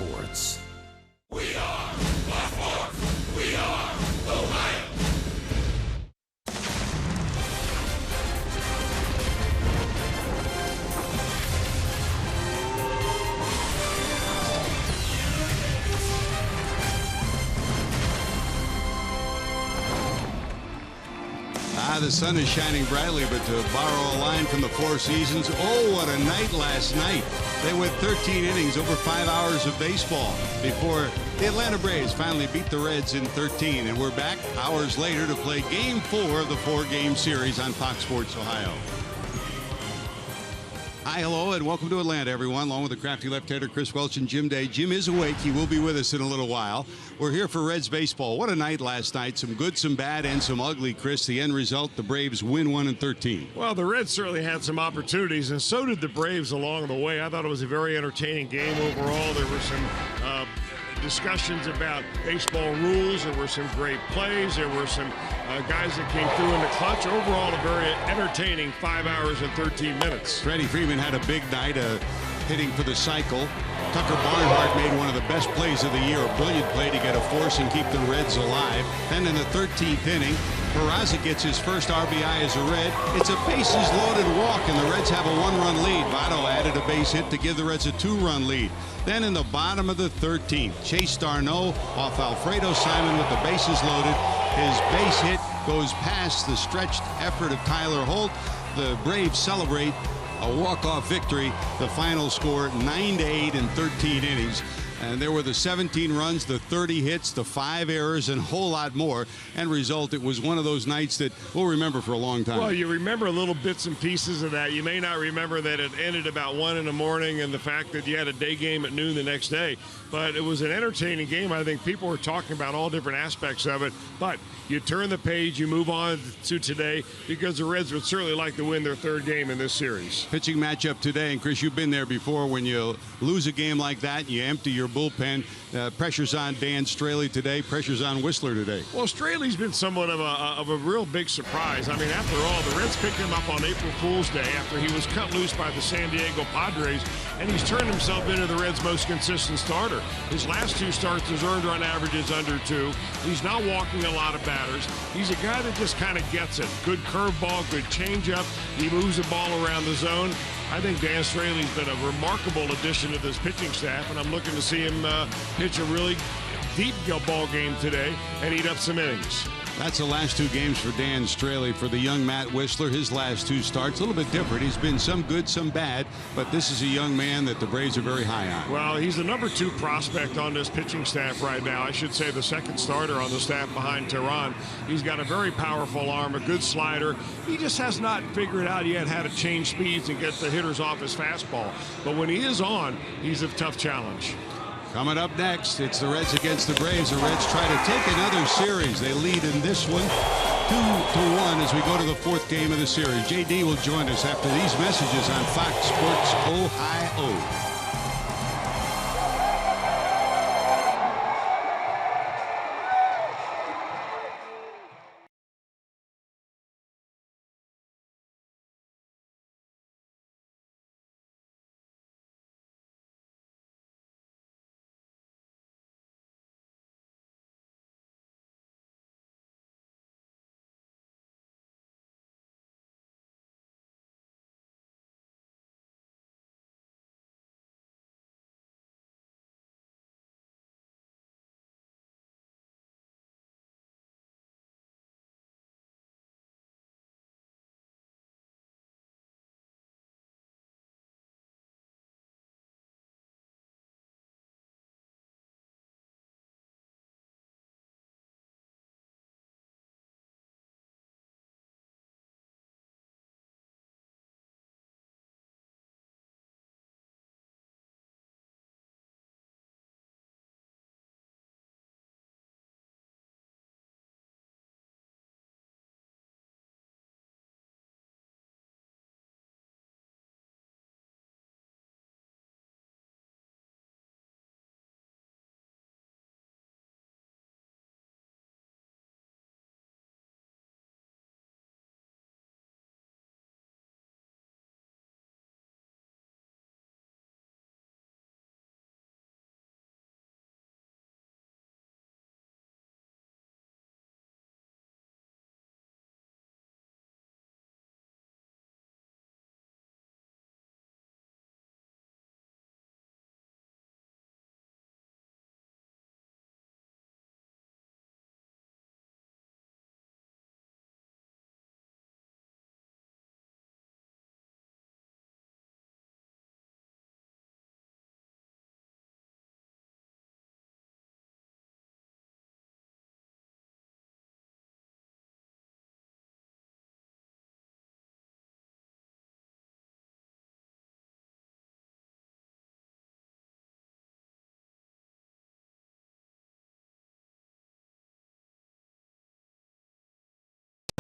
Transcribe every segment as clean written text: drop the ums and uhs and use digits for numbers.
Sports. We are Baltimore. We are Ohio. The sun is shining brightly, but to borrow a line from the Four Seasons, oh, what a night last night. They went 13 innings, over 5 hours of baseball before the Atlanta Braves finally beat the Reds in 13. And we're back hours later to play Game 4 of the 4-game series on Fox Sports Ohio. Hi, hello, and welcome to Atlanta, everyone, along with the crafty left-hander Chris Welch and Jim Day. Jim is awake. He will be with us in a little while. We're here for Reds baseball. What a night last night. Some good, some bad, and some ugly, Chris. The end result, the Braves win 1-13. Well, the Reds certainly had some opportunities, and so did the Braves along the way. I thought it was a very entertaining game overall. There were some discussions about baseball rules. There were some great plays. There were some guys that came through in the clutch. Overall, a very entertaining 5 hours and 13 minutes. Freddie Freeman had a big night hitting for the cycle. Tucker Barnhart made one of the best plays of the year, a brilliant play to get a force and keep the Reds alive. Then in the 13th inning, Peraza gets his first RBI as a Red. It's a bases-loaded walk, and the Reds have a 1-run lead. Votto added a base hit to give the Reds a 2-run lead. Then in the bottom of the 13th, Chase Darno off Alfredo Simon with the bases loaded. His base hit goes past the stretched effort of Tyler Holt. The Braves celebrate a walk-off victory. The final score 9-8 in 13 innings. And there were the 17 runs, the 30 hits, the 5 errors, and a whole lot more. End result, it was one of those nights that we'll remember for a long time. Well, you remember little bits and pieces of that. You may not remember that it ended about 1 in the morning and the fact that you had a day game at noon the next day. But it was an entertaining game. I think people were talking about all different aspects of it. But you turn the page, you move on to today, because the Reds would certainly like to win their 3rd game in this series. Pitching matchup today, and Chris, you've been there before. When you lose a game like that, you empty your bullpen. Pressure's on Dan Straley today. Pressure's on Whistler today. Well, Straley's been somewhat of a real big surprise. I mean, after all, the Reds picked him up on April Fool's Day after he was cut loose by the San Diego Padres, and he's turned himself into the Reds' most consistent starter. His last 2 starts, his earned run average is under 2. He's not walking a lot of batters. He's a guy that just kind of gets it. Good curveball, good changeup. He moves the ball around the zone. I think Dan Straley's been a remarkable addition to this pitching staff, and I'm looking to see him pitch a really deep ball game today and eat up some innings. That's the last 2 games for Dan Straley. For the young Matt Whistler, his last 2 starts, a little bit different. He's been some good, some bad, but this is a young man that the Braves are very high on. Well, he's the number 2 prospect on this pitching staff right now. I should say the 2nd starter on the staff behind Tehran. He's got a very powerful arm, a good slider. He just has not figured out yet how to change speeds and get the hitters off his fastball. But when he is on, he's a tough challenge. Coming up next, it's the Reds against the Braves. The Reds try to take another series. They lead in this one 2-1 as we go to the 4th game of the series. JD will join us after these messages on Fox Sports Ohio.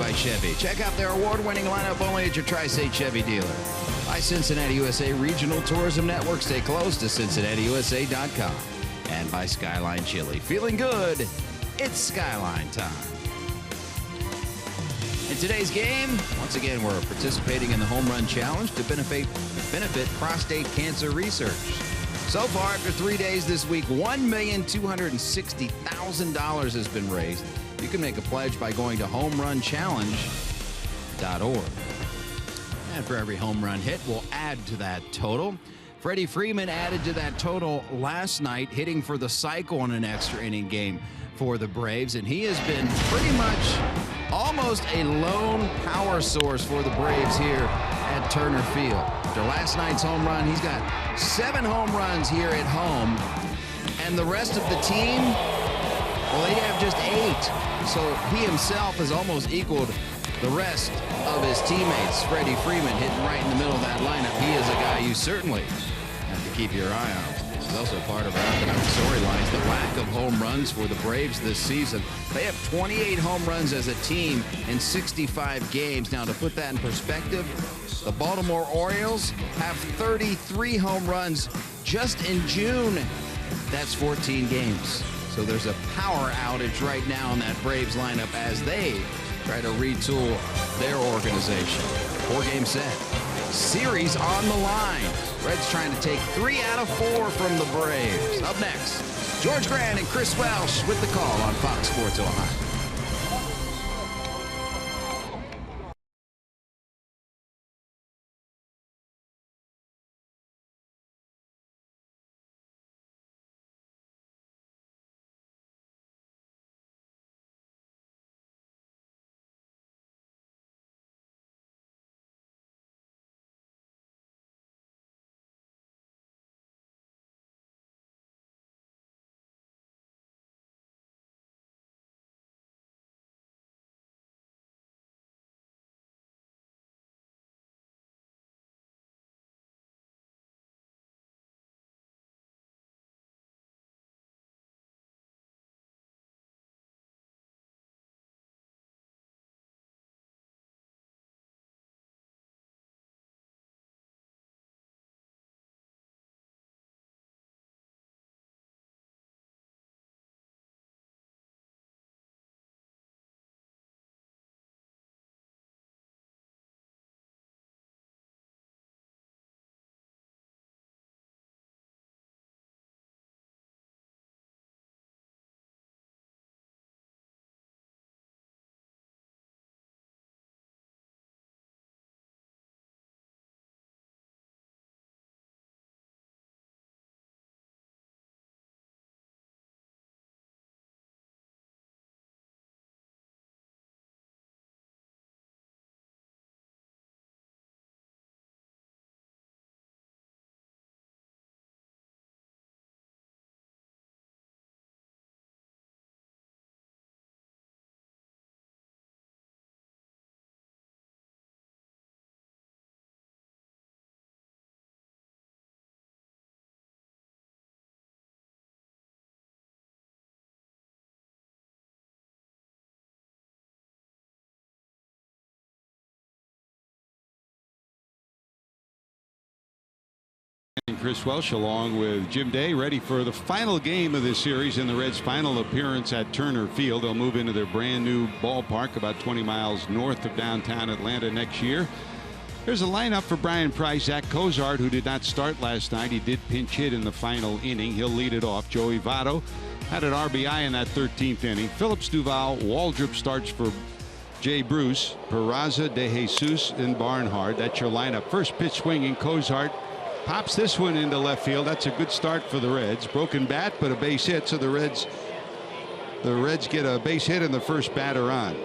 by Chevy. Check out their award-winning lineup only at your Tri-State Chevy dealer. By Cincinnati USA Regional Tourism Network. Stay close to CincinnatiUSA.com. And by Skyline Chili. Feeling good? It's Skyline time. In today's game, once again, we're participating in the Home Run Challenge to benefit prostate cancer research. So far, after 3 days this week, $1,260,000 has been raised. You can make a pledge by going to homerunchallenge.org. And for every home run hit, we'll add to that total. Freddie Freeman added to that total last night, hitting for the cycle in an extra inning game for the Braves, and he has been pretty much almost a lone power source for the Braves here at Turner Field. After last night's home run, he's got 7 home runs here at home, and the rest of the team, well, they have just 8. So he himself has almost equaled the rest of his teammates. Freddie Freeman hitting right in the middle of that lineup. He is a guy you certainly have to keep your eye on. He's also part of our economic storylines, the lack of home runs for the Braves this season. They have 28 home runs as a team in 65 games. Now, to put that in perspective, the Baltimore Orioles have 33 home runs just in June. That's 14 games. So there's a power outage right now in that Braves lineup as they try to retool their organization. 4-game set. Series on the line. Reds trying to take 3 out of 4 from the Braves. Up next, George Grant and Chris Welsh with the call on Fox Sports Ohio. And Chris Welsh along with Jim Day ready for the final game of this series in the Reds' final appearance at Turner Field. They'll move into their brand new ballpark about 20 miles north of downtown Atlanta next year. There's a lineup for Brian Price. Zach Cozart, who did not start last night, he did pinch hit in the final inning. He'll lead it off. Joey Votto had an RBI in that 13th inning. Phillips, Duvall, Waldrop starts for Jay Bruce, Peraza, De Jesus, and Barnhart. That's your lineup. First pitch swinging, Cozart pops this one into left field. That's a good start for the Reds. Broken bat, but a base hit, so the Reds get a base hit and the first batter on.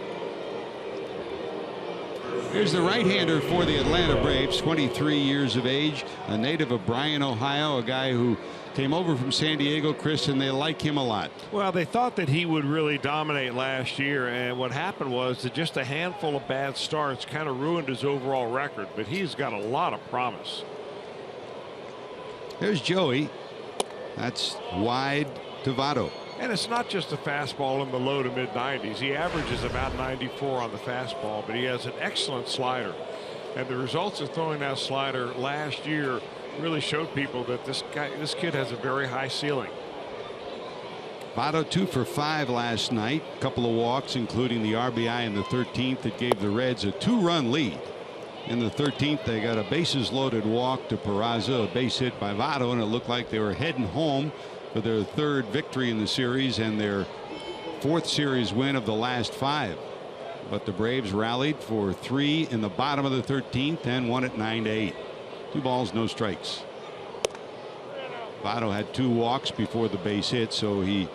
Here's the right-hander for the Atlanta Braves, 23 years of age, a native of Bryan, Ohio, a guy who came over from San Diego, Chris, and they like him a lot. Well, they thought that he would really dominate last year, and what happened was that just a handful of bad starts kind of ruined his overall record, but he's got a lot of promise. There's Joey. That's wide to Votto. And it's not just a fastball in the low to mid 90s. He averages about 94 on the fastball, but he has an excellent slider. And the results of throwing that slider last year really showed people that this kid has a very high ceiling. Votto 2 for 5 last night. A couple of walks, including the RBI in the 13th that gave the Reds a 2-run lead. In the 13th, they got a bases loaded walk to Peraza, a base hit by Votto, and it looked like they were heading home for their 3rd victory in the series and their 4th series win of the last 5. But the Braves rallied for 3 in the bottom of the 13th and won it 9-8. 2 balls, no strikes. Votto had 2 walks before the base hit, so he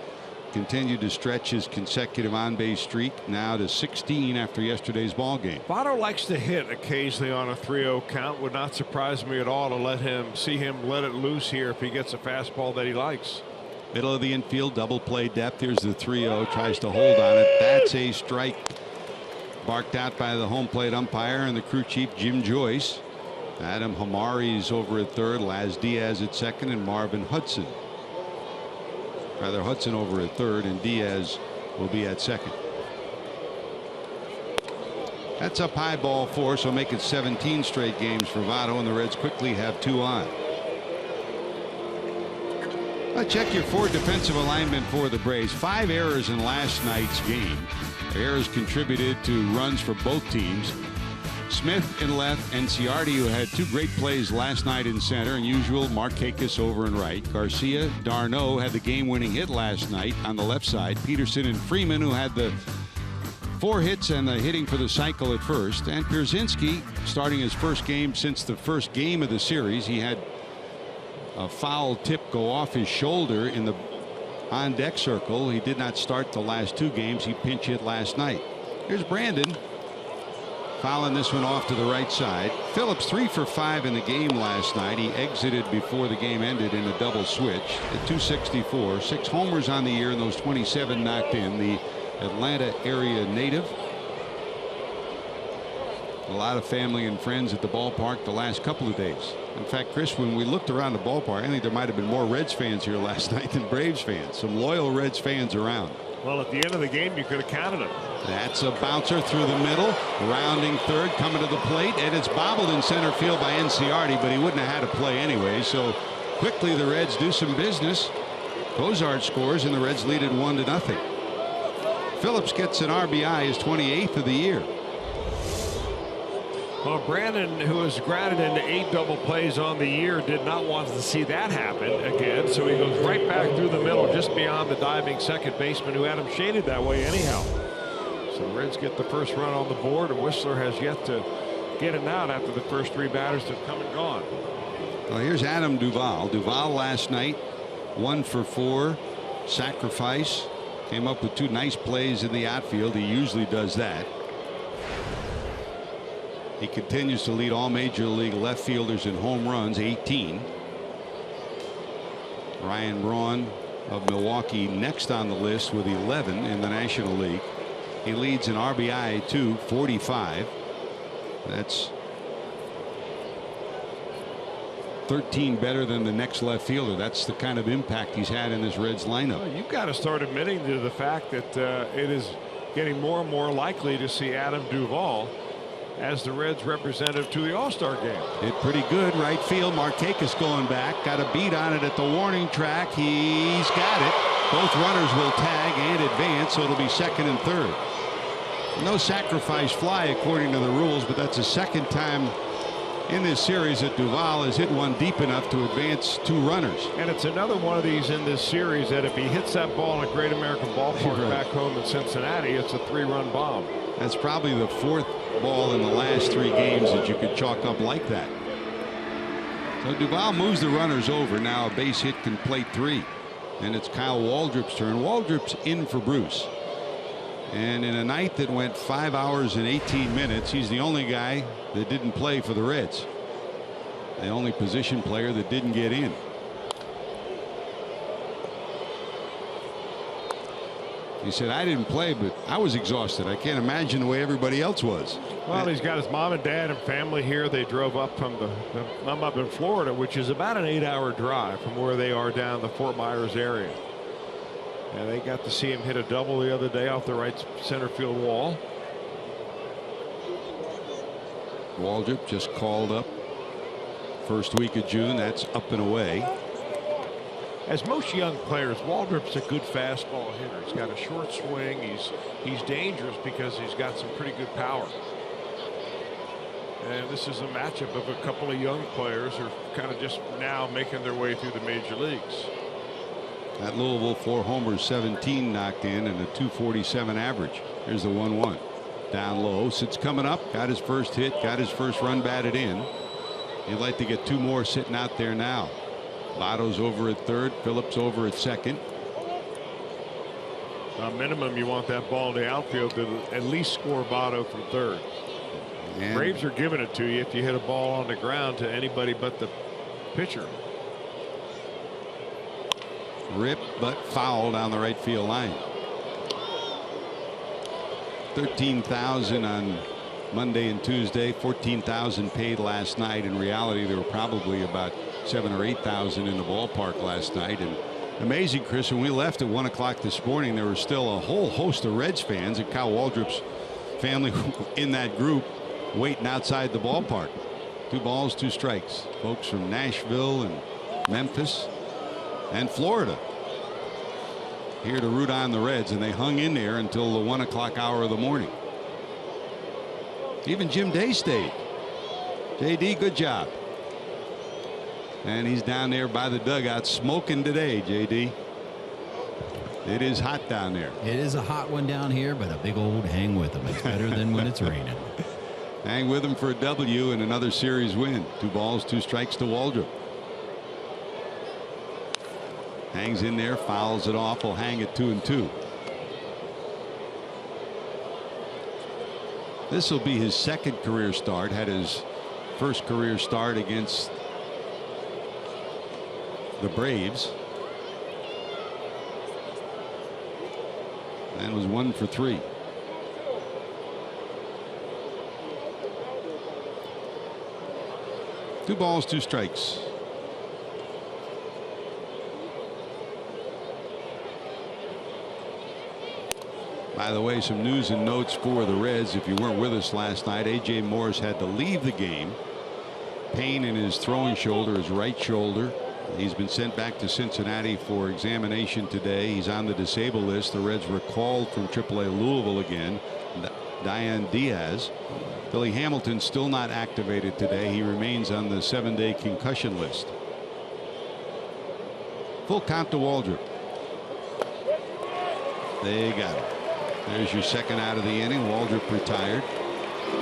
continued to stretch his consecutive on-base streak now to 16 after yesterday's ball game. Votto likes to hit occasionally on a 3-0 count. Would not surprise me at all to see him let it loose here if he gets a fastball that he likes. Middle of the infield, double play depth. Here's the 3-0, tries to hold on it. That's a strike. Barked out by the home plate umpire and the crew chief Jim Joyce. Adam Hamari's over at third, Laz Diaz at second, and Marvin Hudson. Rather, Hudson over at third, and Diaz will be at second. That's up high, ball 4, so make it 17 straight games for Votto, and the Reds quickly have 2 on. Check your Ford defensive alignment for the Braves. 5 errors in last night's game. Errors contributed to runs for both teams. Smith in left, and Ciardi, who had 2 great plays last night in center, and usual Markakis over and right. Garcia, Darno had the game-winning hit last night on the left side. Peterson and Freeman, who had the 4 hits and the hitting for the cycle at first. And Pierzynski, starting his first game since the first game of the series. He had a foul tip go off his shoulder in the on-deck circle. He did not start the last 2 games. He pinch hit last night. Here's Brandon. Fouling this one off to the right side. Phillips 3 for 5 in the game last night. He exited before the game ended in a double switch at 264. 6 homers on the year, and those 27 knocked in. The Atlanta area native. A lot of family and friends at the ballpark the last couple of days. In fact, Chris, when we looked around the ballpark, I think there might have been more Reds fans here last night than Braves fans. Some loyal Reds fans around. Well, at the end of the game, you could have counted them. That's a bouncer through the middle, rounding third, coming to the plate, and it's bobbled in center field by Ciardi, but he wouldn't have had a play anyway. So quickly the Reds do some business. Cozart scores, and the Reds lead it 1-0. Phillips gets an RBI, his 28th of the year. Well, Brandon, who has grounded into 8 double plays on the year, did not want to see that happen again. So he goes right back through the middle, just beyond the diving second baseman, who had him shaded that way anyhow. So the Reds get the first run on the board, and Whistler has yet to get an out after the first 3 batters have come and gone. Well, here's Adam Duvall. Duvall last night, 1 for 4, sacrifice. Came up with 2 nice plays in the outfield. He usually does that. He continues to lead all major league left fielders in home runs, 18. Ryan Braun of Milwaukee next on the list with 11 in the National League. He leads in RBI too, 45. That's 13 better than the next left fielder. That's the kind of impact he's had in this Reds lineup. Well, you've got to start admitting to the fact that it is getting more and more likely to see Adam Duvall as the Reds representative to the All-Star game. Hit pretty good right field. Markakis going back, got a beat on it at the warning track. He's got it. Both runners will tag and advance, so it'll be second and third. No sacrifice fly according to the rules, but that's the second time in this series that Duvall has hit one deep enough to advance 2 runners. And it's another one of these in this series that if he hits that ball at Great American Ballpark back home in Cincinnati, it's a 3-run bomb. That's probably the 4th ball in the last 3 games that you could chalk up like that. So Duvall moves the runners over. Now a base hit can plate 3. And it's Kyle Waldrop's turn. Waldrop's in for Bruce. And in a night that went 5 hours and 18 minutes, he's the only guy that didn't play for the Reds. The only position player that didn't get in. He said, I didn't play, but I was exhausted. I can't imagine the way everybody else was. Well, he's got his mom and dad and family here. They drove up from I'm up in Florida, which is about an 8-hour drive from where they are down the Fort Myers area. And they got to see him hit a double the other day off the right center field wall. Waldrop just called up first week of June. That's up and away. As most young players, Waldrop's a good fastball hitter. He's got a short swing. He's dangerous because he's got some pretty good power. And this is a matchup of a couple of young players who are kind of just now making their way through the major leagues. At Louisville, 4 homers, 17 knocked in, and a 247 average. Here's the 1-1. Down low. Sits coming up. Got his first hit. Got his first run batted in. He'd like to get 2 more sitting out there now. Lotto's over at third. Phillips over at second. Minimum, you want that ball in the outfield to at least score Votto from third. And Braves are giving it to you if you hit a ball on the ground to anybody but the pitcher. Rip, but foul down the right field line. 13,000 on Monday and Tuesday. 14,000 paid last night. In reality, there were probably about 7,000 or 8,000 in the ballpark last night. And amazing, Chris, when we left at 1 o'clock this morning, there was still a whole host of Reds fans and Cal Waldrop's family in that group waiting outside the ballpark. 2 balls, 2 strikes. Folks from Nashville and Memphis and Florida here to root on the Reds, and they hung in there until the 1 o'clock hour of the morning. Even Jim Day stayed. JD, good job. And he's down there by the dugout smoking today, JD. It is hot down there. It is a hot one down here, but a big old hang with them. It's better than when it's raining. Hang with him for a W and another series win. 2 balls, 2 strikes to Waldrop. Hangs in there, fouls it off. Will hang at 2-2. This will be his second career start. Had his first career start against the Braves. And was 1 for 3. Two balls, 2 strikes. By the way, some news and notes for the Reds. If you weren't with us last night, A.J. Morris had to leave the game. Pain in his throwing shoulder, his right shoulder. He's been sent back to Cincinnati for examination today. He's on the disabled list. The Reds recalled from AAA Louisville again Diane Diaz. Billy Hamilton still not activated today. He remains on the 7-day concussion list. Full count to Waldrop. They got it. There's your second out of the inning. Waldrop retired.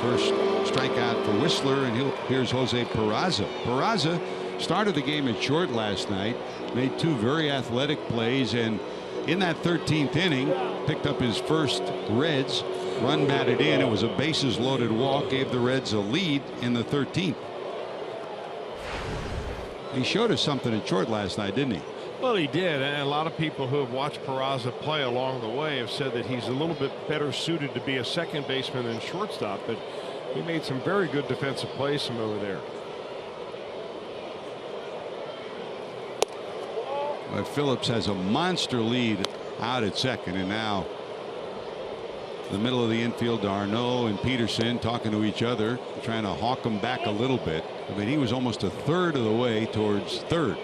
First strikeout for Whistler, and here's Jose Peraza. Peraza started the game at short last night, made 2 very athletic plays, and in that 13th inning picked up his first Reds run batted in. It was a bases loaded walk, gave the Reds a lead in the 13th. He showed us something at short last night, didn't he? Well, he did, and a lot of people who have watched Peraza play along the way have said that he's a little bit better suited to be a second baseman than shortstop, but he made some very good defensive plays from over there. But Phillips has a monster lead out at second, and now the middle of the infield, D'Arnaud and Peterson talking to each other, trying to hawk him back a little bit. I mean, he was almost a third of the way towards third.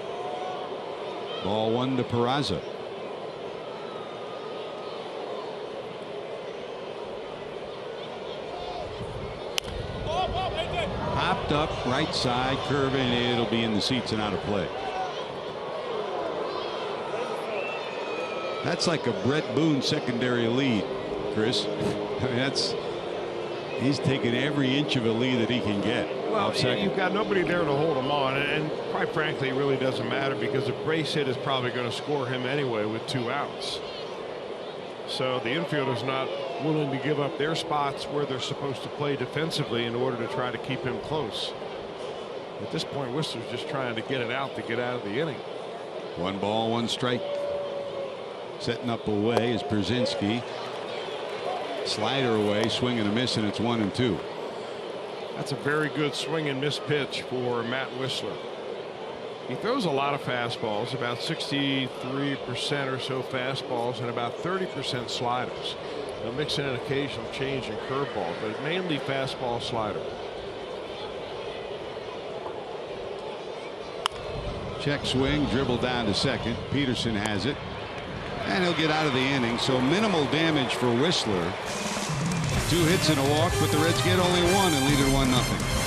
Ball 1 to Peraza. Popped up right side, curving. It'll be in the seats and out of play. That's like a Brett Boone secondary lead, Chris. I mean, he's taking every inch of a lead that he can get. Well, you've got nobody there to hold him on, and quite frankly, it really doesn't matter because a base hit is probably going to score him anyway with 2 outs. So the infielder's not willing to give up their spots where they're supposed to play defensively in order to try to keep him close. At this point, Whistler's just trying to get it out to get out of the inning. 1 ball, 1 strike. Setting up away is Brzezinski. Slider away, swing and a miss, and it's 1-2. That's a very good swing and miss pitch for Matt Whistler. He throws a lot of fastballs, about 63% or so fastballs and about 30% sliders. He'll mix in an occasional change in curveball, but mainly fastball slider. Check swing, dribble down to second. Peterson has it, and he'll get out of the inning. So minimal damage for Whistler. 2 hits and a walk, but the Reds get only 1 and lead it 1-0.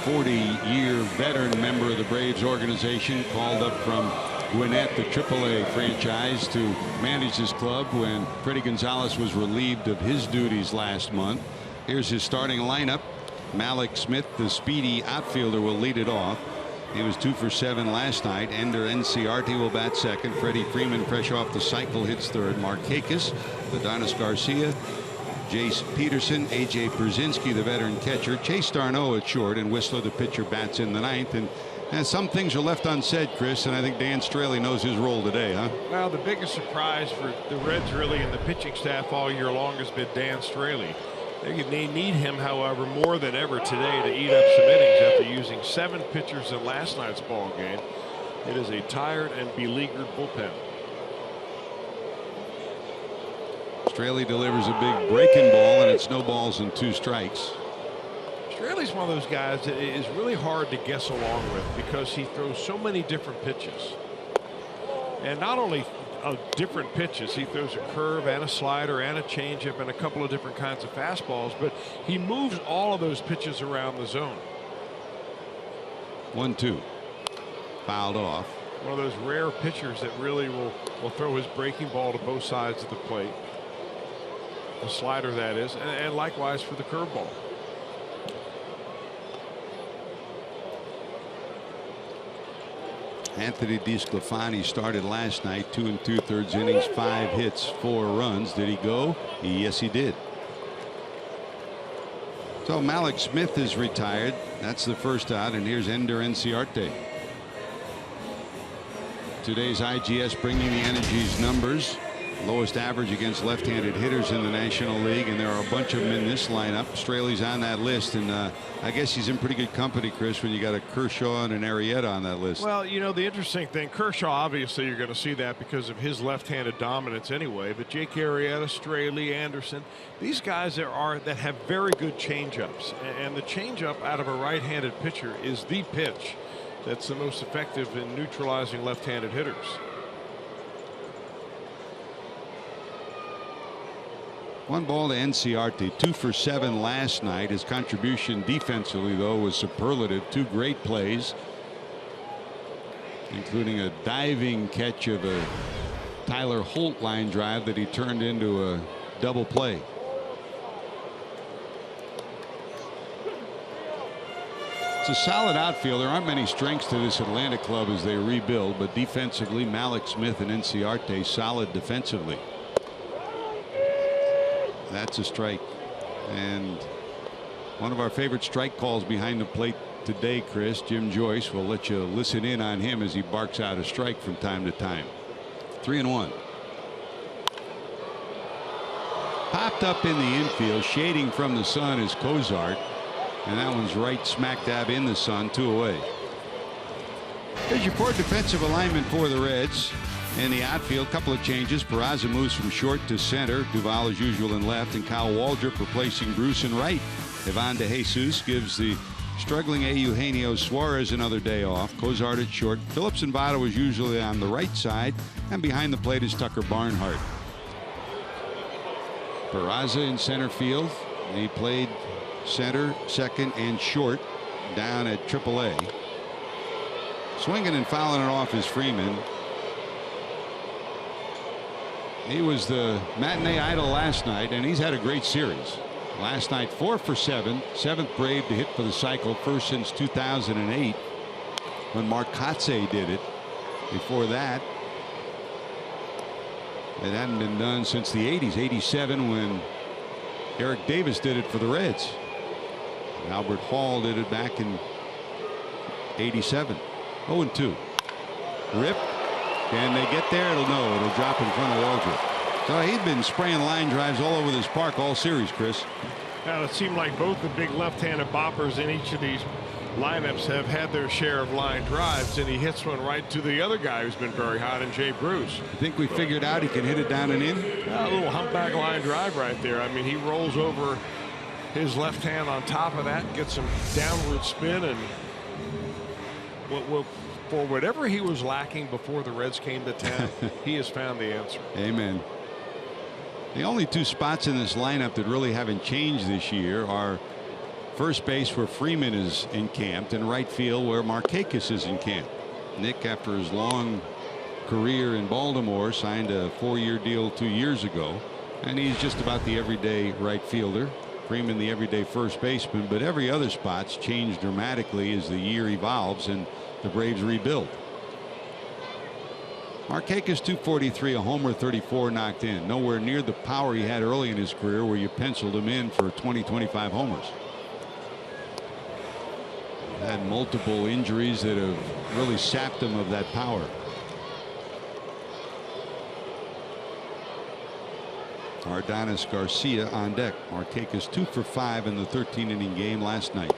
'40-year veteran member of the Braves organization, called up from Gwinnett, the AAA franchise, to manage this club when Freddie Gonzalez was relieved of his duties last month. Here's his starting lineup. Malik Smith, the speedy outfielder, will lead it off. He was 2 for 7 last night. Ender Enciarte will bat second. Freddie Freeman, fresh off the cycle, hits third. Markakis, Adonis Garcia, Jace Peterson, A.J. Brzezinski, the veteran catcher, Chase Darno at short, and Whistler, the pitcher, bats in the ninth. And some things are left unsaid, Chris, and I think Dan Straley knows his role today, huh? Well, the biggest surprise for the Reds, really, and the pitching staff all year long has been Dan Straley. They need him, however, more than ever today to eat up some innings after using 7 pitchers in last night's ball game. It is a tired and beleaguered bullpen. Straley delivers a big breaking ball, and it snowballs in 2 strikes. Straley's one of those guys that is really hard to guess along with because he throws so many different pitches. And not only different pitches, he throws a curve and a slider and a changeup and a couple of different kinds of fastballs, but he moves all of those pitches around the zone. 1-2. Fouled off. One of those rare pitchers that really will throw his breaking ball to both sides of the plate. The slider, that is, and likewise for the curveball. Anthony DeSclafani started last night, 2 2/3 innings, 5 hits, 4 runs. Did he go? Yes, he did. So Malik Smith is retired. That's the first out, and here's Ender Enciarte. Today's IGS bringing the Energy's numbers. Lowest average against left-handed hitters in the National League, and there are a bunch of them in this lineup. Straley's on that list, and I guess he's in pretty good company, Chris, when you got a Kershaw and an Arrieta on that list. Well, you know, the interesting thing, Kershaw, obviously you're going to see that because of his left-handed dominance anyway, but Jake Arrieta, Straley, Anderson, these guys that have very good changeups, and the changeup out of a right-handed pitcher is the pitch that's the most effective in neutralizing left-handed hitters. One ball to Enciarte, 2 for 7 last night. His contribution defensively, though, was superlative. 2 great plays, including a diving catch of a Tyler Holt line drive that he turned into a double play. It's a solid outfield. There aren't many strengths to this Atlanta club as they rebuild, but defensively, Malik Smith and Enciarte solid defensively. That's a strike. And one of our favorite strike calls behind the plate today, Chris, Jim Joyce, will let you listen in on him as he barks out a strike from time to time. 3-1. Popped up in the infield, shading from the sun is Cozart, and that one's right smack dab in the sun, 2 away. Here's your poor defensive alignment for the Reds. In the outfield, couple of changes. Peraza moves from short to center. Duvall as usual in left, and Kyle Waldrop replacing Bruce in right. Ivan De Jesus gives the struggling Eugenio Suarez another day off. Cozart at short. Phillips and Votto is usually on the right side, and behind the plate is Tucker Barnhart. Peraza in center field. He played center, second, and short down at AAA. Swinging and fouling it off is Freeman. He was the matinee idol last night, and he's had a great series. Last night, 4 for 7, 7th Brave to hit for the cycle, first since 2008 when Mark Kotsay did it. Before that, it hadn't been done since the 80s, 87 when Eric Davis did it for the Reds. Albert Hall did it back in 87. 0-2. Rip. Can they get there? It'll drop in front of Waldrop. So he's been spraying line drives all over this park all series, Chris. Now it seemed like both the big left-handed boppers in each of these lineups have had their share of line drives, and he hits one right to the other guy who's been very hot in Jay Bruce. I think we figured out he can hit it down and in. A little humpback line drive right there. I mean, he rolls over his left hand on top of that, gets some downward spin, and for whatever he was lacking before the Reds came to town, he has found the answer. Amen. The only 2 spots in this lineup that really haven't changed this year are first base, where Freeman is encamped, and right field, where Markakis is encamped. Nick, after his long career in Baltimore, signed a 4-year deal 2 years ago, and he's just about the everyday right fielder. Freeman the everyday first baseman, but every other spot's changed dramatically as the year evolves and the Braves rebuild. Markakis 243, a homer, 34 knocked in. Nowhere near the power he had early in his career, where you penciled him in for 20-25 homers. Had multiple injuries that have really sapped him of that power. Ardanis Garcia on deck. Markakis 2 for 5 in the 13-inning game last night.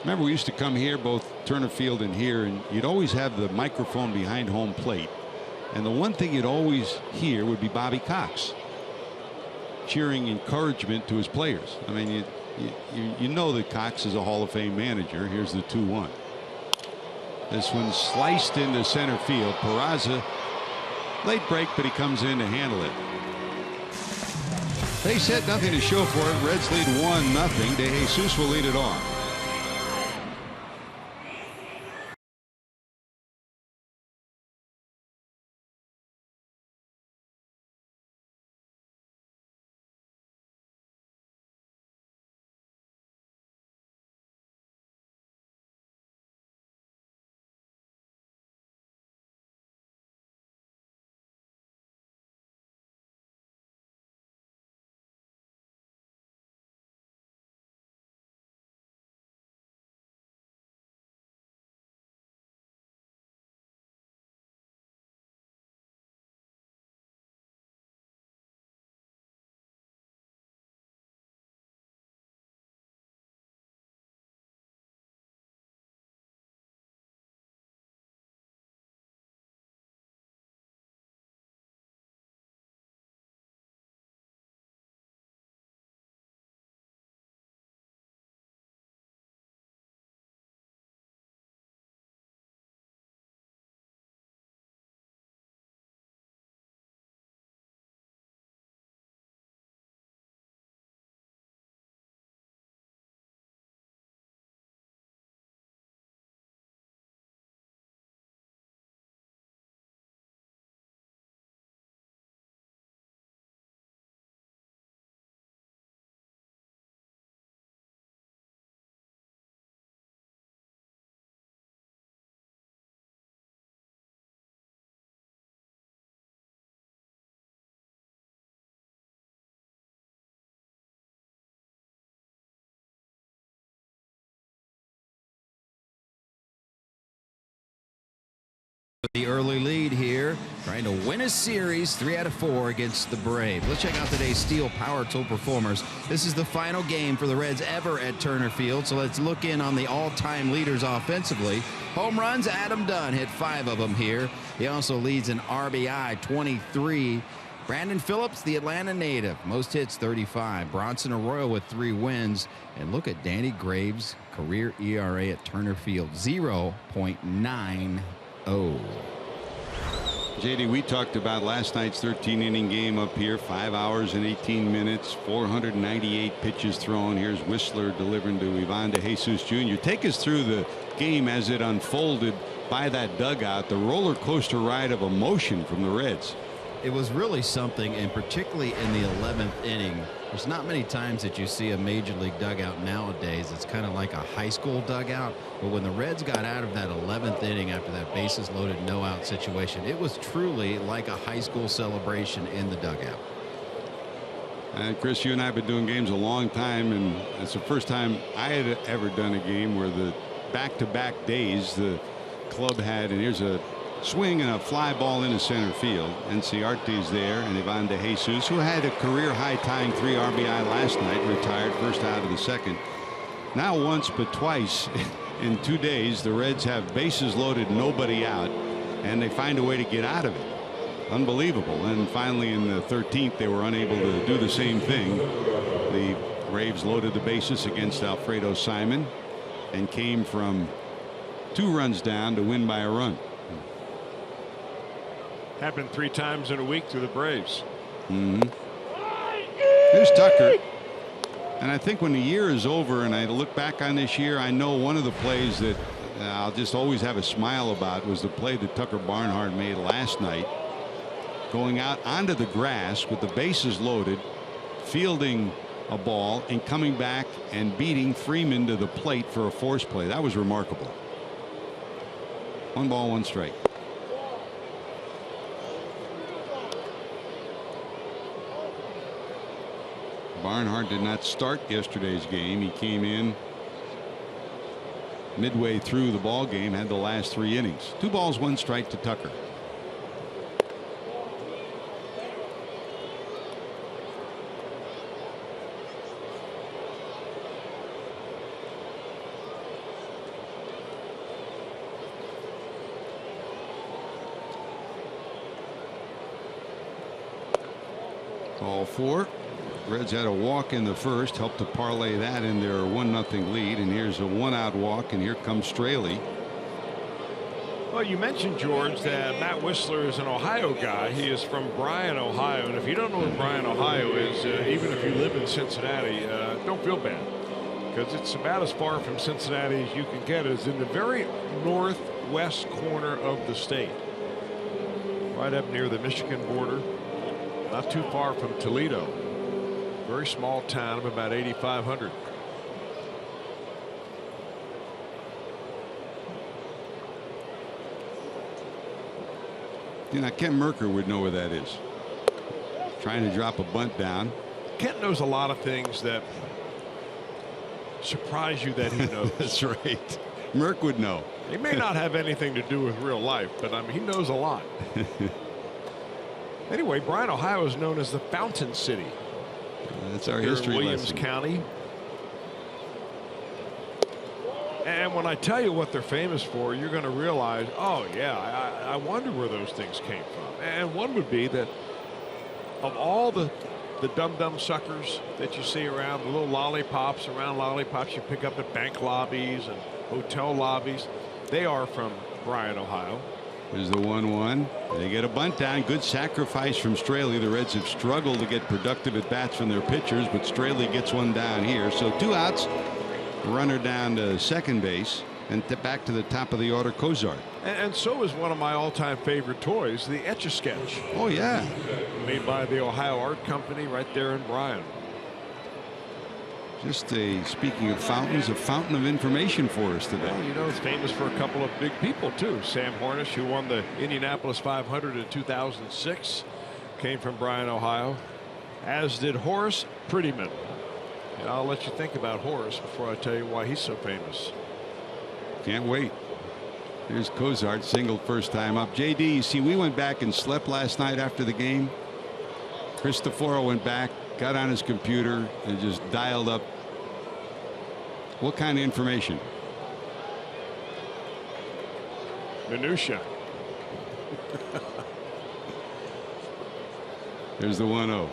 Remember, we used to come here, both Turner Field and here, and you'd always have the microphone behind home plate, and the one thing you'd always hear would be Bobby Cox cheering encouragement to his players. I mean, you know that Cox is a Hall of Fame manager. Here's the 2-1. This one sliced into center field. Peraza, late break, but he comes in to handle it. Base hit, nothing to show for it. Reds lead 1-0. De Jesus will lead it off. the early lead here, trying to win a series 3 out of 4 against the Braves. Let's check out today's Steel Power Tool performers. This is the final game for the Reds ever at Turner Field, so let's look in on the all-time leaders offensively. Home runs, Adam Dunn hit 5 of them here. He also leads in RBI, 23. Brandon Phillips, the Atlanta native, most hits, 35. Bronson Arroyo with 3 wins. And look at Danny Graves' career ERA at Turner Field, 0.90. JD, we talked about last night's 13-inning game up here, 5 hours and 18 minutes, 498 pitches thrown. Here's Whistler delivering to Ivan De Jesus Jr. Take us through the game as it unfolded by that dugout, the roller coaster ride of emotion from the Reds. It was really something, and particularly in the 11th inning. There's not many times that you see a major league dugout nowadays. It's kind of like a high school dugout. But when the Reds got out of that 11th inning after that bases loaded no out situation, it was truly like a high school celebration in the dugout. Chris, you and I have been doing games a long time, and it's the first time I had ever done a game where the back-to-back days the club had, and here's a swing and a fly ball into center field. Enciarte's there, and Ivan De Jesus, who had a career high tying 3 RBI last night, retired first out of the second. Now once but twice in 2 days the Reds have bases loaded, nobody out, and they find a way to get out of it. Unbelievable. And finally in the 13th they were unable to do the same thing. The Braves loaded the bases against Alfredo Simon and came from 2 runs down to win by a run. Happened 3 times in a week to the Braves. Here's Tucker. And I think when the year is over and I look back on this year, I know one of the plays that I'll just always have a smile about was the play that Tucker Barnhart made last night, going out onto the grass with the bases loaded, fielding a ball and coming back and beating Freeman to the plate for a force play. That was remarkable. 1 ball, 1 strike. Barnhart did not start yesterday's game. He came in midway through the ball game, had the last 3 innings. 2 balls, 1 strike to Tucker. All 4. Reds had a walk in the first, helped to parlay that in their 1-0 lead, and here's a 1-out walk, and here comes Straley. Well, you mentioned, George, that Matt Whistler is an Ohio guy. He is from Bryan, Ohio, and if you don't know what Bryan, Ohio is, even if you live in Cincinnati, don't feel bad, because it's about as far from Cincinnati as you can get. It's in the very northwest corner of the state, right up near the Michigan border, not too far from Toledo. Very small town of about 8,500. You know, Kent Merker would know where that is. Trying to drop a bunt down. Kent knows a lot of things that surprise you that he knows. That's right. Merk would know. He may not have anything to do with real life, but I mean, he knows a lot. Anyway, Bryan, Ohio is known as the Fountain City. That's our here history in Williams lesson. County. And when I tell you what they're famous for, you're going to realize, oh yeah, I wonder where those things came from. And one would be that of all the dum-dum suckers that you see around, the little lollipops you pick up at bank lobbies and hotel lobbies, they are from Bryan, Ohio. There's the 1-1. They get a bunt down. Good sacrifice from Straley. The Reds have struggled to get productive at bats from their pitchers, but Straley gets one down here. So 2 outs. Runner down to second base, and back to the top of the order, Cozart. And so is one of my all-time favorite toys, the Etch-a-Sketch. Oh yeah, made by the Ohio Art Company right there in Bryan. Just speaking of fountains, a fountain of information for us today. Well, you know, it's famous for a couple of big people too. Sam Hornish, who won the Indianapolis 500 in 2006, came from Bryan, Ohio, as did Horace Prettyman. And I'll let you think about Horace before I tell you why he's so famous. Can't wait. Here's Cozart, single first time up. JD, you see, we went back and slept last night after the game. Cristoforo went back, got on his computer, and just dialed up. What kind of information? Minutia. There's the 1-0.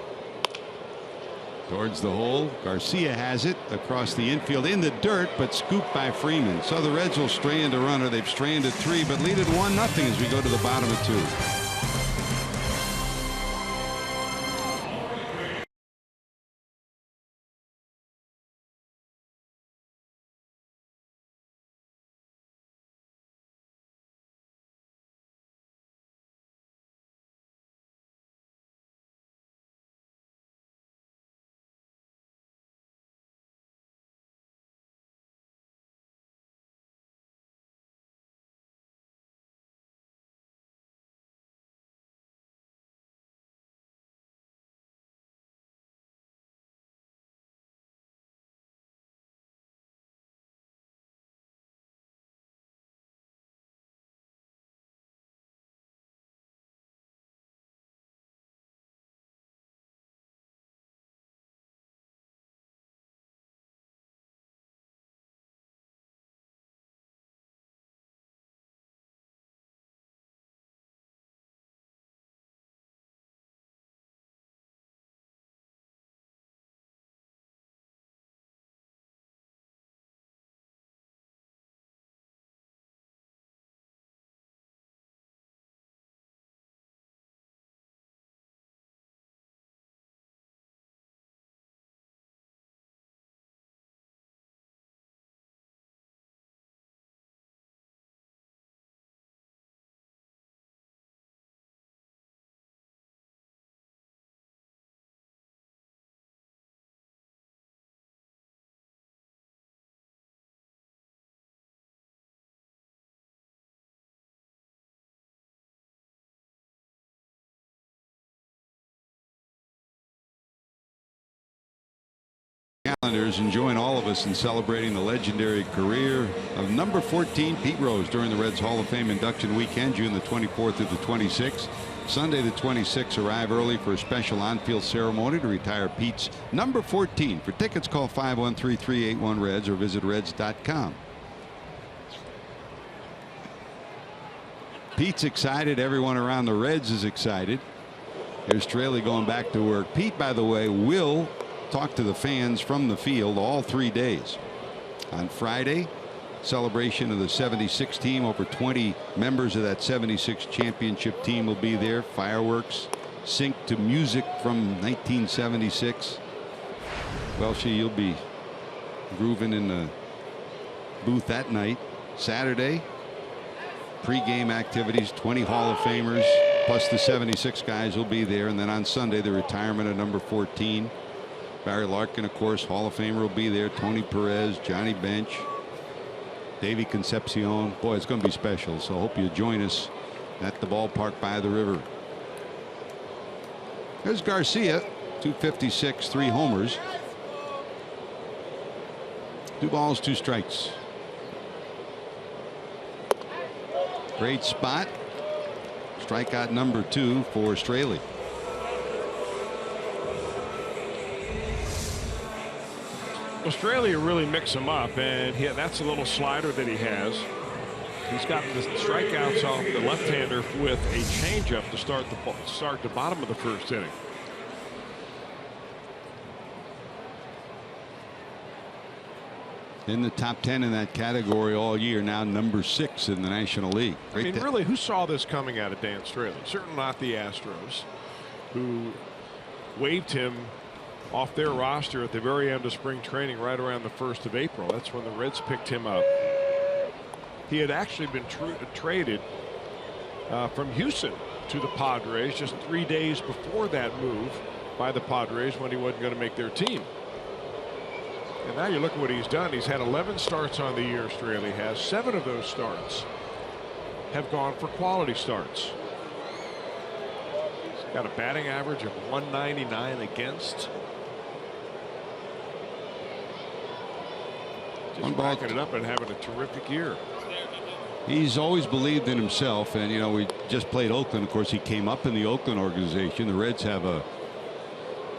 Towards the hole. Garcia has it across the infield in the dirt, but scooped by Freeman. So the Reds will strand a runner. They've stranded 3, but lead it 1-0 as we go to the bottom of 2. Calendars, enjoying all of us in celebrating the legendary career of number 14 Pete Rose during the Reds Hall of Fame induction weekend, June the 24th through the 26th. Sunday the 26th, arrive early for a special on-field ceremony to retire Pete's number 14. For tickets, call 513-381-REDS or visit reds.com. Pete's excited. Everyone around the Reds is excited. Here's Straley going back to work. Pete, by the way, will talk to the fans from the field all 3 days. On Friday, celebration of the 76 team. Over 20 members of that 76 championship team will be there. Fireworks synced to music from 1976. Welshie, you'll be grooving in the booth that night. Saturday, pre-game activities. 20 Hall of Famers plus the 76 guys will be there. And then on Sunday, the retirement of number 14. Barry Larkin, of course, Hall of Famer, will be there. Tony Perez, Johnny Bench, Davey Concepcion. Boy, it's going to be special. So I hope you join us at the ballpark by the river. There's Garcia, 256, 3 homers. 2 balls, 2 strikes. Great spot. Strikeout number 2 for Straley. Australia really mix him up, and that's a little slider that he has. He's got the strikeouts off the left-hander with a changeup to start the bottom of the first inning. In the top 10 in that category all year, now number 6 in the National League. I mean, really, who saw this coming out of Dan Straley? Certainly not the Astros, who waived him off their roster at the very end of spring training right around the 1st of April. That's when the Reds picked him up. He had actually been traded from Houston to the Padres just 3 days before that move by the Padres when he wasn't going to make their team. And now you look at what he's done. He's had 11 starts on the year. Straley has 7 of those starts have gone for quality starts. He's got a batting average of 199 against. Just backing it up and having a terrific year. He's always believed in himself, and we just played Oakland. Of course, he came up in the Oakland organization. The Reds have a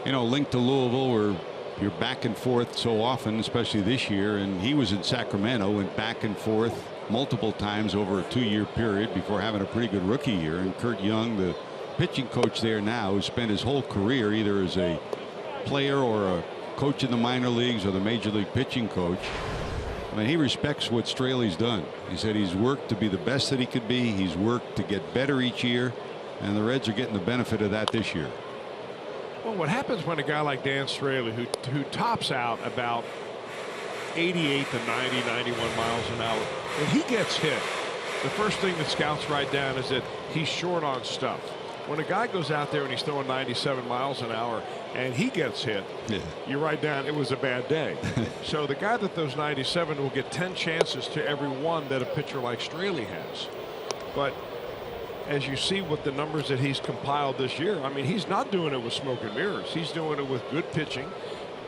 link to Louisville where you're back and forth so often, especially this year. And he was in Sacramento, went back and forth multiple times over a 2-year period before having a pretty good rookie year. And Kurt Young, the pitching coach there now, who spent his whole career either as a player or a coach in the minor leagues or the major league pitching coach. I mean, he respects what Straley's done. He said he's worked to be the best that he could be. He's worked to get better each year, and the Reds are getting the benefit of that this year. Well, what happens when a guy like Dan Straley, who tops out about 88 to 90, 91 miles an hour, when he gets hit, the first thing that scouts write down is that he's short on stuff. When a guy goes out there and he's throwing 97 miles an hour and he gets hit, you write down it was a bad day. So the guy that throws 97 will get 10 chances to every one that a pitcher like Straley has. But as you see what the numbers that he's compiled this year, I mean, he's not doing it with smoke and mirrors. He's doing it with good pitching,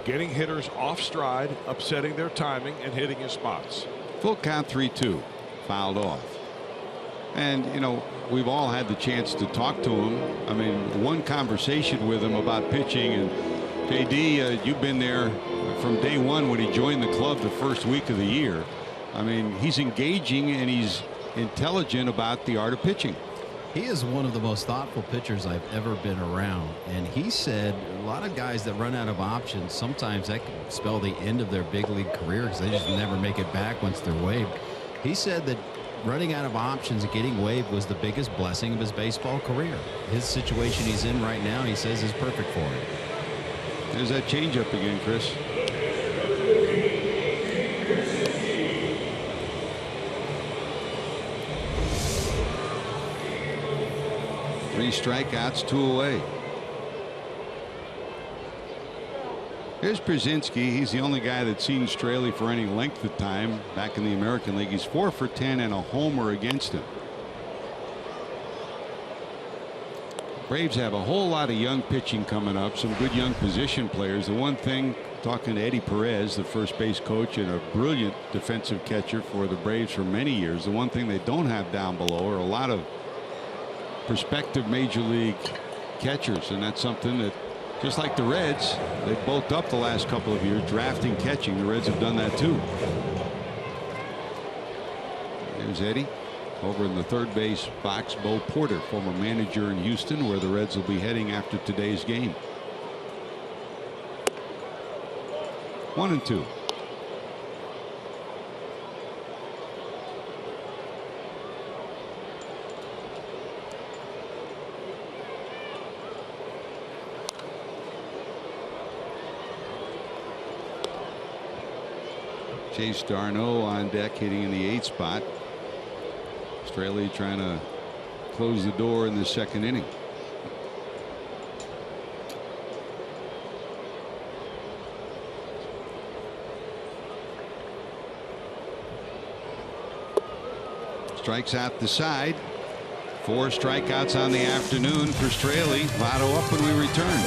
getting hitters off stride, upsetting their timing, and hitting his spots. Full count, 3-2, fouled off. And we've all had the chance to talk to him. I mean, one conversation with him about pitching, and JD, you've been there from day one when he joined the club the first week of the year. I mean, he's engaging and he's intelligent about the art of pitching. He is one of the most thoughtful pitchers I've ever been around, and he said a lot of guys that run out of options, sometimes that can spell the end of their big league career because they just never make it back once they're waived. He said that running out of options and getting waived was the biggest blessing of his baseball career. His situation he's in right now, he says, is perfect for him. There's that changeup again, Chris. Three strikeouts, 2 away. Here's Brzezinski. He's the only guy that's seen Straley for any length of time back in the American League. He's 4 for 10 and a homer against him. Braves have a whole lot of young pitching coming up, some good young position players. The one thing, talking to Eddie Perez, the first base coach and a brilliant defensive catcher for the Braves for many years, the one thing they don't have down below are a lot of prospective major league catchers, and that's something that, just like the Reds, they've bulked up the last couple of years drafting catching. The Reds have done that too. There's Eddie over in the third base box. Bo Porter, former manager in Houston, where the Reds will be heading after today's game. 1-2. Chase Darno on deck, hitting in the 8th spot. Straley trying to close the door in the second inning. Strikes out the side. 4 strikeouts on the afternoon for Straley. Votto up when we return.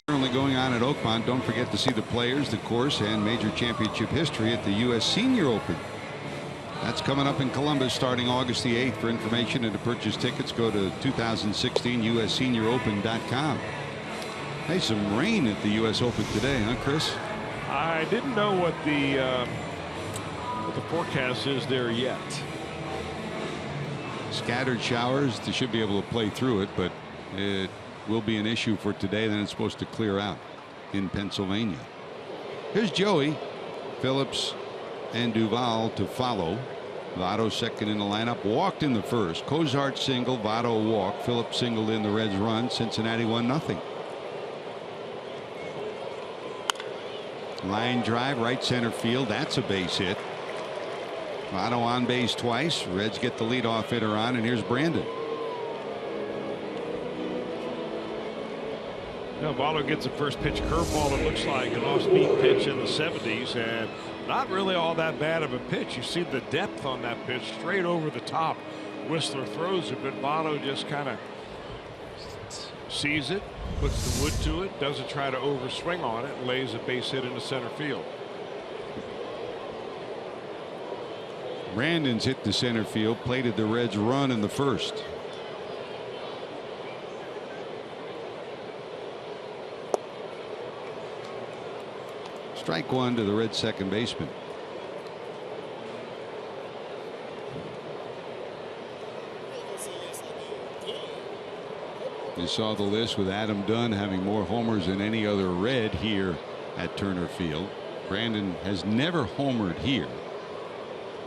Currently going on at Oakland. Don't forget to see the players, the course, and major championship history at the U.S. Senior Open. That's coming up in Columbus starting August the 8th. For information and to purchase tickets, go to 2016 USSeniorOpen.com. Hey, some rain at the U.S. Open today, huh, Chris? I didn't know what the forecast is there yet. Scattered showers. They should be able to play through it, but it will be an issue for today. Then it's supposed to clear out in Pennsylvania. Here's Joey, Phillips, and Duvall to follow. Votto second in the lineup. Walked in the first. Cozart single. Votto walked. Phillips singled in. The Reds run. Cincinnati 1-0. Line drive right center field. That's a base hit. Votto on base twice. Reds get the leadoff hitter on, and here's Brandon. Now Votto gets a first pitch curveball. It looks like an off-speed pitch in the 70s, and not really all that bad of a pitch. You see the depth on that pitch, straight over the top. Whistler throws it, but Votto just kind of sees it, puts the wood to it, doesn't try to overswing on it, and lays a base hit into center field. Brandon's hit to center field, plated the Reds run in the first. Strike one to the Reds second baseman. You saw the list with Adam Dunn having more homers than any other Red here at Turner Field. Brandon has never homered here,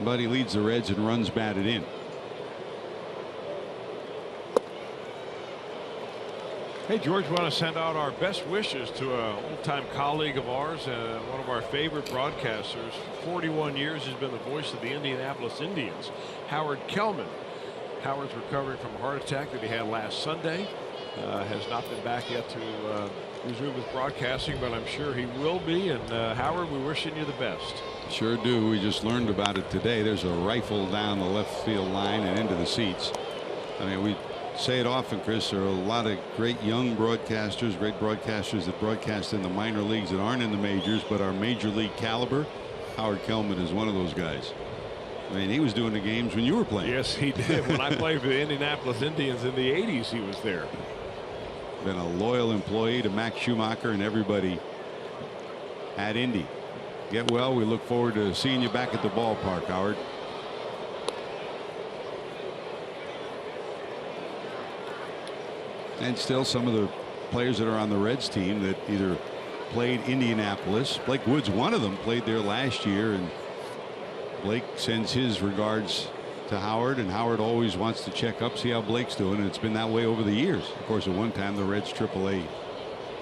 but he leads the Reds in runs batted in. Hey, George, want to send out our best wishes to an old-time colleague of ours and one of our favorite broadcasters. For 41 years, he's been the voice of the Indianapolis Indians, Howard Kellman. Howard's recovering from a heart attack that he had last Sunday. Has not been back yet to resume his broadcasting, but I'm sure he will be. And Howard, we're wishing you the best. Sure do. We just learned about it today. There's a rifle down the left field line and into the seats. I mean, we say it often, Chris. There are a lot of great young broadcasters, great broadcasters that broadcast in the minor leagues that aren't in the majors but are major league caliber. Howard Kellman is one of those guys. I mean, he was doing the games when you were playing. Yes, he did. When I played for the Indianapolis Indians in the 80s, he was there. Been a loyal employee to Max Schumacher and everybody at Indy. Get well. We look forward to seeing you back at the ballpark, Howard. And still some of the players that are on the Reds team that either played Indianapolis. Blake Wood's one of them, played there last year, and Blake sends his regards to Howard, and Howard always wants to check up, see how Blake's doing, and it's been that way over the years. Of course, at one time the Reds AAA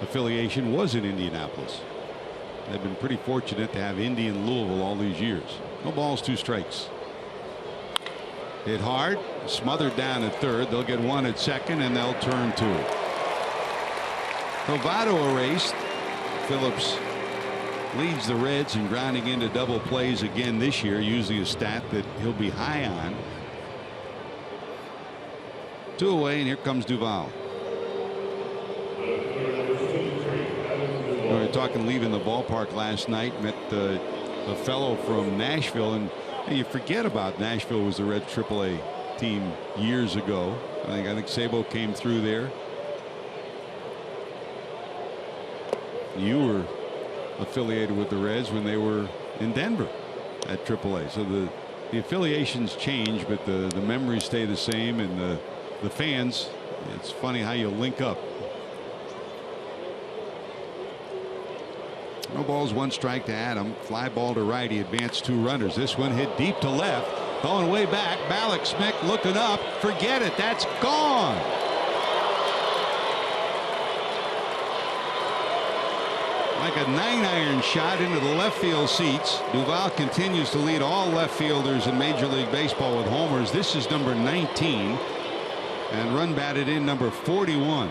affiliation was in Indianapolis. They've been pretty fortunate to have Indy and Louisville all these years. No balls, two strikes. Hit hard, smothered down at third. They'll get one at second, and they'll turn two. Votto erased. Phillips leads the Reds in grounding into double plays again this year, usually a stat that he'll be high on. Two away, and here comes Duvall. We were talking leaving the ballpark last night, met a fellow from Nashville, and you forget about Nashville was the Reds AAA team years ago. I think Sabo came through there. You were affiliated with the Reds when they were in Denver at AAA. So the affiliations change, but the memories stay the same, and the fans, it's funny how you link up. No balls, one strike to Adam. Fly ball to right. He advanced two runners. This one hit deep to left. Going way back. Balak Smith looking up. Forget it. That's gone. Like a 9-iron shot into the left field seats. Duvall continues to lead all left fielders in Major League Baseball with homers. This is number 19. And run batted in number 41.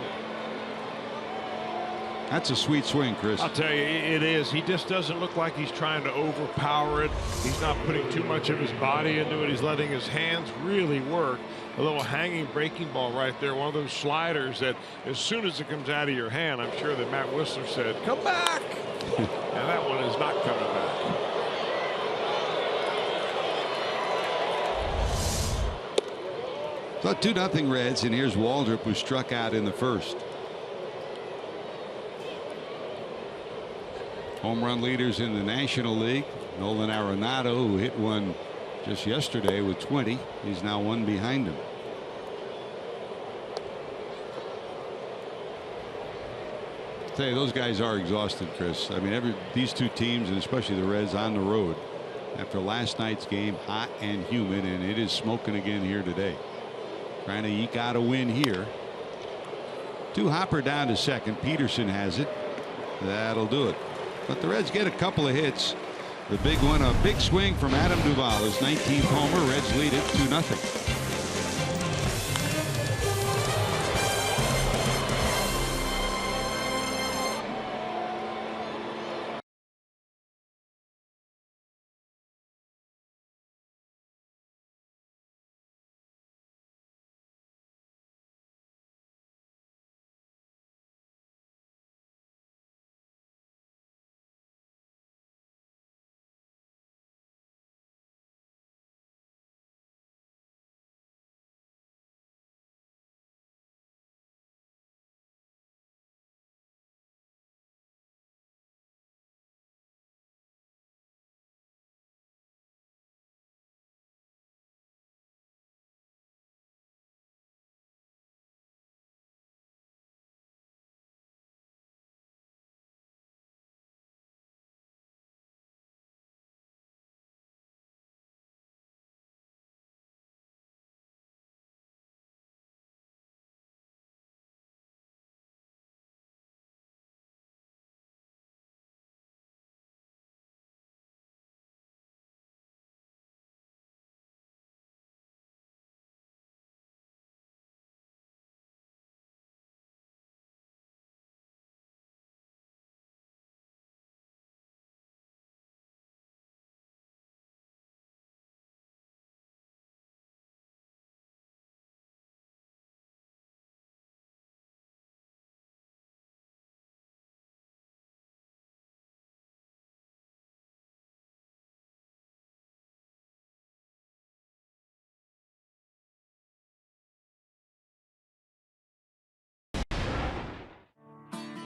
That's a sweet swing, Chris. I'll tell you, it is. He just doesn't look like he's trying to overpower it. He's not putting too much of his body into it. He's letting his hands really work. A little hanging breaking ball right there. One of those sliders that as soon as it comes out of your hand, I'm sure that Matt Whistler said, come back. And that one is not coming back. So 2-0 Reds, and here's Waldrop, who struck out in the first. Home run leaders in the National League. Nolan Arenado, who hit one just yesterday with 20. He's now one behind him. Tell you, those guys are exhausted, Chris. I mean, these two teams, and especially the Reds, on the road after last night's game, hot and humid, and it is smoking again here today. Trying to eke out a win here. Hopper down to second. Peterson has it. That'll do it. But the Reds get a couple of hits. The big one, a big swing from Adam Duvall, his 19th homer. Reds lead it 2-0.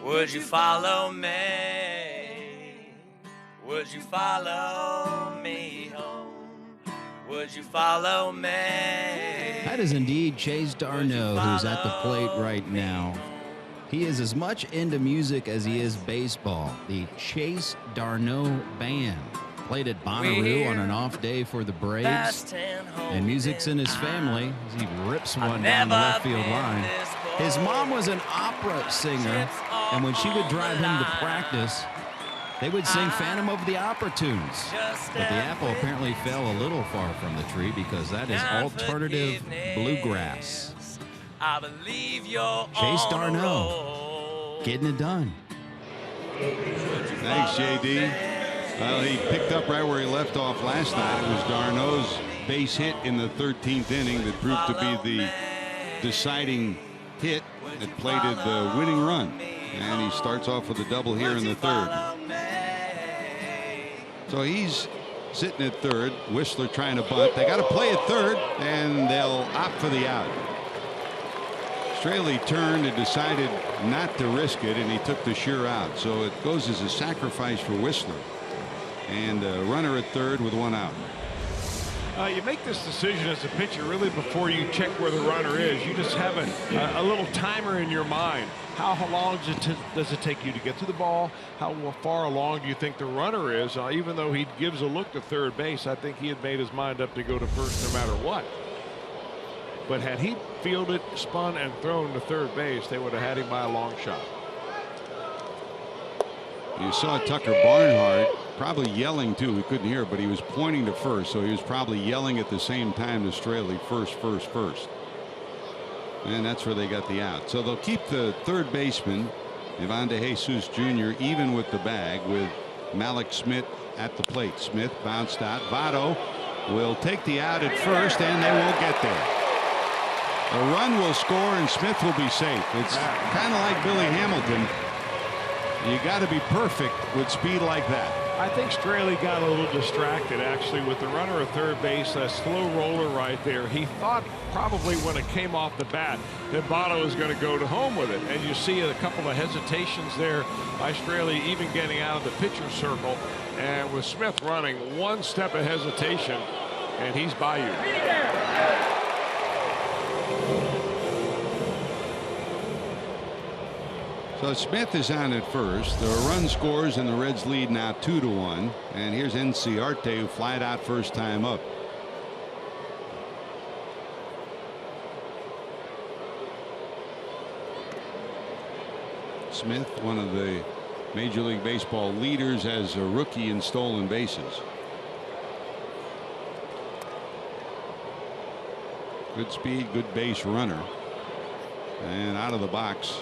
Would you follow me? Would you follow me home? Would you follow me? That is indeed Chase Darno, who's at the plate right now. He is as much into music as he is baseball. The Chase Darno Band played at Bonnaroo on an off day for the Braves. And music's in his family as he rips one down the left field line. His mom was an opera singer, and when she would drive him to practice, they would sing Phantom of the Opera tunes. But the apple apparently fell a little far from the tree because that is alternative bluegrass. Chase Darno getting it done. Thanks, JD. Well, he picked up right where he left off last night. It was Darno's base hit in the 13th inning that proved to be the deciding hit that plated the winning run. And he starts off with a double here in the third. So he's sitting at third. Whistler trying to bunt. They got to play at third, and they'll opt for the out. Straley turned and decided not to risk it, and he took the sure out. So it goes as a sacrifice for Whistler. And a runner at third with one out. You make this decision as a pitcher really before you check where the runner is. You just have a little timer in your mind. How long does it take you to get to the ball? How far along do you think the runner is? Even though he gives a look to third base, I think he had made his mind up to go to first no matter what. But had he fielded, spun, and thrown to third base, they would have had him by a long shot. You saw Tucker Barnhart probably yelling too. We couldn't hear it, but he was pointing to first, so he was probably yelling at the same time to Straley, first, first, first. And that's where they got the out. So they'll keep the third baseman Ivan De Jesus Jr. even with the bag with Malik Smith at the plate. Smith bounced out. Votto will take the out at first, and they won't get there. A run will score, and Smith will be safe. It's kind of like Billy Hamilton. You got to be perfect with speed like that. I think Straley got a little distracted, actually, with the runner at third base, that slow roller right there. He thought probably when it came off the bat that Votto was going to go to home with it. And you see a couple of hesitations there by Straley, even getting out of the pitcher's circle. And with Smith running, one step of hesitation, and he's by you. So Smith is on at first. The run scores and the Reds lead now 2-1. And here's Inciarte, who flied out first time up. Smith, one of the Major League Baseball leaders as a rookie in stolen bases. Good speed, good base runner. And out of the box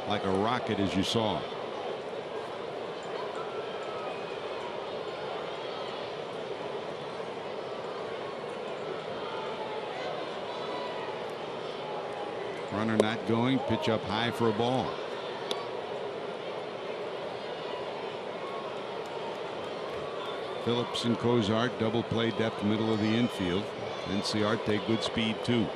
like a rocket, as you saw. Runner not going. Pitch up high for a ball. Phillips and Cozart double play depth middle of the infield. Inciarte good speed too.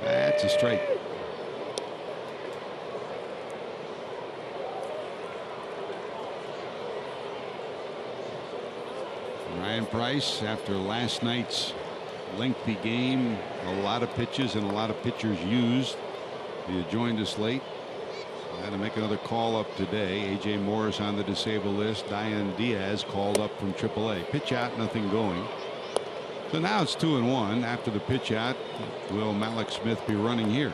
That's a strike. Ryan Price, after last night's lengthy game, a lot of pitches and a lot of pitchers used. He joined us late. Had to make another call up today. A.J. Morris on the disabled list. Diane Diaz called up from AAA. Pitch out, nothing going. So now it's 2-1. After the pitch out, will Malik Smith be running here?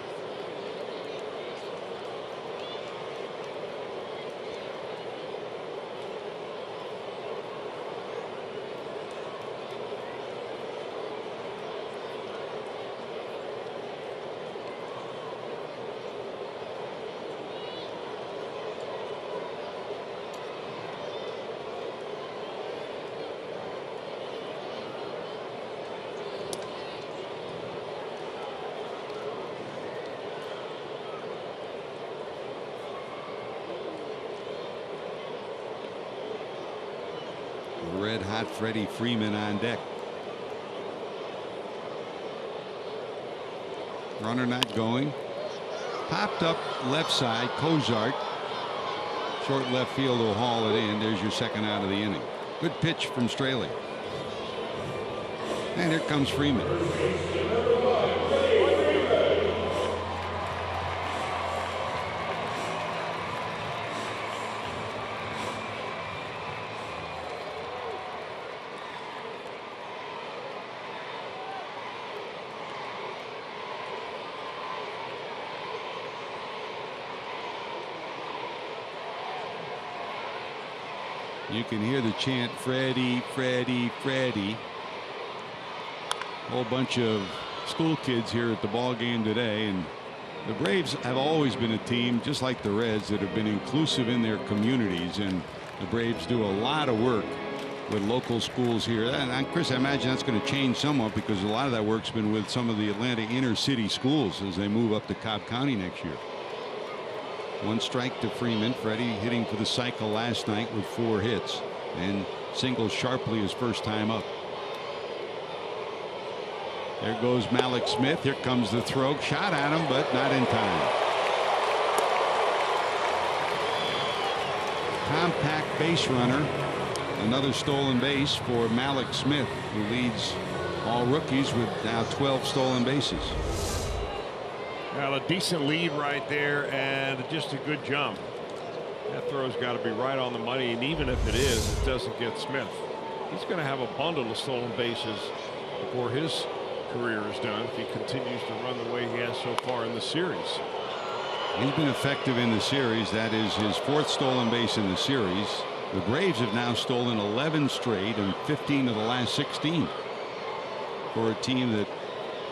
Red hot Freddie Freeman on deck. Runner not going. Popped up left side. Cozart. Short left field will haul it in. There's your second out of the inning. Good pitch from Straley. And here comes Freeman. You can hear the chant, Freddie, Freddie, Freddie. A whole bunch of school kids here at the ball game today. And the Braves have always been a team, just like the Reds, that have been inclusive in their communities. And the Braves do a lot of work with local schools here. And Chris, I imagine that's going to change somewhat because a lot of that work's been with some of the Atlanta inner city schools as they move up to Cobb County next year. One strike to Freeman. Freddie hitting for the cycle last night with 4 hits and singles sharply his first time up. There goes Malik Smith. Here comes the throw. Shot at him, but not in time. Compact base runner. Another stolen base for Malik Smith, who leads all rookies with now 12 stolen bases. Well, a decent lead right there and just a good jump. That throw's got to be right on the money, and even if it is, it doesn't get Smith. He's going to have a bundle of stolen bases before his career is done if he continues to run the way he has so far in the series. He's been effective in the series. That is his 4th stolen base in the series. The Braves have now stolen 11 straight and 15 of the last 16 for a team that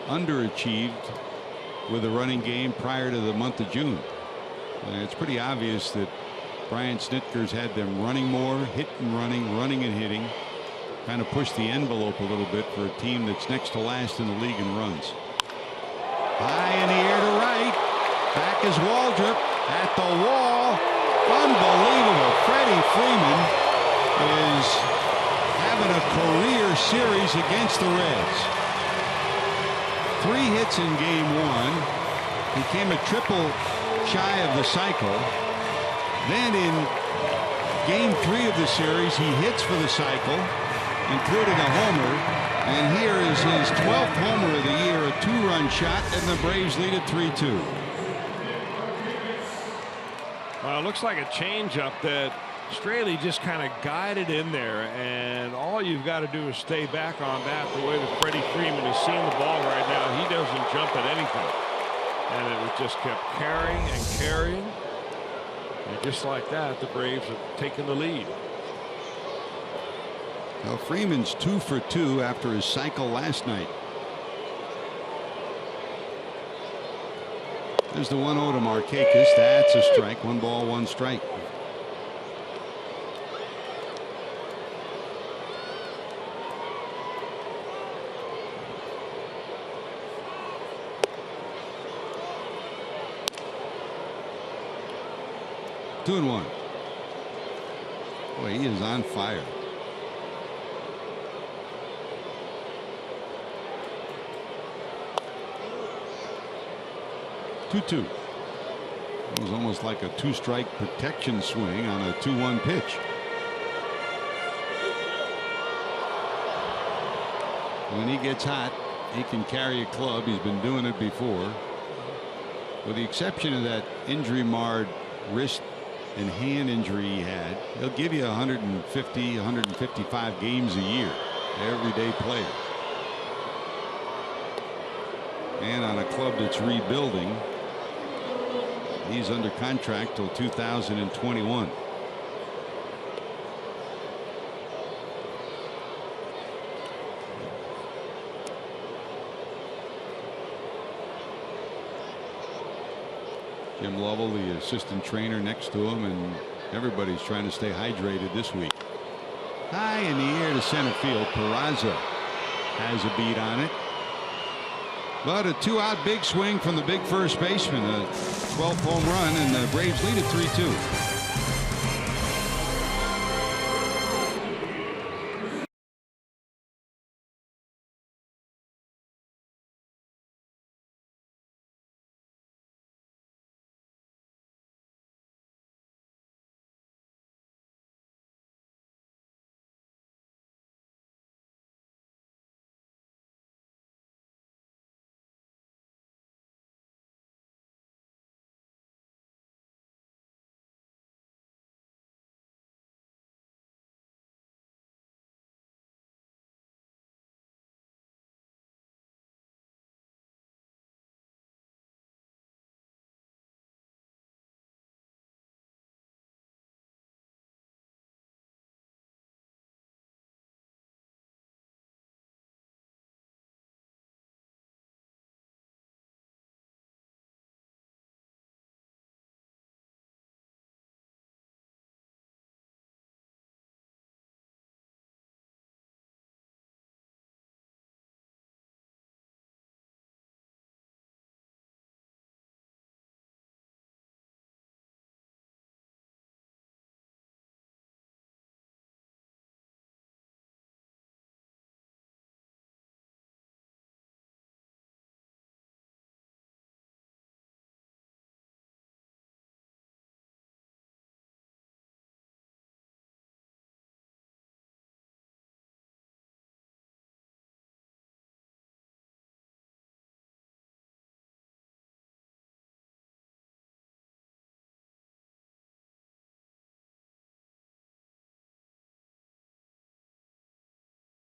underachieved with a running game prior to the month of June. And it's pretty obvious that Brian Snitker's had them running more, hit and running, running and hitting, kind of push the envelope a little bit for a team that's next to last in the league in runs. High in the air to right. Back is Waldrop at the wall. Unbelievable. Freddie Freeman is having a career series against the Reds. 3 hits in game 1. He came a triple shy of the cycle. Then in game 3 of the series, he hits for the cycle, including a homer. And here is his 12th homer of the year, a 2-run shot, and the Braves lead it 3-2. Well, it looks like a changeup that Straley just kind of guided in there, and all you've got to do is stay back on that. The way that Freddie Freeman is seeing the ball right now, he doesn't jump at anything, and it just kept carrying and carrying, and just like that, the Braves have taken the lead. Well, Freeman's 2 for 2 after his cycle last night. There's the 1-0 to Markakis. That's a strike. 1 ball, 1 strike. Two and 1. Boy, he is on fire. Two. It was almost like a 2-strike protection swing on a 2-1 pitch. When he gets hot, he can carry a club. He's been doing it before. With the exception of that injury-marred wrist and hand injury he had, he'll give you 150, 155 games a year. Everyday player. And on a club that's rebuilding, he's under contract till 2021. Jim Lovell, the assistant trainer, next to him, and everybody's trying to stay hydrated this week. High in the air to center field. Peraza has a beat on it. But a 2-out big swing from the big first baseman, a 12th home run, and the Braves lead it 3-2.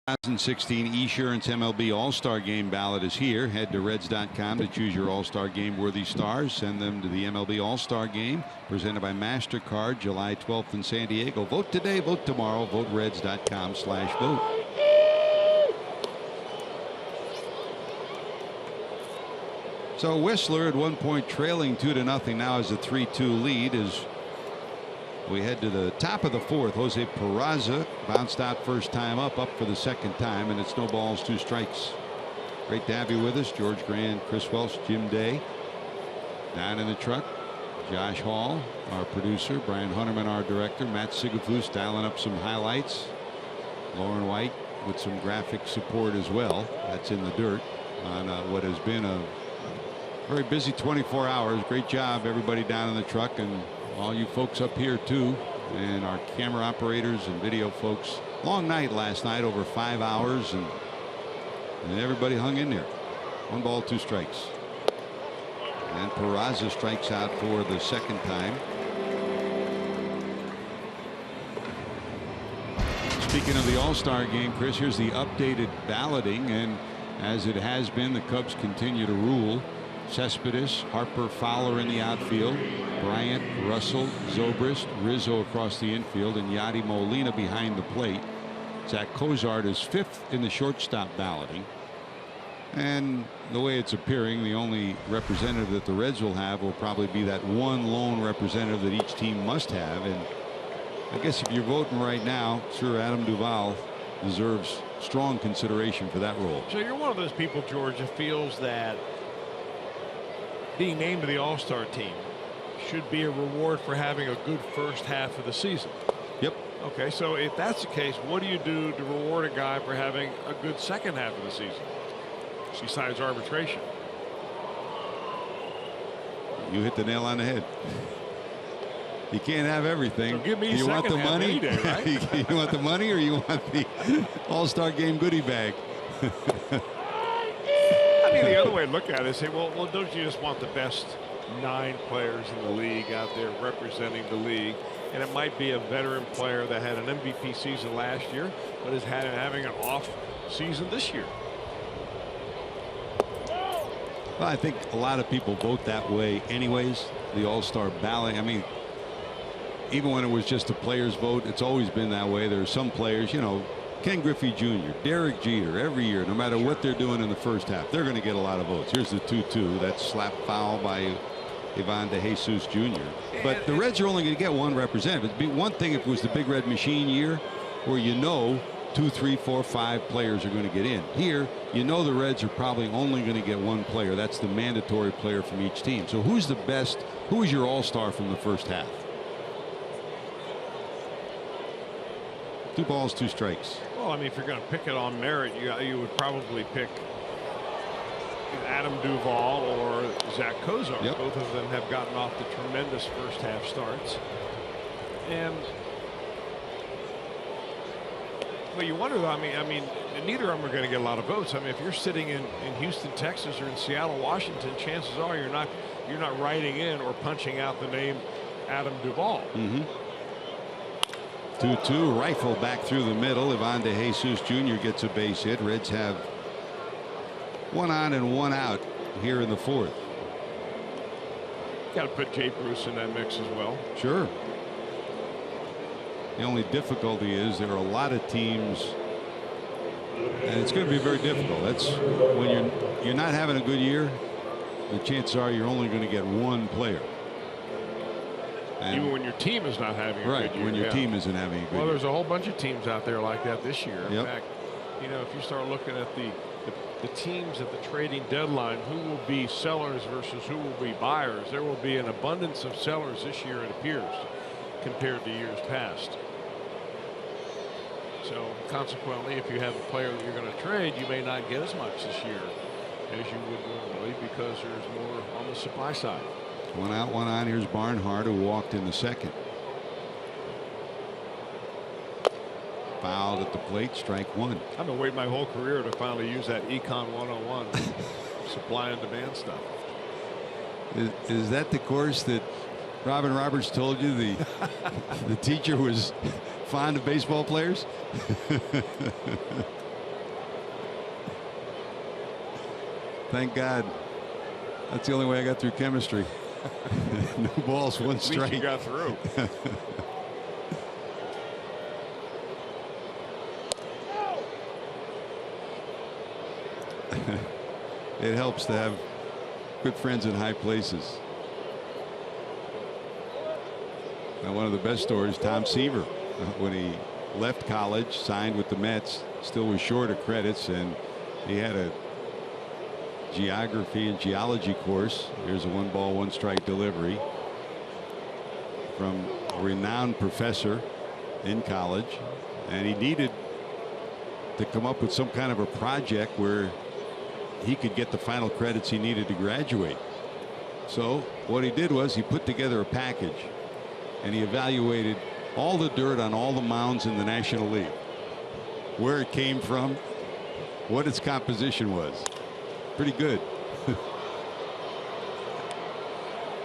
2016 Esurance MLB All-Star Game ballot is here. Head to Reds.com to choose your All-Star Game worthy stars. Send them to the MLB All-Star Game presented by MasterCard July 12th in San Diego. Vote today, vote tomorrow. Vote Reds.com/vote. So Whistler at one point trailing 2-0, now has a 3-2 lead as we head to the top of the fourth. Jose Peraza bounced out first time up for the second time, and it's no balls, 2 strikes. Great to have you with us. George Grand, Chris Welsh, Jim Day. Down in the truck, Josh Hall, our producer, Brian Hunterman, our director, Matt Sigafus dialing up some highlights. Lauren White with some graphic support as well. That's in the dirt on what has been a very busy 24 hours. Great job, everybody down in the truck, and all you folks up here too, and our camera operators and video folks. Long night last night, over 5 hours, and everybody hung in there. 1 ball, 2 strikes. And Peraza strikes out for the second time. Speaking of the All-Star Game, Chris, here's the updated balloting, and as it has been, the Cubs continue to rule. Cespedes, Harper, Fowler in the outfield, Bryant, Russell, Zobrist, Rizzo across the infield, and Yadi Molina behind the plate. Zach Cozart is 5th in the shortstop balloting. And the way it's appearing, the only representative that the Reds will have will probably be that one lone representative that each team must have. And I guess if you're voting right now, sure, Adam Duvall deserves strong consideration for that role. So you're one of those people, George, that feels that being named to the All-Star team should be a reward for having a good first half of the season. Yep. Okay, so if that's the case, what do you do to reward a guy for having a good second half of the season besides arbitration? You hit the nail on the head. You can't have everything. So give me you want the money, day, right? You want the money, or you want the All-Star Game goodie bag? I mean, the other way to look at it is say, well, don't you just want the best 9 players in the league out there representing the league? And it might be a veteran player that had an MVP season last year, but is having an off season this year. Well, I think a lot of people vote that way anyways. The All-Star ballot. I mean, even when it was just a player's vote, it's always been that way. There are some players, you know, Ken Griffey Jr., Derek Jeter, every year, no matter what they're doing in the first half, they're going to get a lot of votes. Here's the 2-2. That's slapped foul by Ivan De Jesus Jr. But the Reds are only going to get 1 representative. It'd be one thing if it was the Big Red Machine year, where you know 2, 3, 4, 5 players are going to get in. Here, you know the Reds are probably only going to get 1 player. That's the mandatory player from each team. So who's the best? Who is your All-Star from the first half? 2 balls, 2 strikes. Well, I mean, if you're going to pick it on merit, you would probably pick Adam Duvall or Zach Cozart. Yep. Both of them have gotten off the tremendous first half starts. And well, you wonder, though, I mean, neither of them are going to get a lot of votes. I mean, if you're sitting in Houston, Texas, or in Seattle, Washington, chances are you're not writing in or punching out the name Adam Duvall. 2-2, rifle back through the middle. Ivan De Jesus Jr. gets a base hit. Reds have 1 on and 1 out here in the 4th. Got to put Jay Bruce in that mix as well. Sure. The only difficulty is there are a lot of teams, and it's going to be very difficult. That's when you're not having a good year, the chances are you're only going to get 1 player. And even when your team is not having a good year. When your team isn't having a good year. Well, there's a whole bunch of teams out there like that this year. In Yep. fact, you know, if you start looking at the teams at the trading deadline, who will be sellers versus who will be buyers, there will be an abundance of sellers this year, it appears, compared to years past. So consequently, if you have a player that you're going to trade, you may not get as much this year as you would normally because there's more on the supply side. 1 out, 1 on. Here's Barnhart, who walked in the 2nd. Fouled at the plate, strike 1. I've been waiting my whole career to finally use that Econ 101 supply and demand stuff. Is that the course that Robin Roberts told you the teacher was fond of baseball players? Thank God. That's the only way I got through chemistry. No balls, one strike. At least you got through. It helps to have good friends in high places. Now, one of the best stories, Tom Seaver, when he left college, signed with the Mets, still was short of credits, and he had a geography and geology course. Here's a 1-ball, 1-strike delivery from a renowned professor in college, and he needed to come up with some kind of a project where he could get the final credits he needed to graduate. So what he did was he put together a package, and he evaluated all the dirt on all the mounds in the National League, where it came from, what its composition was. Pretty good.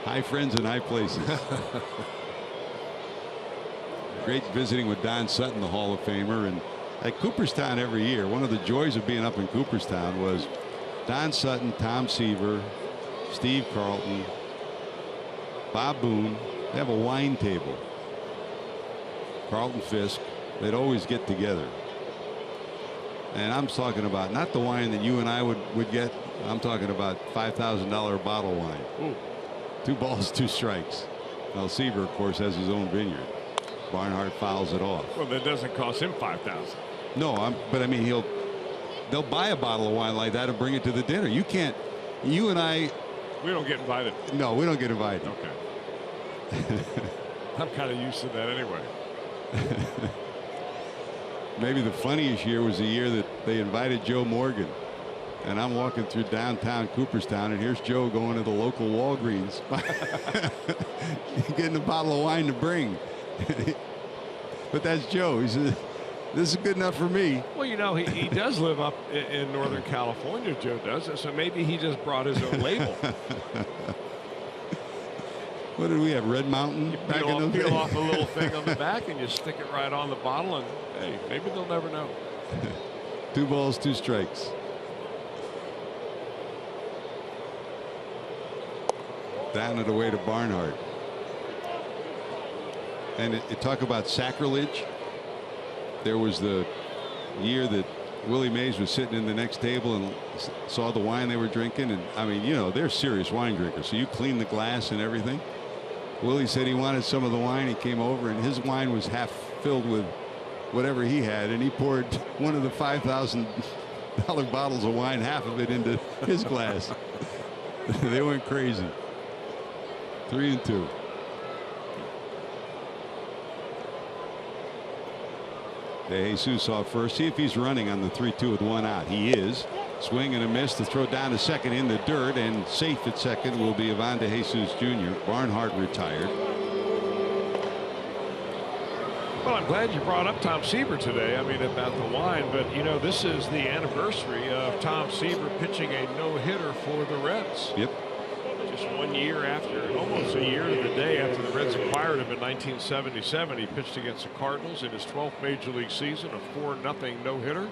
High friends in high places. Great visiting with Don Sutton, the Hall of Famer. And at Cooperstown every year, one of the joys of being up in Cooperstown was Don Sutton, Tom Seaver, Steve Carlton, Bob Boone. They have a wine table. Carlton Fisk, they'd always get together. And I'm talking about not the wine that you and I would get. I'm talking about $5,000 bottle wine. Ooh. 2 balls, 2 strikes. Now Seaver, of course, has his own vineyard. Barnhart fouls it off. Well, that doesn't cost him $5,000. No, but I mean, they'll buy a bottle of wine like that and bring it to the dinner. You can't. You and I. We don't get invited. No, we don't get invited. Okay. I'm kind of used to that anyway. Maybe the funniest year was the year that they invited Joe Morgan, and I'm walking through downtown Cooperstown, and here's Joe going to the local Walgreens getting a bottle of wine to bring. But that's Joe. He said, this is good enough for me. Well, you know, he does live up in Northern California, Joe does, so maybe he just brought his own label. What did we have? Red Mountain? You peel off a little thing on the back and you stick it right on the bottle, and hey, maybe they'll never know. 2 balls, 2 strikes. Down and away to Barnhart. And it talk about sacrilege. There was the year that Willie Mays was sitting in the next table and saw the wine they were drinking, and I mean, you know, they're serious wine drinkers, so you clean the glass and everything. Willie said he wanted some of the wine. He came over, and his wine was half filled with whatever he had, and he poured one of the $5,000 bottles of wine, half of it, into his glass. They went crazy. 3-2. De Jesus off first. See if he's running on the 3-2 with 1 out. He is. Swing and a miss. The throw down to second in the dirt, and safe at second will be Ivan De Jesus Jr. Barnhart retired. Well, I'm glad you brought up Tom Seaver today. I mean, about the wine, but you know, this is the anniversary of Tom Seaver pitching a no-hitter for the Reds. Yep. Just 1 year after, almost a year to the day after the Reds acquired him in 1977, he pitched against the Cardinals in his 12th Major League season, a 4-0 no-hitter.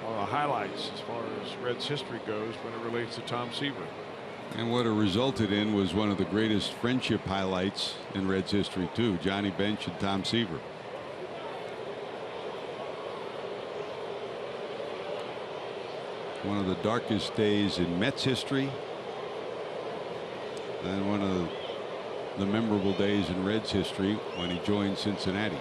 One of the highlights as far as Reds history goes when it relates to Tom Seaver. And what it resulted in was one of the greatest friendship highlights in Reds history too. Johnny Bench and Tom Seaver. One of the darkest days in Mets history, and one of the memorable days in Reds history when he joined Cincinnati.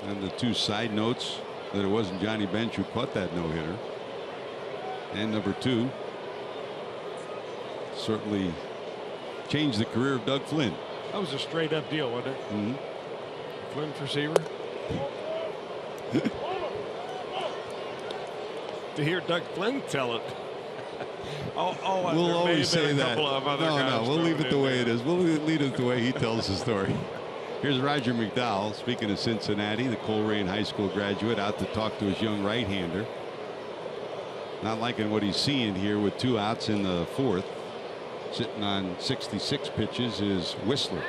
And the 2 side notes that it wasn't Johnny Bench who caught that no-hitter. And number 2, certainly changed the career of Doug Flynn. That was a straight up deal, wasn't it? Mm-hmm. Flynn for Seaver. To hear Doug Flynn tell it. We'll always say that. No, we'll leave it the way it is. We'll leave it the way he tells the story. Here's Roger McDowell, speaking of Cincinnati, the Coleraine High School graduate, out to talk to his young right-hander. Not liking what he's seeing here with 2 outs in the 4th. Sitting on 66 pitches is Whistler.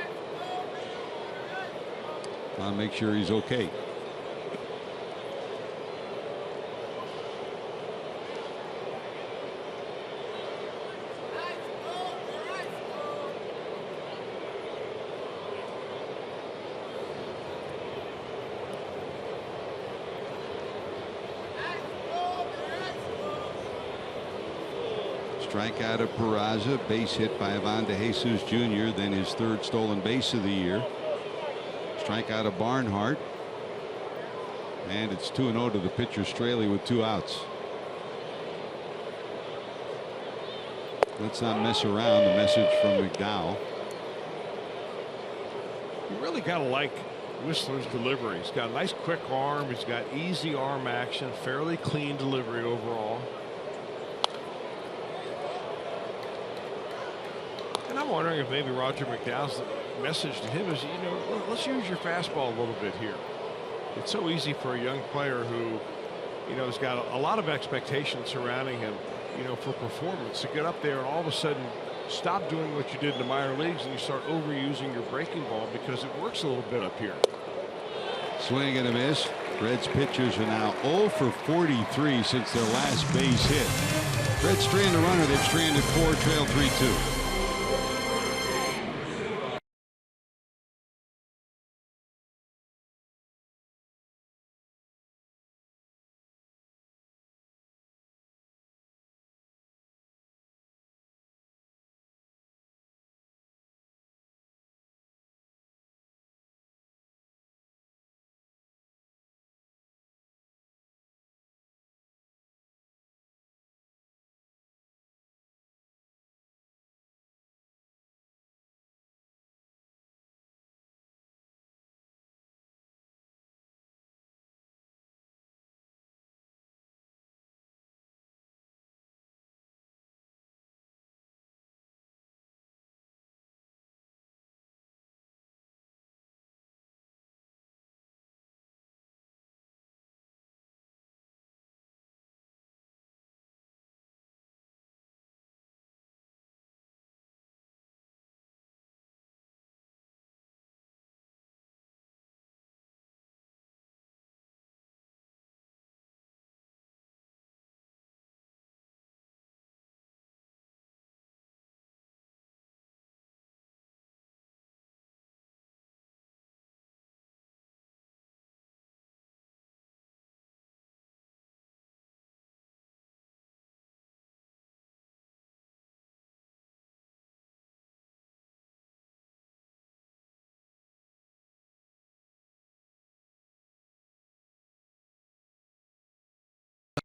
I'll make sure he's okay. Strikeout of Peraza, base hit by Ivan DeJesus Jr., then his third stolen base of the year. Strikeout of Barnhart. And it's 2-0 to the pitcher Straley with 2 outs. Let's not mess around. The message from McDowell. You really got to like Whistler's delivery. He's got a nice quick arm. He's got easy arm action. Fairly clean delivery overall. And I'm wondering if maybe Roger McDowell's message to him is, you know, let's use your fastball a little bit here. It's so easy for a young player who, you know, has got a lot of expectations surrounding him, you know, for performance, to get up there and all of a sudden stop doing what you did in the minor leagues and you start overusing your breaking ball because it works a little bit up here. Swing and a miss. Reds pitchers are now 0 for 43 since their last base hit. Reds strand a runner. They've stranded 4, trail 3-2.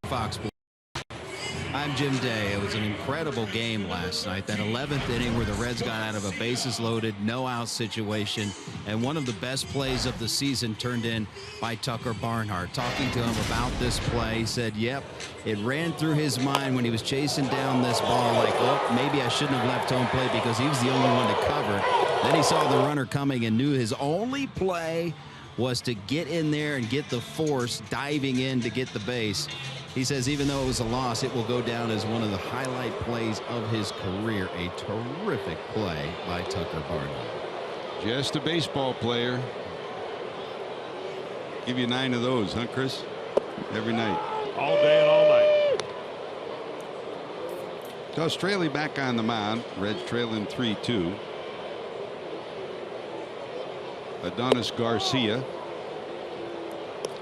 Fox. I'm Jim Day. It was an incredible game last night. That 11th inning where the Reds got out of a bases loaded, no out situation, and one of the best plays of the season turned in by Tucker Barnhart. Talking to him about this play, he said, yep, it ran through his mind when he was chasing down this ball like, oh, maybe I shouldn't have left home plate because he was the only one to cover. Then he saw the runner coming and knew his only play was to get in there and get the force diving in to get the base. He says even though it was a loss, it will go down as one of the highlight plays of his career. A terrific play by Tucker Barnhart. Just a baseball player. Give you 9 of those, huh, Chris? Every night. All day and all night. So Australia back on the mound. Reds trailing 3-2. Adonis Garcia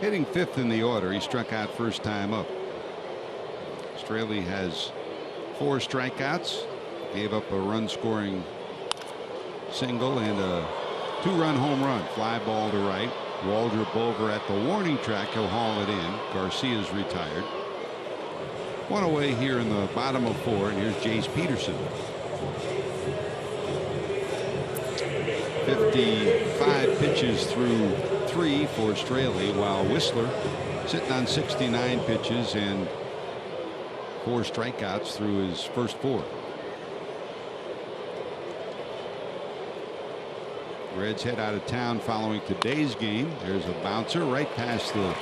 hitting 5th in the order. He struck out first time up. Australia has 4 strikeouts. Gave up a run-scoring single and a 2-run home run. Fly ball to right. Waldrop over at the warning track. He'll haul it in. Garcia's retired. One away here in the bottom of 4. And here's Jace Peterson. 55 pitches through 3 for Straley, while Whistler sitting on 69 pitches and 4 strikeouts through his first 4. Reds head out of town following today's game. There's a bouncer right past the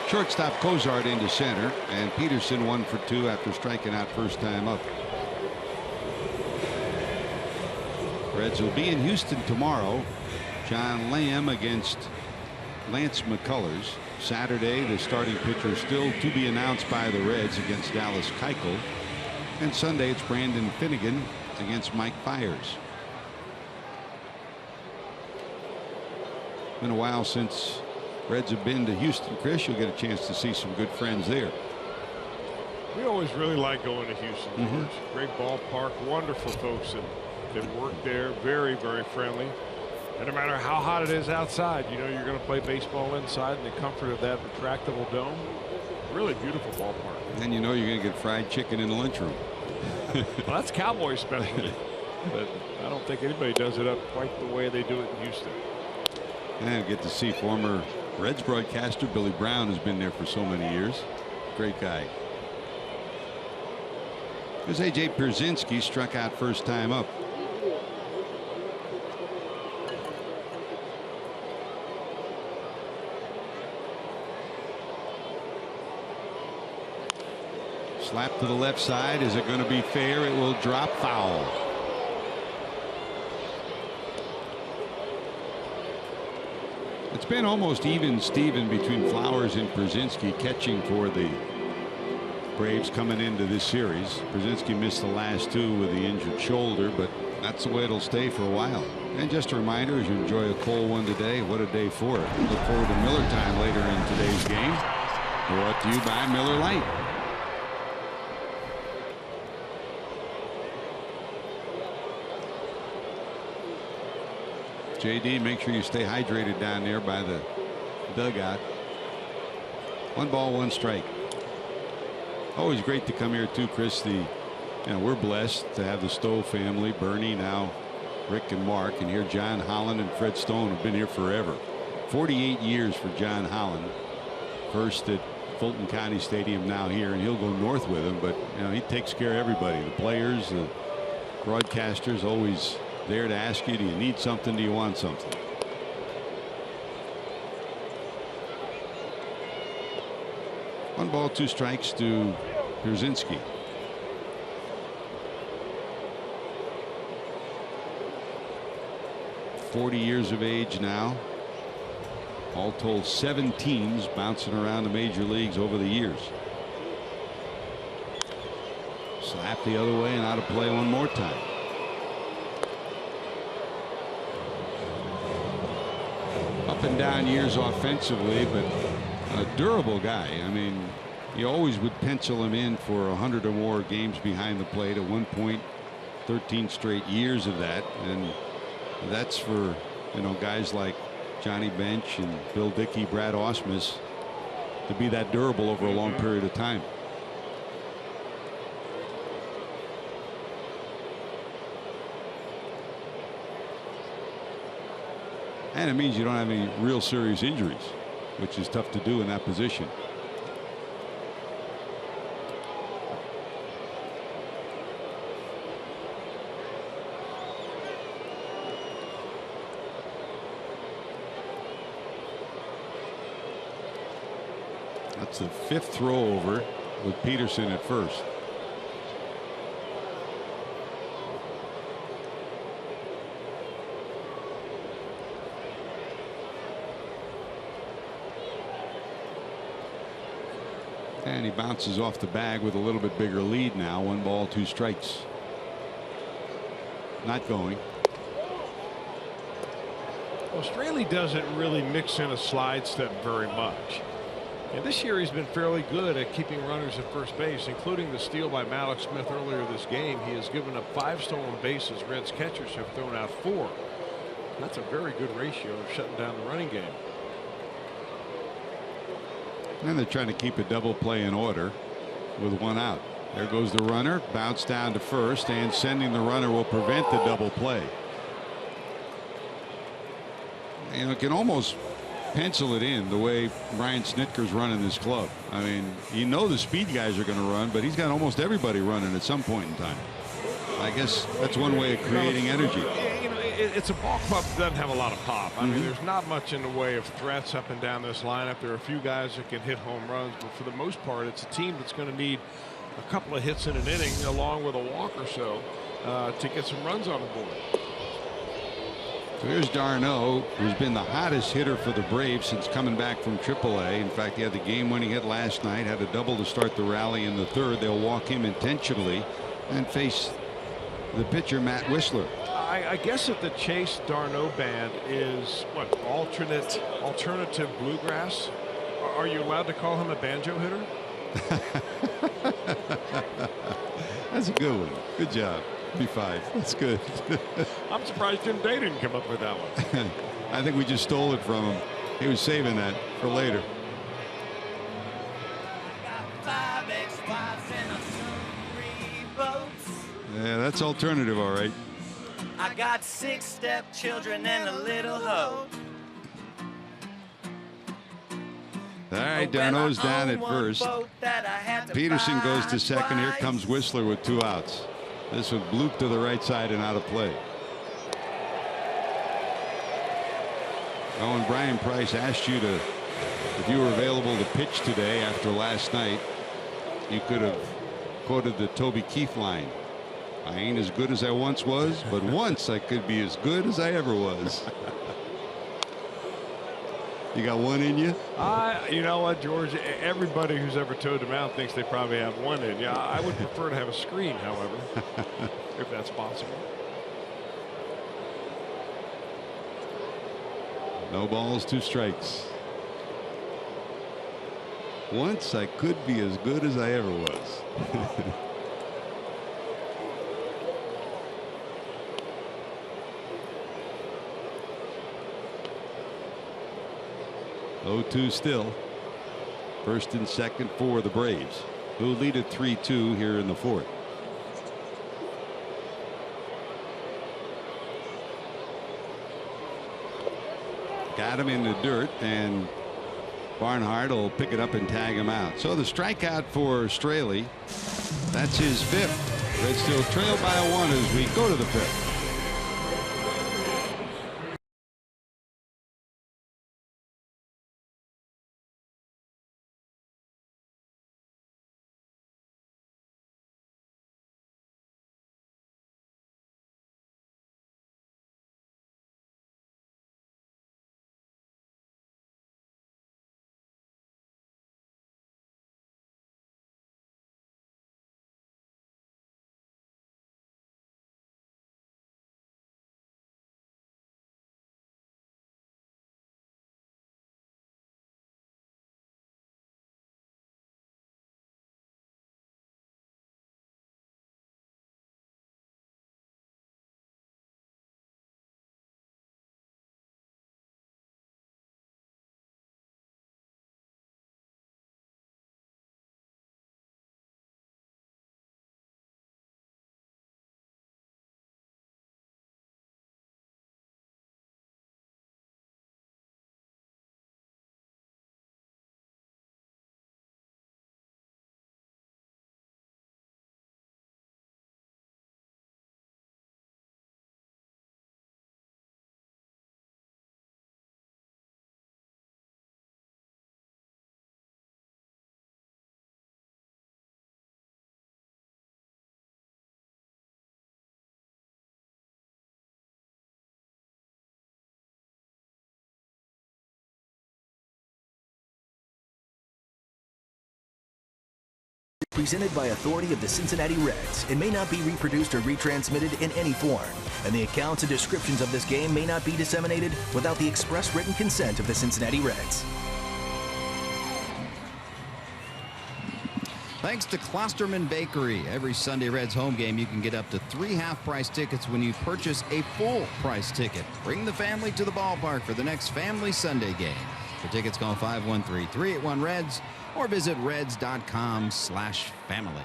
shortstop Cozart into center, and Peterson 1 for 2 after striking out first time up. Reds will be in Houston tomorrow. John Lamb against Lance McCullers. Saturday, the starting pitcher still to be announced by the Reds against Dallas Keuchel. And Sunday, it's Brandon Finnegan against Mike Fiers. Been a while since Reds have been to Houston. Chris, you'll get a chance to see some good friends there. We always really like going to Houston. Great ballpark, wonderful folks that work there, very, very friendly. And no matter how hot it is outside, you know you're going to play baseball inside in the comfort of that retractable dome. Really beautiful ballpark. And you know you're going to get fried chicken in the lunchroom. Well, that's Cowboy specialty. But I don't think anybody does it up quite the way they do it in Houston. And get to see former Reds broadcaster Billy Brown, who's been there for so many years. Great guy. Here's A.J. Pierzynski, struck out first time up. Slap to the left side. Is it going to be fair? It will drop foul. It's been almost even Steven between Flowers and Pierzynski catching for the Braves coming into this series. Pierzynski missed the last two with the injured shoulder, but that's the way it'll stay for a while. And just a reminder, as you enjoy a cold one today, what a day for it. Look forward to Miller time later in today's game. Brought to you by Miller Lite. JD, make sure you stay hydrated down there by the dugout. 1 ball, 1 strike. Always great to come here too, Chris. We're blessed to have the Stowe family, Bernie, now Rick and Mark, and here John Holland and Fred Stone have been here forever. 48 years for John Holland. First at Fulton County Stadium, now here, and he'll go north with him, but he takes care of everybody. The players, the broadcasters, always there to ask you, do you need something, do you want something? One ball, 2 strikes to Pierzynski. "40 years of age now. All told 7 teams bouncing around the major leagues over the years. Slap the other way and out of play one more time. Up and down years offensively, but a durable guy. I mean, you always would pencil him in for 100 or more games behind the plate. At one point, 13 straight years of that, and that's for guys like Johnny Bench and Bill Dickey, Brad Ausmus, to be that durable over a long period of time. And it means you don't have any real serious injuries, which is tough to do in that position. That's the 5th throw over with Peterson at first. And he bounces off the bag with a little bit bigger lead now. 1 ball, 2 strikes. Not going. Well, Straley doesn't really mix in a slide step very much. And this year he's been fairly good at keeping runners at first base, including the steal by Mallex Smith earlier this game. He has given up 5 stolen bases. Reds catchers have thrown out 4. That's a very good ratio of shutting down the running game. And they're trying to keep a double play in order with 1 out. There goes the runner, bounce down to first, and sending the runner will prevent the double play. You can almost pencil it in the way Brian Snitker's running this club. I mean, the speed guys are going to run, but he's got almost everybody running at some point in time. I guess that's one way of creating energy. It's a ball club that doesn't have a lot of pop. I mean, there's not much in the way of threats up and down this lineup. There are a few guys that can hit home runs, but for the most part, it's a team that's going to need a couple of hits in an inning, along with a walk or so, to get some runs on the board. So here's d'Arnaud, who's been the hottest hitter for the Braves since coming back from AAA. In fact, he had the game-winning hit last night, had a double to start the rally in the third. They'll walk him intentionally and face the pitcher, Matt Whistler. I guess that the Chase d'Arnaud band is what, alternative bluegrass? Are you allowed to call him a banjo hitter? That's a good one. Good job. B5. That's good. I'm surprised Jim Day didn't come up with that one. I think we just stole it from him. He was saving that for later. Yeah, that's alternative, all right. I got 6 stepchildren and a little hoe. All right, d'Arnaud's down at first. Peterson goes to second. Here comes Whistler with 2 outs. This would bloop to the right side and out of play. Oh, and Brian Price asked you to, if you were available to pitch today after last night, you could have quoted the Toby Keith line. I ain't as good as I once was, but once I could be as good as I ever was. You got one in you? You know what, George? Everybody who's ever toed him out thinks they probably have one in. Yeah, I would prefer to have a screen, however, if that's possible. No balls, 2 strikes. Once I could be as good as I ever was. 0-2 still. First and second for the Braves, who lead at 3-2 here in the 4th. Got him in the dirt, and Barnhart will pick it up and tag him out. So the strikeout for Straley. That's his 5th. Reds still trail by 1 as we go to the 5th. Presented by authority of the Cincinnati Reds, it may not be reproduced or retransmitted in any form, and the accounts and descriptions of this game may not be disseminated without the express written consent of the Cincinnati Reds. Thanks to Klosterman Bakery. Every Sunday Reds home game, you can get up to 3 half-price tickets when you purchase a full-price ticket. Bring the family to the ballpark for the next Family Sunday game. For tickets, call 513-381-REDS or visit reds.com/family.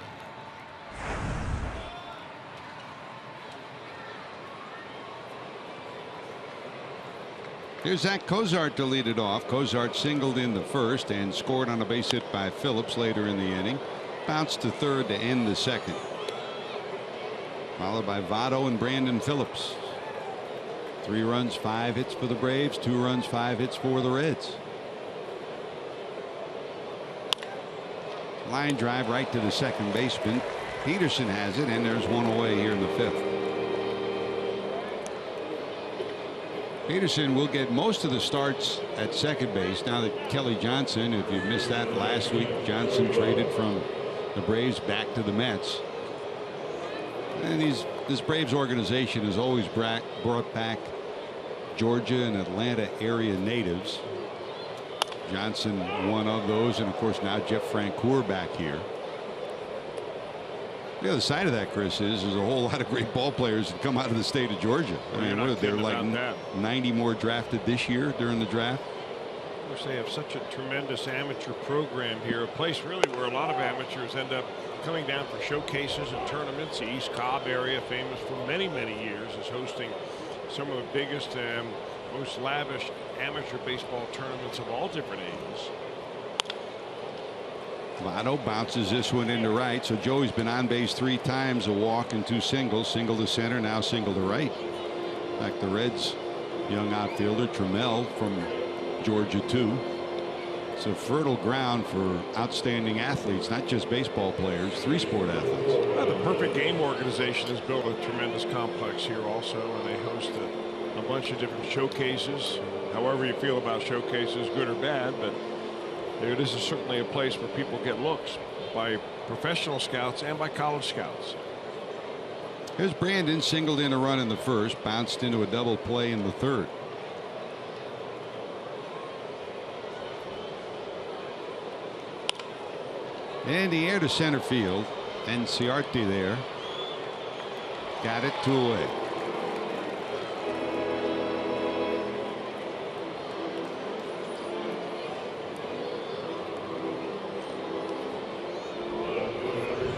Here's Zach Cozart to lead it off. Cozart singled in the first and scored on a base hit by Phillips later in the inning. Bounced to third to end the second. Followed by Votto and Brandon Phillips. 3 runs, 5 hits for the Braves. 2 runs, 5 hits for the Reds. Line drive right to the second baseman. Peterson has it, and there's one away here in the 5th. Peterson will get most of the starts at second base now that Kelly Johnson, if you missed that last week, Johnson traded from the Braves back to the Mets. And this Braves organization has always brought back Georgia and Atlanta area natives. Johnson one of those, and of course now Jeff Francoeur back here. The other side of that, Chris, is there's a whole lot of great ball players that come out of the state of Georgia. I mean, what, they're like 90 more drafted this year during the draft. Of course, they have such a tremendous amateur program here, a place really where a lot of amateurs end up coming down for showcases and tournaments. The East Cobb area, famous for many years, is hosting some of the biggest and most lavish amateur baseball tournaments of all different ages. Votto bounces this one into right, so Joey's been on base 3 times, a walk and 2 singles, single to center, now single to right. In fact, the Reds young outfielder Trammell from Georgia too. It's a fertile ground for outstanding athletes, not just baseball players, 3-sport athletes. Well, the Perfect Game organization has built a tremendous complex here also, and they host a bunch of different showcases. However you feel about showcases, good or bad, but this is certainly a place where people get looks by professional scouts and by college scouts. Here's Brandon, singled in a run in the first, bounced into a double play in the third. In the air to center field, and Ciarti there. Got it 2 away.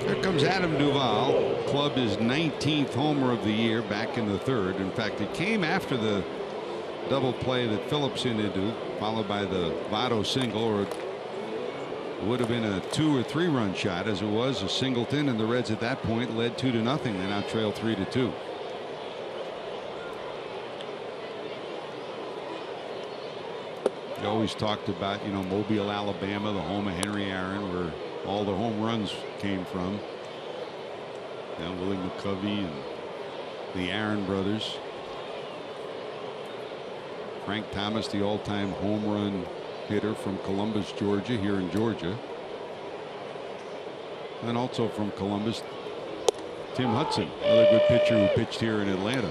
Here comes Adam Duvall. Club his 19th homer of the year back in the third. In fact, it came after the double play that Phillips hit into, followed by the Votto single, or it would have been a 2 or 3 run shot. As it was, a singleton, and the Reds at that point led 2-0. They now trail 3-2. We always talked about, you know, Mobile, Alabama, the home of Henry Aaron, where all the home runs came from. You know, Willie McCovey and the Aaron brothers. Frank Thomas, the all-time home run hitter from Columbus, Georgia, here in Georgia. And also from Columbus, Tim Hudson, another good pitcher who pitched here in Atlanta.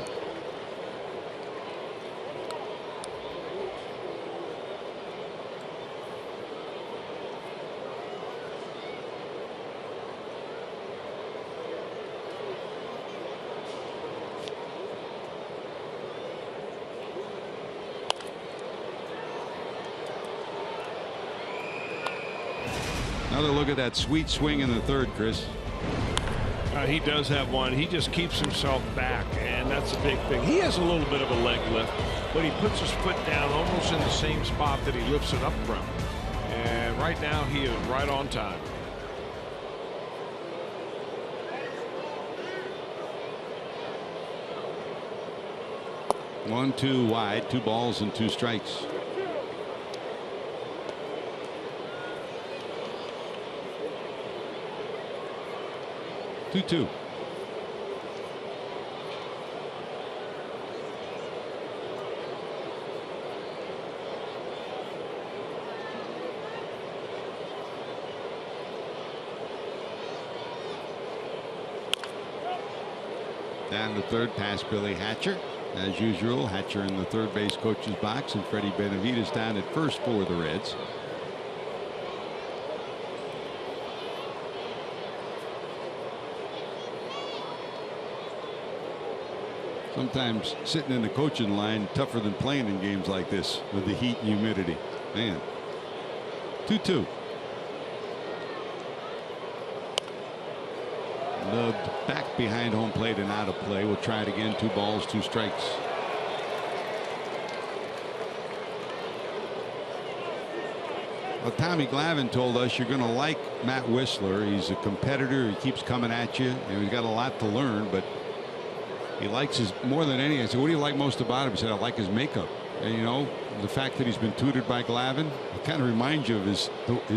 Another look at that sweet swing in the third, Chris. He does have one. He just keeps himself back, and that's a big thing. He has a little bit of a leg lift, but he puts his foot down almost in the same spot that he lifts it up from. And right now he is right on time. One, 2 wide, 2 balls and 2 strikes. Two. Down the third, past Billy Hatcher. As usual, Hatcher in the third base coach's box, and Freddie Benavides down at first for the Reds. Sometimes sitting in the coaching line tougher than playing in games like this with the heat and humidity. Man. 2-2. The back behind home plate and out of play. We'll try it again. 2 balls, 2 strikes. Well, Tommy Glavine told us you're going to like Matt Whistler. He's a competitor. He keeps coming at you, and he's got a lot to learn, but he likes his more than anything. I said, what do you like most about him? He said, I like his makeup. And, you know, the fact that he's been tutored by Glavine, it kind of reminds you of his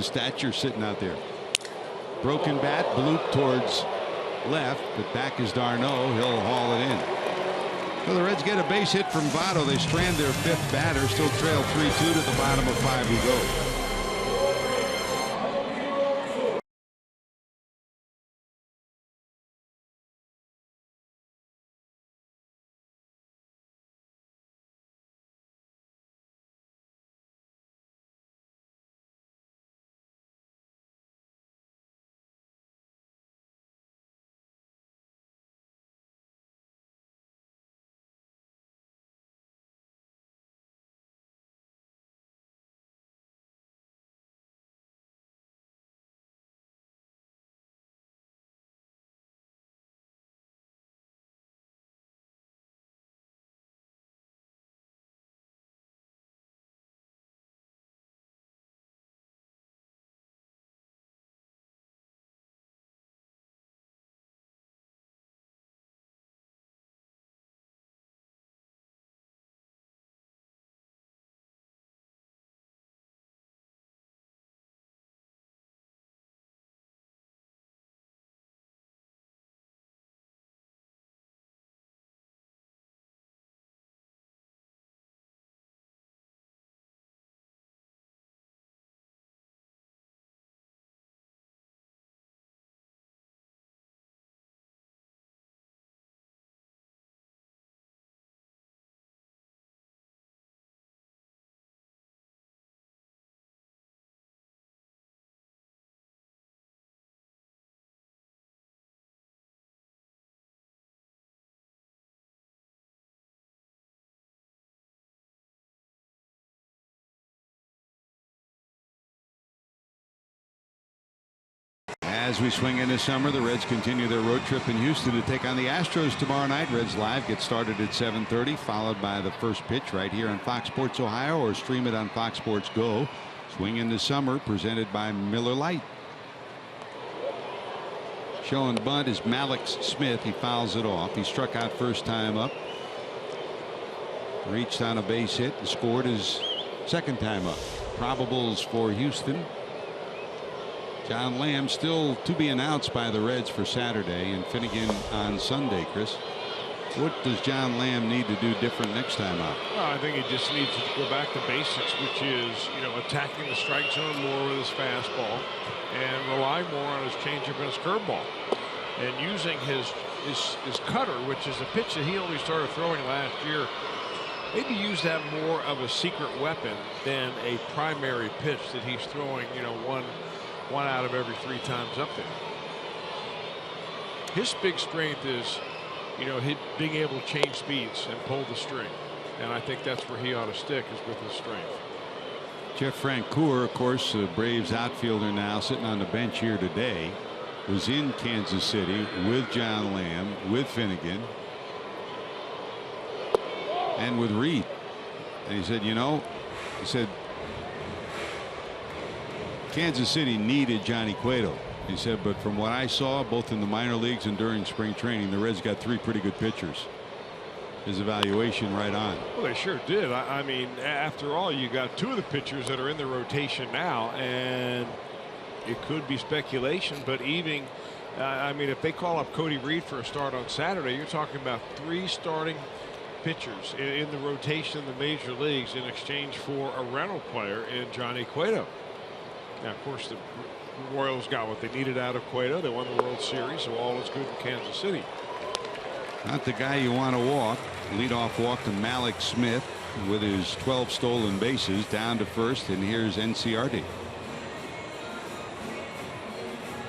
stature sitting out there. Broken bat, bloop towards left, but back is Darno. He'll haul it in. Well, the Reds get a base hit from Votto. They strand their 5th batter. Still trail 3-2 to the bottom of 5 to go. As we swing into summer, the Reds continue their road trip in Houston to take on the Astros tomorrow night. Reds Live gets started at 7:30, followed by the first pitch right here on Fox Sports Ohio, or stream it on Fox Sports Go. Swing into summer presented by Miller Lite. Showing bunt is Malix Smith. He fouls it off. He struck out first time up. Reached on a base hit and scored his second time up. Probables for Houston. John Lamb still to be announced by the Reds for Saturday, and Finnegan on Sunday. Chris, what does John Lamb need to do different next time out? Well, I think he just needs to go back to basics, which is, attacking the strike zone more with his fastball and rely more on his changeup and his curveball, and using his cutter, which is a pitch that he only started throwing last year. Maybe use that more of a secret weapon than a primary pitch that he's throwing, one out of every 3 times up there. His big strength is, being able to change speeds and pull the string, and I think that's where he ought to stick, is with his strength. Jeff Francoeur, of course, Braves outfielder, now sitting on the bench here today, was in Kansas City with John Lamb, with Finnegan, and with Reed. And he said, Kansas City needed Johnny Cueto. He said, but from what I saw, both in the minor leagues and during spring training, the Reds got 3 pretty good pitchers. His evaluation right on. Well, they sure did. I mean, after all, you got 2 of the pitchers that are in the rotation now, and it could be speculation, but even, if they call up Cody Reed for a start on Saturday, you're talking about 3 starting pitchers in the rotation in the major leagues in exchange for a rental player in Johnny Cueto. Now, of course, the Royals got what they needed out of Cueto. They won the World Series, so all is good in Kansas City. Not the guy you want to walk. Leadoff walk to Malix Smith with his 12 stolen bases, down to first, and here's NCRD.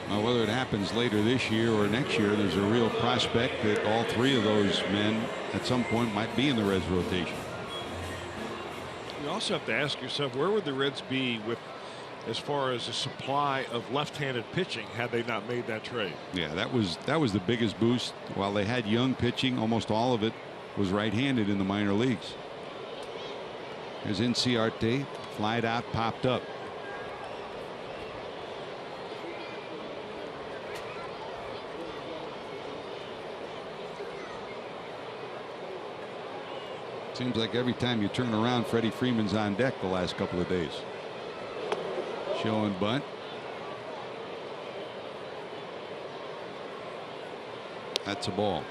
Now, whether it happens later this year or next year, there's a real prospect that all 3 of those men at some point might be in the Reds rotation. You also have to ask yourself, where would the Reds be with, as far as a supply of left-handed pitching, had they not made that trade? Yeah, that was the biggest boost. While they had young pitching, almost all of it was right-handed in the minor leagues. Here's Inciarte, flied out, popped up. Seems like every time you turn around, Freddie Freeman's on deck the last couple of days. Showing bunt. That's a ball.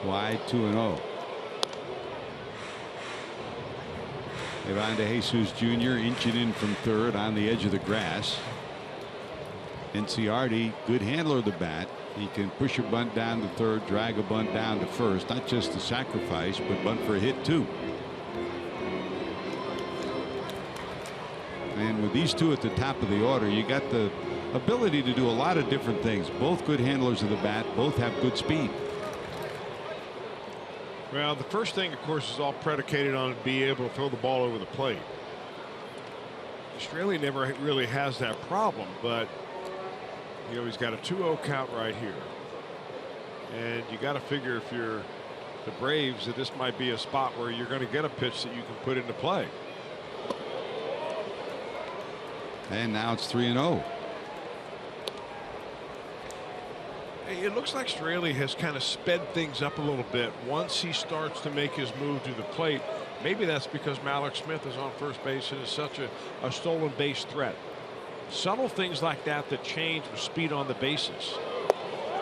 wide, 2-0. Ivan De Jesus Jr. inching in from third on the edge of the grass. Enciardi, good handler of the bat. He can push a bunt down to third, drag a bunt down to first. Not just a sacrifice, but bunt for a hit too. And with these two at the top of the order, you got the ability to do a lot of different things. Both good handlers of the bat, both have good speed. Well, the first thing, of course, is all predicated on being able to throw the ball over the plate. Australia never really has that problem, but you know, he's got a 2-0 count right here. And you got to figure if you're the Braves that this might be a spot where you're going to get a pitch that you can put into play. And now it's 3-0. It looks like Straley has kind of sped things up a little bit once he starts to make his move to the plate. Maybe that's because Malik Smith is on first base and is such a stolen base threat. Subtle things like that that change with speed on the bases.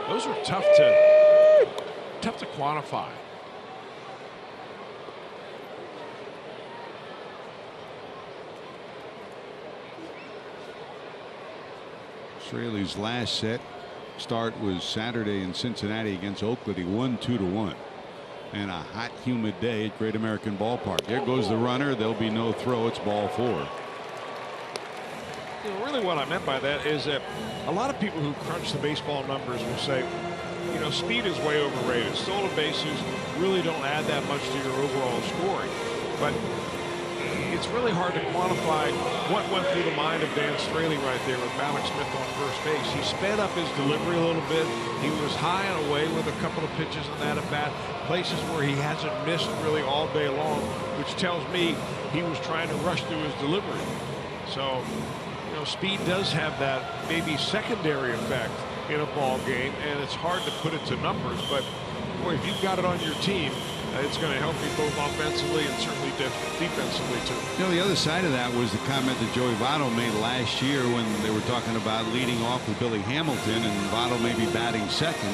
Those are tough to quantify. Straley's last start was Saturday in Cincinnati against Oakland. He won 2-1. And a hot, humid day at Great American Ballpark. There goes the runner. There'll be no throw. It's ball 4. You know, really what I meant by that is that a lot of people who crunch the baseball numbers will say, you know, speed is way overrated. Stolen bases really don't add that much to your overall scoring. But it's really hard to quantify what went through the mind of Dan Straley right there with Malik Smith on first base. He sped up his delivery a little bit. He was high and away with a couple of pitches on that at bat, places where he hasn't missed really all day long, which tells me he was trying to rush through his delivery. So, you know, speed does have that maybe secondary effect in a ball game, and it's hard to put it to numbers. But boy, if you've got it on your team, it's going to help you both offensively and certainly defensively too. You know, the other side of that was the comment that Joey Votto made last year when they were talking about leading off with Billy Hamilton and Votto maybe batting second,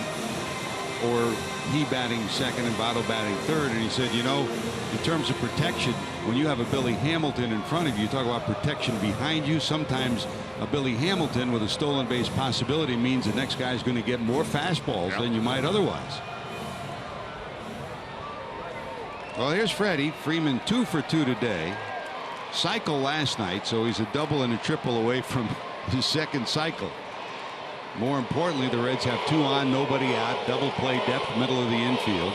or he batting second and Votto batting third. And he said, you know, in terms of protection, when you have a Billy Hamilton in front of you, talk about protection behind you. Sometimes a Billy Hamilton with a stolen base possibility means the next guy's going to get more fastballs than you might otherwise. Well, here's Freddie Freeman, 2 for 2 today. Cycle last night, so he's a double and a triple away from his second cycle. More importantly, the Reds have 2 on, nobody out, double play depth, middle of the infield.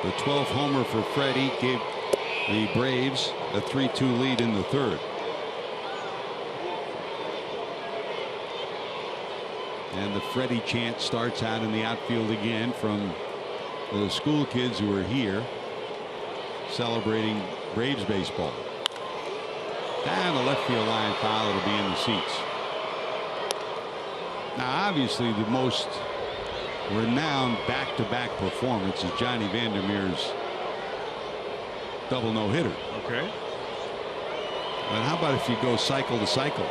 The 12th homer for Freddie gave the Braves a 3-2 lead in the third. And the Freddie chant starts out in the outfield again from the school kids who are here celebrating Braves baseball. Down the left field line, foul. It'll be in the seats. Now, obviously, the most renowned back-to-back performance is Johnny Vandermeer's double no-hitter. Okay. But how about if you go cycle to cycle?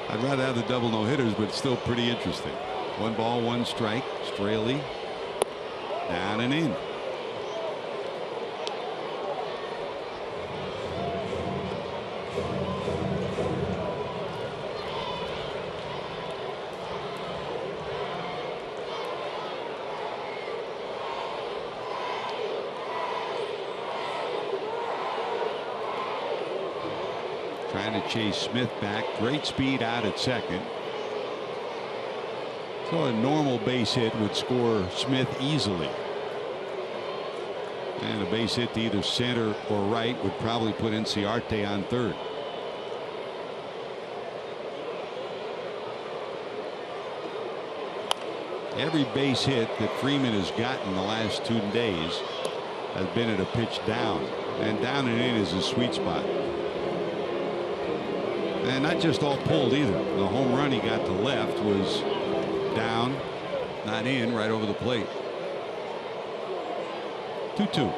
I'd rather have the double no-hitters, but it's still pretty interesting. 1 ball, 1 strike. Straley down and in. Trying to chase Smith back. Great speed out at second. So a normal base hit would score Smith easily. And a base hit to either center or right would probably put Enciarte on third. Every base hit that Freeman has gotten the last 2 days has been at a pitch down. And down and in is his sweet spot. And not just all pulled either. The home run he got to left was down, not in, right over the plate. 2-2.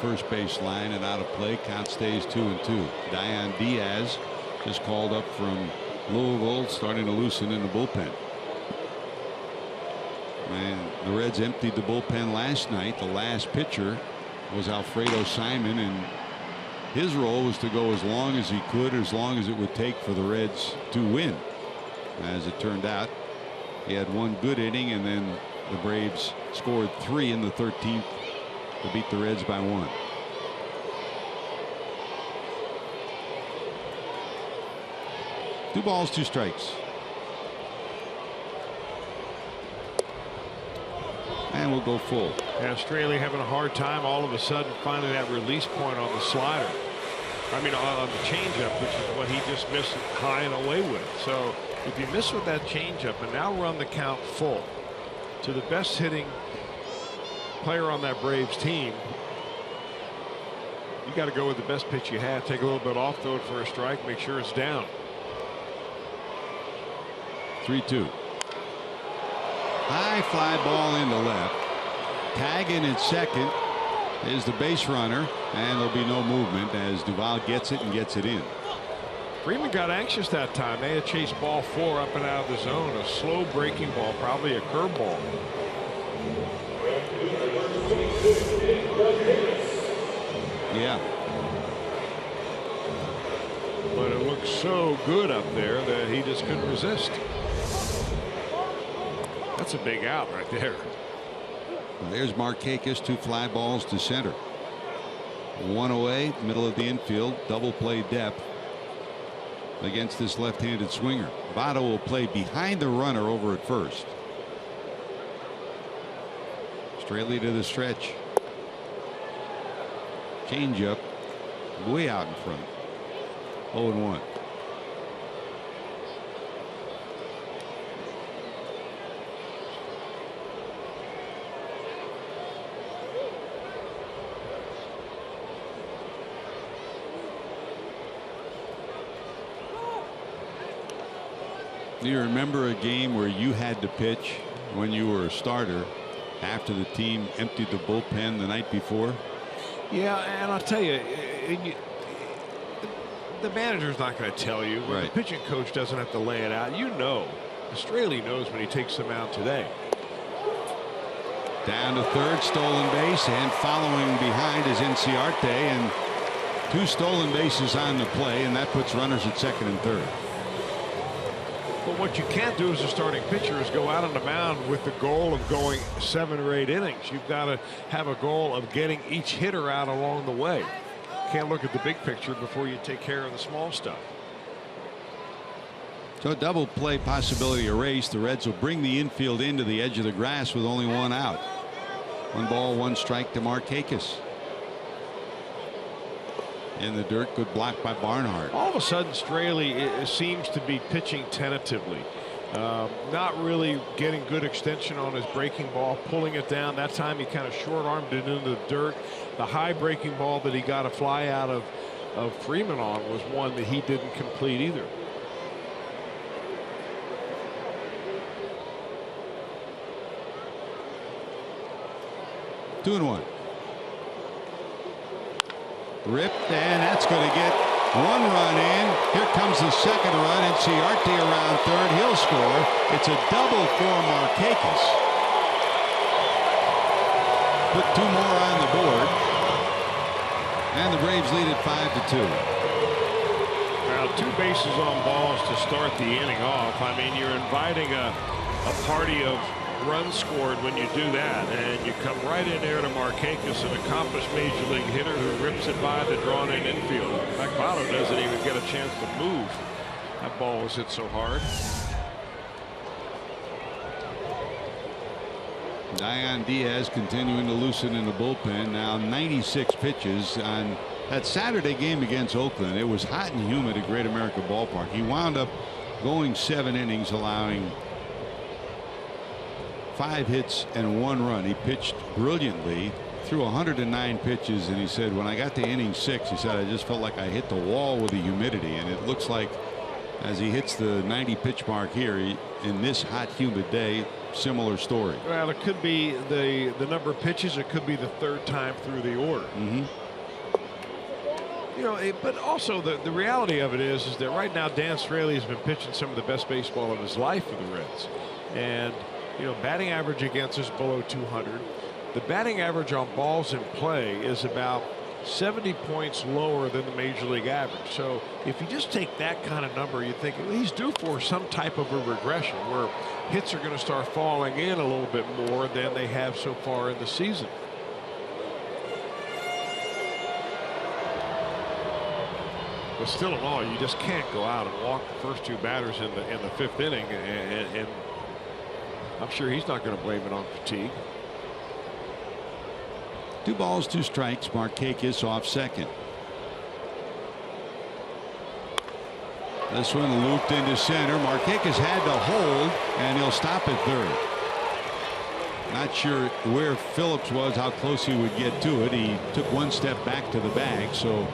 first base line and out of play. Count stays 2-2. Dion Diaz just called up from Louisville, starting to loosen in the bullpen. And the Reds emptied the bullpen last night. The last pitcher was Alfredo Simon, and his role was to go as long as he could, as long as it would take for the Reds to win. As it turned out, he had one good inning, and then the Braves scored 3 in the 13th to beat the Reds by 1. Two balls, 2 strikes. And we'll go full. Yeah, Straley having a hard time all of a sudden finding that release point on the slider. I mean, on the changeup, which is what he just missed high and away with. So if you miss with that changeup and now run the count full to the best hitting player on that Braves team, you got to go with the best pitch you have. Take a little bit off, throw it for a strike, make sure it's down. 3-2. High fly ball into left. Tagging at second is the base runner, and there'll be no movement as Duvall gets it and gets it in. Freeman got anxious that time. They had chased ball 4 up and out of the zone. A slow breaking ball, probably a curveball. Yeah. But it looked so good up there that he just couldn't resist. That's a big out right there. Well, there's Markakis, 2 fly balls to center. 1 away, middle of the infield, double play depth against this left-handed swinger. Votto will play behind the runner over at first. Straley to the stretch. Changeup way out in front. 0-1. Do you remember a game where you had to pitch when you were a starter after the team emptied the bullpen the night before? Yeah, and I'll tell you, the manager's not going to tell you. Right. The pitching coach doesn't have to lay it out. You know, Straley knows when he takes them out today. Down to third, stolen base, and following behind is Inciarte, and 2 stolen bases on the play, and that puts runners at second and third. But what you can't do as a starting pitcher is go out on the mound with the goal of going 7 or 8 innings. You've got to have a goal of getting each hitter out along the way. Can't look at the big picture before you take care of the small stuff. So a double play possibility erased. The Reds will bring the infield into the edge of the grass with only 1 out. 1 ball, 1 strike to Markakis. In the dirt, good block by Barnhart. All of a sudden, Straley seems to be pitching tentatively. Not really getting good extension on his breaking ball, pulling it down. That time he kind of short-armed it into the dirt. The high breaking ball that he got a fly out of Freeman on was one that he didn't complete either. Two and 1. Ripped, and that's going to get 1 run in. Here comes the second run, and Inciarte around third. He'll score. It's a double for Markakis. Put 2 more on the board, and the Braves lead at 5-2. Now 2 bases on balls to start the inning off. I mean, you're inviting a party of runs scored when you do that, and you come right in there to Markakis, an accomplished major league hitter who rips it by the drawn-in infield. In fact, Votto doesn't even get a chance to move. That ball was hit so hard. Dion Diaz continuing to loosen in the bullpen. Now 96 pitches on that Saturday game against Oakland. It was hot and humid at Great America Ballpark. He wound up going 7 innings, allowing 5 hits and 1 run. He pitched brilliantly, threw 109 pitches, and he said, when I got to inning 6, he said, I just felt like I hit the wall with the humidity. And it looks like as he hits the 90 pitch mark here, in this hot humid day, similar story. Well, it could be the number of pitches. It could be the third time through the order. You know, but also the reality of it is that right now Dan Straley has been pitching some of the best baseball of his life for the Reds, and you know, batting average against us below 200. The batting average on balls in play is about 70 points lower than the major league average. So if you just take that kind of number, you think, well, he's due for some type of a regression where hits are going to start falling in a little bit more than they have so far in the season. But still in all, you just can't go out and walk the first two batters in the fifth inning, and I'm sure he's not going to blame it on fatigue. 2 balls, 2 strikes. Markakis off second. This one looped into center. Markakis had to hold, and he'll stop at third. Not sure where Phillips was, how close he would get to it. He took 1 step back to the bag, so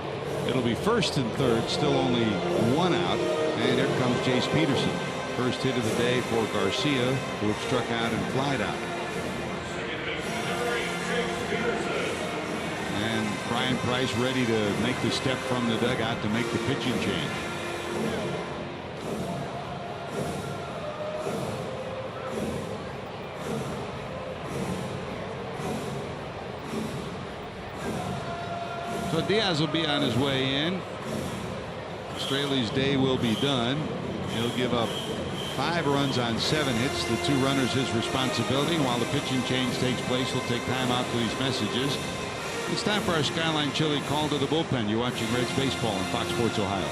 it'll be first and third. Still only 1 out, and here comes Jace Peterson. First hit of the day for Garcia, who had struck out and flied out. And Brian Price ready to make the step from the dugout to make the pitching change. So Diaz will be on his way in. Straley's day will be done. He'll give up 5 runs on 7 hits. The 2 runners his responsibility. And while the pitching change takes place, he'll take time out for these messages. It's time for our Skyline Chili call to the bullpen. You're watching Reds baseball on Fox Sports Ohio.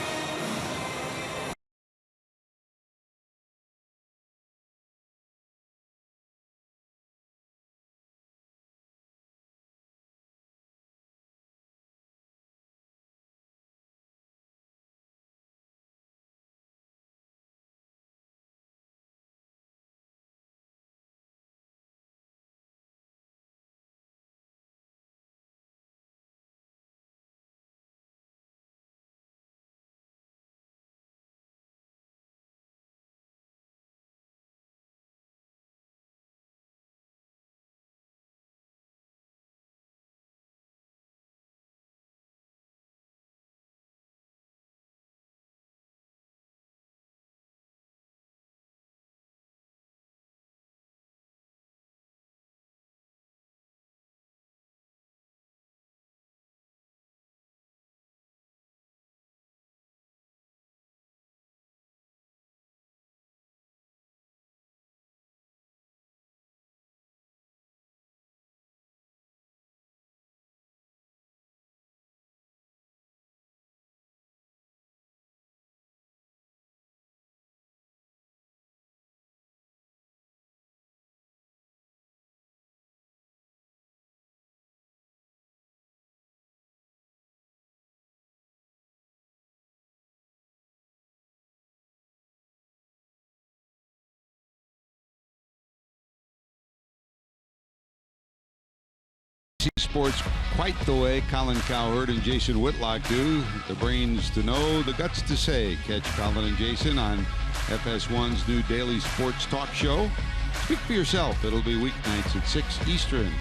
Sports quite the way Colin Cowherd and Jason Whitlock do. The brains to know, the guts to say. Catch Colin and Jason on FS1's new daily sports talk show. Speak for yourself. It'll be weeknights at 6 Eastern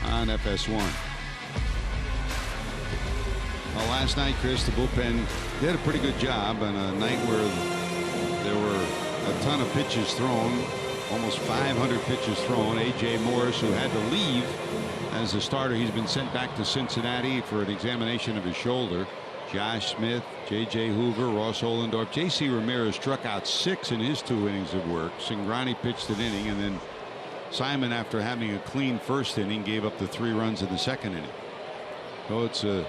on FS1. Well, last night, Chris, the bullpen did a pretty good job on a night where there were a ton of pitches thrown, almost 500 pitches thrown. A.J. Morris, who had to leave as a starter, he's been sent back to Cincinnati for an examination of his shoulder. Josh Smith, J.J. Hoover, Ross Ollendorf. J.C. Ramirez struck out 6 in his 2 innings of work. Cingrani pitched an inning, and then Simon, after having a clean first inning, gave up the 3 runs in the second inning. So it's a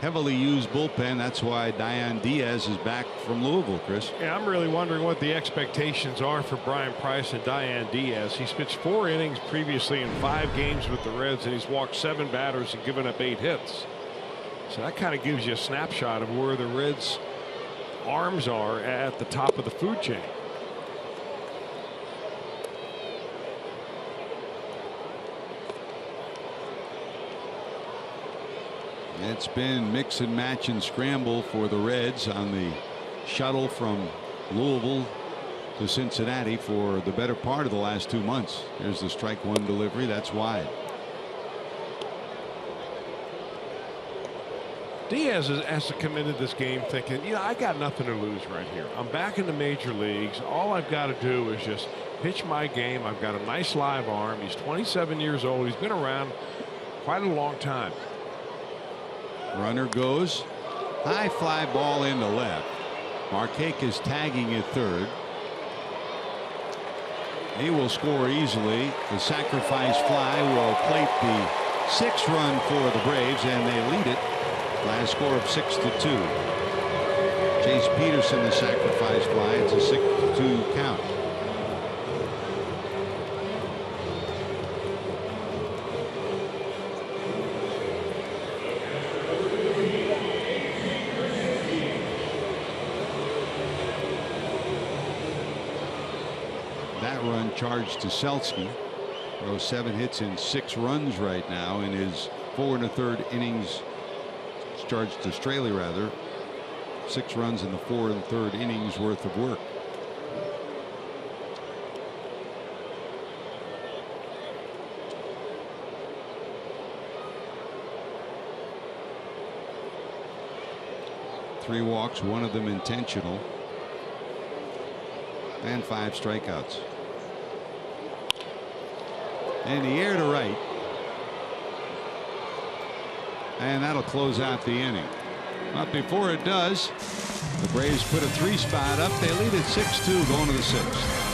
heavily used bullpen. That's why Dion Diaz is back from Louisville, Chris. Yeah, I'm really wondering what the expectations are for Brian Price and Dion Diaz. He's pitched 4 innings previously in 5 games with the Reds, and he's walked 7 batters and given up 8 hits. So that kind of gives you a snapshot of where the Reds' arms are at the top of the food chain. It's been mix and match and scramble for the Reds on the shuttle from Louisville to Cincinnati for the better part of the last 2 months. There's the strike one delivery. That's wide. Diaz has to come into this game thinking, I got nothing to lose right here. I'm back in the major leagues. All I've got to do is just pitch my game. I've got a nice live arm. He's 27 years old. He's been around quite a long time. Runner goes. High fly ball into left. Marquez is tagging at third. He will score easily. The sacrifice fly will plate the 6th run for the Braves, and they lead it. Last score of 6-2. Chase Peterson, the sacrifice fly. It's a 6-2 count. That run charged to Seltzky. Throws 7 hits and 6 runs right now in his 4 1/3 innings. Charged to Straley, rather. 6 runs in the 4 1/3 innings worth of work. Three walks, 1 of them intentional, and 5 strikeouts. In the air to right. And that'll close out the inning. But before it does, the Braves put a 3 spot up. They lead at 6-2 going to the 6th.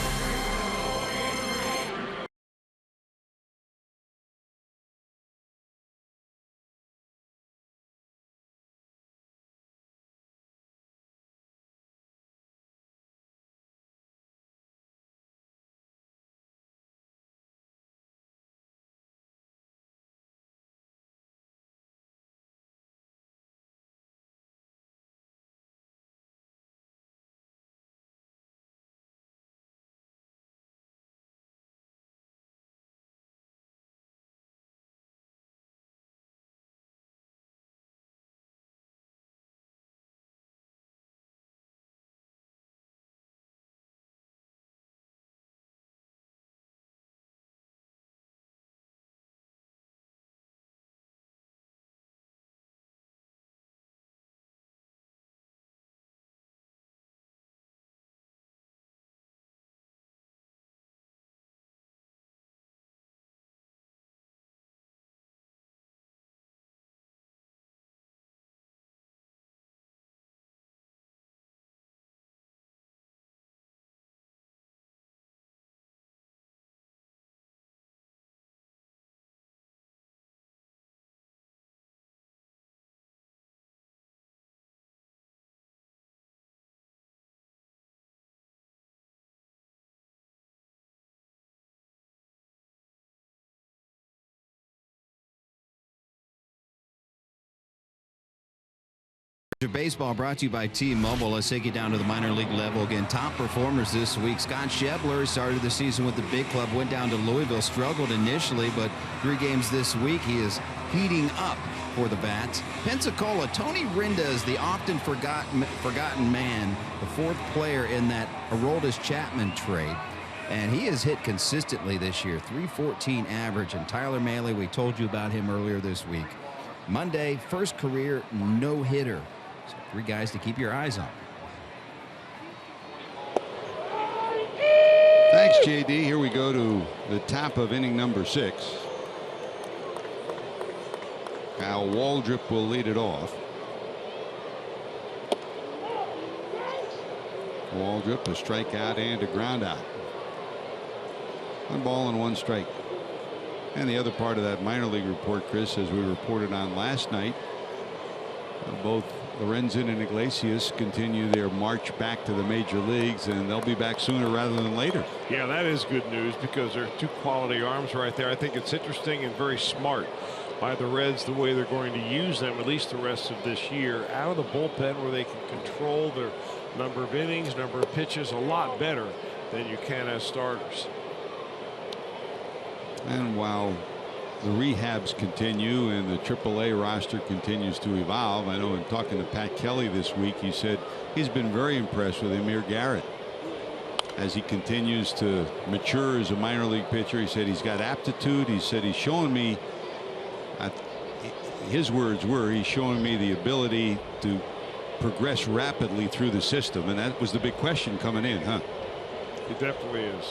Baseball brought to you by T-Mobile. Let's take it down to the minor league level again. Top performers this week. Scott Schebler started the season with the big club, went down to Louisville, struggled initially, but 3 games this week. He is heating up for the Bats. Pensacola, Tony Rinda is the often forgotten man, the 4th player in that Aroldis Chapman trade. And he has hit consistently this year, .314 average. And Tyler Mahle, we told you about him earlier this week. Monday, first career no-hitter. So 3 guys to keep your eyes on. Thanks, JD. Here we go to the top of inning number 6. Kyle Waldrop will lead it off. Waldrop, a strikeout and a ground out. 1 ball and 1 strike. And the other part of that minor league report, Chris, as we reported on last night, both Lorenzen and Iglesias continue their march back to the major leagues, and they'll be back sooner rather than later. Yeah, that is good news because they're 2 quality arms right there. I think it's interesting and very smart by the Reds the way they're going to use them at least the rest of this year out of the bullpen, where they can control their number of innings, number of pitches a lot better than you can as starters. And while the rehabs continue and the AAA roster continues to evolve, I know in talking to Pat Kelly this week, he said he's been very impressed with Amir Garrett. as he continues to mature as a minor league pitcher. He said he's got aptitude. He said he's showing me, his words were, he's showing me the ability to progress rapidly through the system, and that was the big question coming in, huh? It definitely is.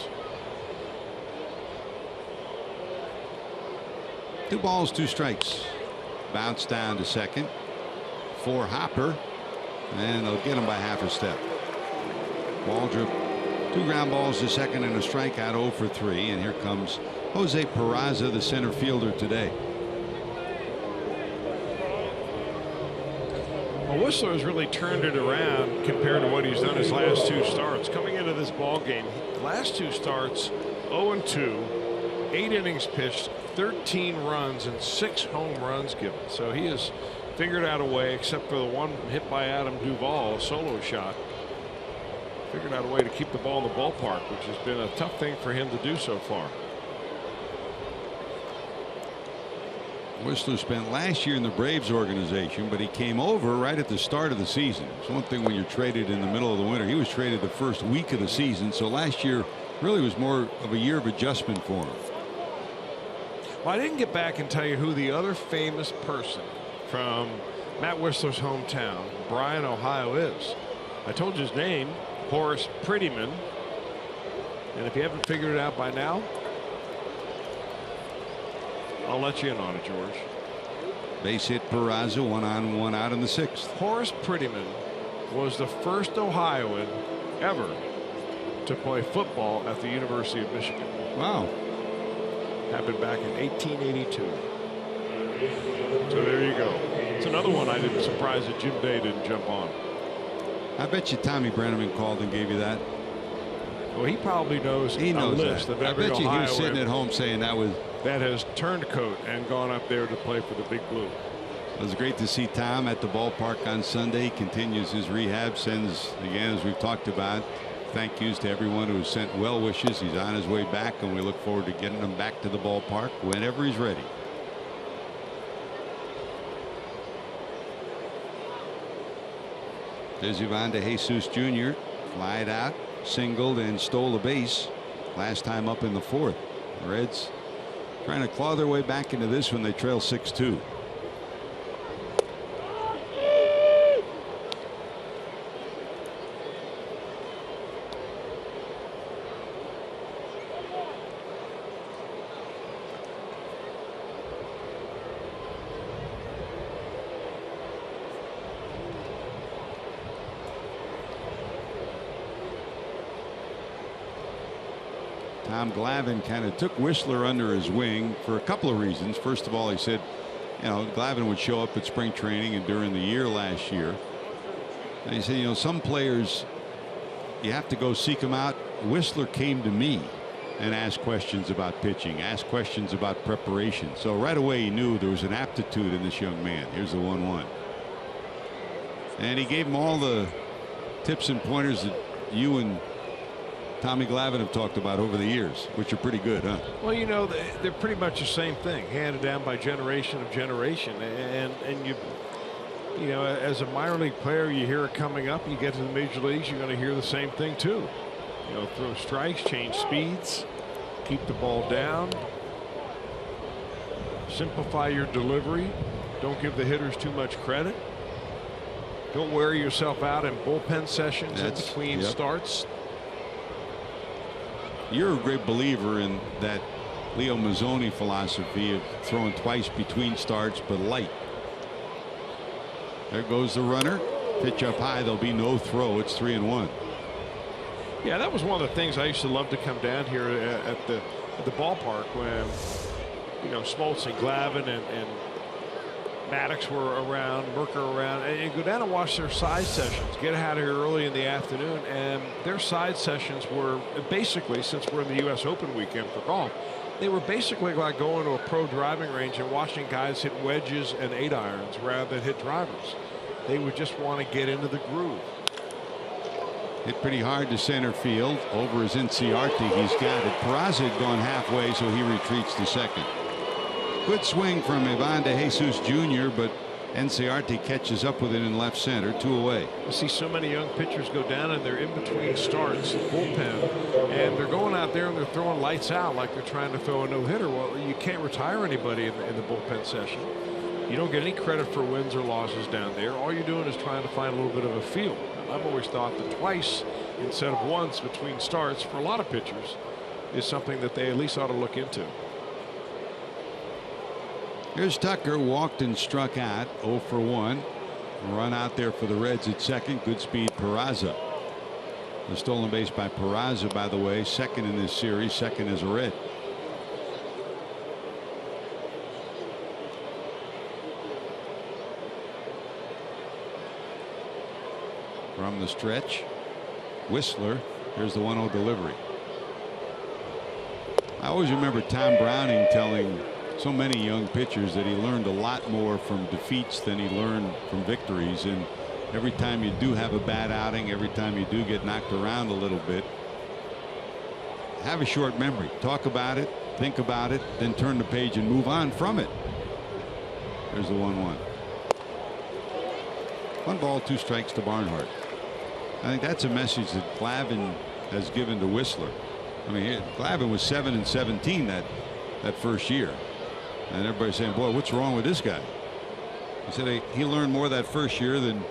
2 balls, 2 strikes. Bounce down to second for Hopper, and they'll get him by half a step. Waldrop, 2 ground balls to second and a strikeout, 0 for 3. And here comes Jose Peraza, the center fielder today. Well, Whistler has really turned it around compared to what he's done his last 2 starts. Coming into this ball game, last 2 starts, 0-2, 8 innings pitched, 13 runs and 6 home runs given. So he has figured out a way, except for the one hit by Adam Duvall, a solo shot. Figured out a way to keep the ball in the ballpark, which has been a tough thing for him to do so far. Whistler spent last year in the Braves organization, but he came over right at the start of the season. It's one thing when you're traded in the middle of the winter. He was traded the first week of the season, so last year really was more of a year of adjustment for him. Well, I didn't get back and tell you who the other famous person from Matt Whistler's hometown, Bryan, Ohio, is. I told you his name, Horace Prettyman, and if you haven't figured it out by now, I'll let you in on it, George. Base hit Peraza, 1 on 1 out in the 6th. Horace Prettyman was the first Ohioan ever to play football at the University of Michigan. Wow. Happened back in 1882. So there you go. It's another one I didn't surprise that Jim Day didn't jump on. I bet you Tommy Brenneman called and gave you that. Well, he probably knows. He knows a list that. of every I bet you Ohioan he was sitting at home saying that has turned coat and gone up there to play for the Big Blue. It was great to see Tom at the ballpark on Sunday. He continues his rehab, sends, again, as we've talked about, thank yous to everyone who sent well wishes. He's on his way back, and we look forward to getting him back to the ballpark whenever he's ready. There's Ivan De Jesus Jr. flied out, singled, and stole a base last time up in the 4th. The Reds trying to claw their way back into this one. They trail 6-2. Tom Glavine kind of took Whistler under his wing for a couple of reasons. First of all, he said, you know, Glavine would show up at spring training and during the year last year. And he said, you know, some players, you have to go seek them out. Whistler came to me and asked questions about pitching, asked questions about preparation. So right away he knew there was an aptitude in this young man. Here's the 1-1. And he gave him all the tips and pointers that you and Tommy Glavine have talked about over the years, which are pretty good, huh? Well, you know, they're pretty much the same thing, handed down by generation of generation. And you know, as a minor league player, you hear it coming up. You get to the major leagues, you're going to hear the same thing too. You know, throw strikes, change speeds, keep the ball down, simplify your delivery, don't give the hitters too much credit, don't wear yourself out in bullpen sessions in between starts. You're a great believer in that Leo Mazzoni philosophy of throwing twice between starts, but light. There goes the runner. Pitch up high. There'll be no throw. It's 3-1. Yeah, that was one of the things I used to love to come down here at the ballpark when, you know, Smoltz and Glavine and Maddox were around, Merker around, and go down and watch their side sessions. Get out of here early in the afternoon, and their side sessions were basically, since we're in the U.S. Open weekend for golf, they were basically like going to a pro driving range and watching guys hit wedges and 8-irons rather than hit drivers. They would just want to get into the groove. Hit pretty hard to center field. Over is Inciarte. He's got it. Peraza had gone halfway, so he retreats to second. Good swing from Ivan De Jesus Jr., but NCRT catches up with it in left center, 2 away. You see so many young pitchers go down and they're in between starts, bullpen, and they're going out there and they're throwing lights out like they're trying to throw a no-hitter. Well, you can't retire anybody in the bullpen session. You don't get any credit for wins or losses down there. All you're doing is trying to find a little bit of a feel. I've always thought that twice instead of once between starts for a lot of pitchers is something that they at least ought to look into. Here's Tucker, walked and struck out, 0 for 1. Run out there for the Reds at second. Good speed, Peraza. The stolen base by Peraza, by the way, second in this series, second as a Red. From the stretch, Whistler. Here's the 1-0 delivery. I always remember Tom Browning telling so many young pitchers that he learned a lot more from defeats than he learned from victories. And every time you do have a bad outing, every time you do get knocked around a little bit, have a short memory. Talk about it, think about it, then turn the page and move on from it. There's the 1-1. 1 ball, 2 strikes to Barnhart. I think that's a message that Glavine has given to Whistler. I mean, Glavine was 7-17 that first year. And everybody's saying, boy, what's wrong with this guy? He said he learned more that first year than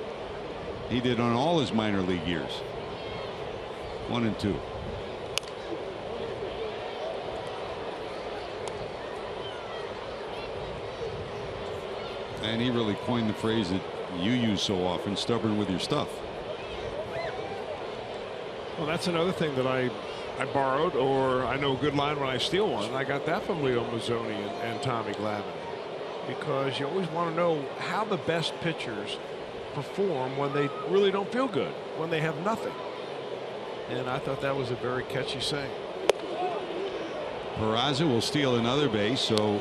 he did on all his minor league years. 1 and 2. And he really coined the phrase that you use so often, stubborn with your stuff. Well, that's another thing that I borrowed, or I know a good line when I steal one. I got that from Leo Mazzoni and Tommy Glavine, because you always want to know how the best pitchers perform when they really don't feel good, when they have nothing. And I thought that was a very catchy saying. Peraza will steal another base, so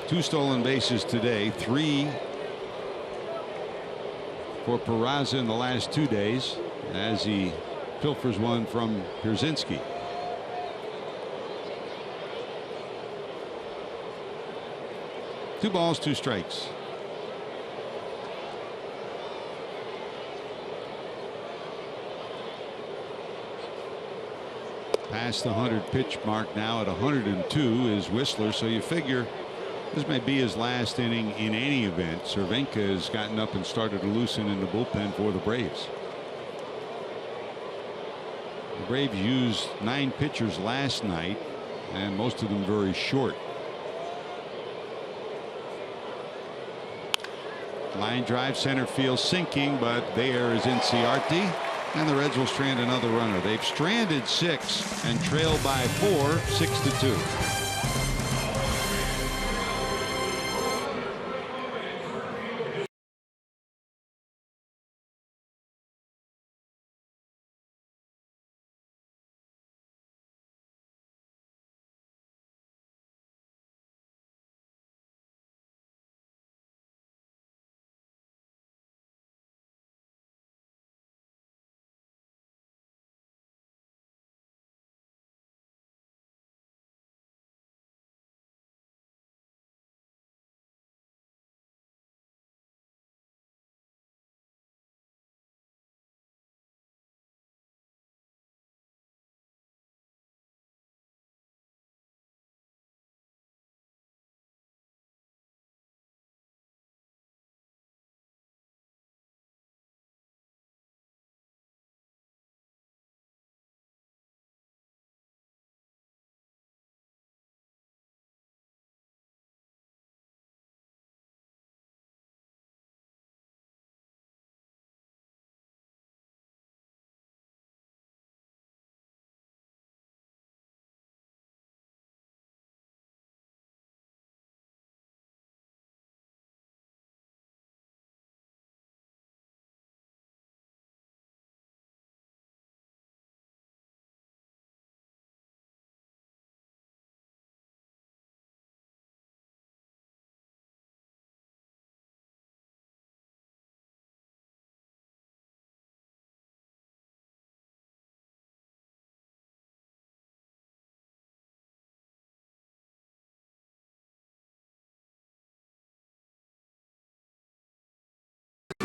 2 stolen bases today, 3 for Peraza in the last 2 days as he pilfers one from Pierzynski. Two balls, 2 strikes. Past the 100 pitch mark now at 102 is Whistler, so you figure this may be his last inning in any event. Cervenka has gotten up and started to loosen in the bullpen for the Braves. The Braves used 9 pitchers last night, and most of them very short. Line drive, center field sinking, but there is NCRT, and the Reds will strand another runner. They've stranded 6 and trail by 4, 6-2.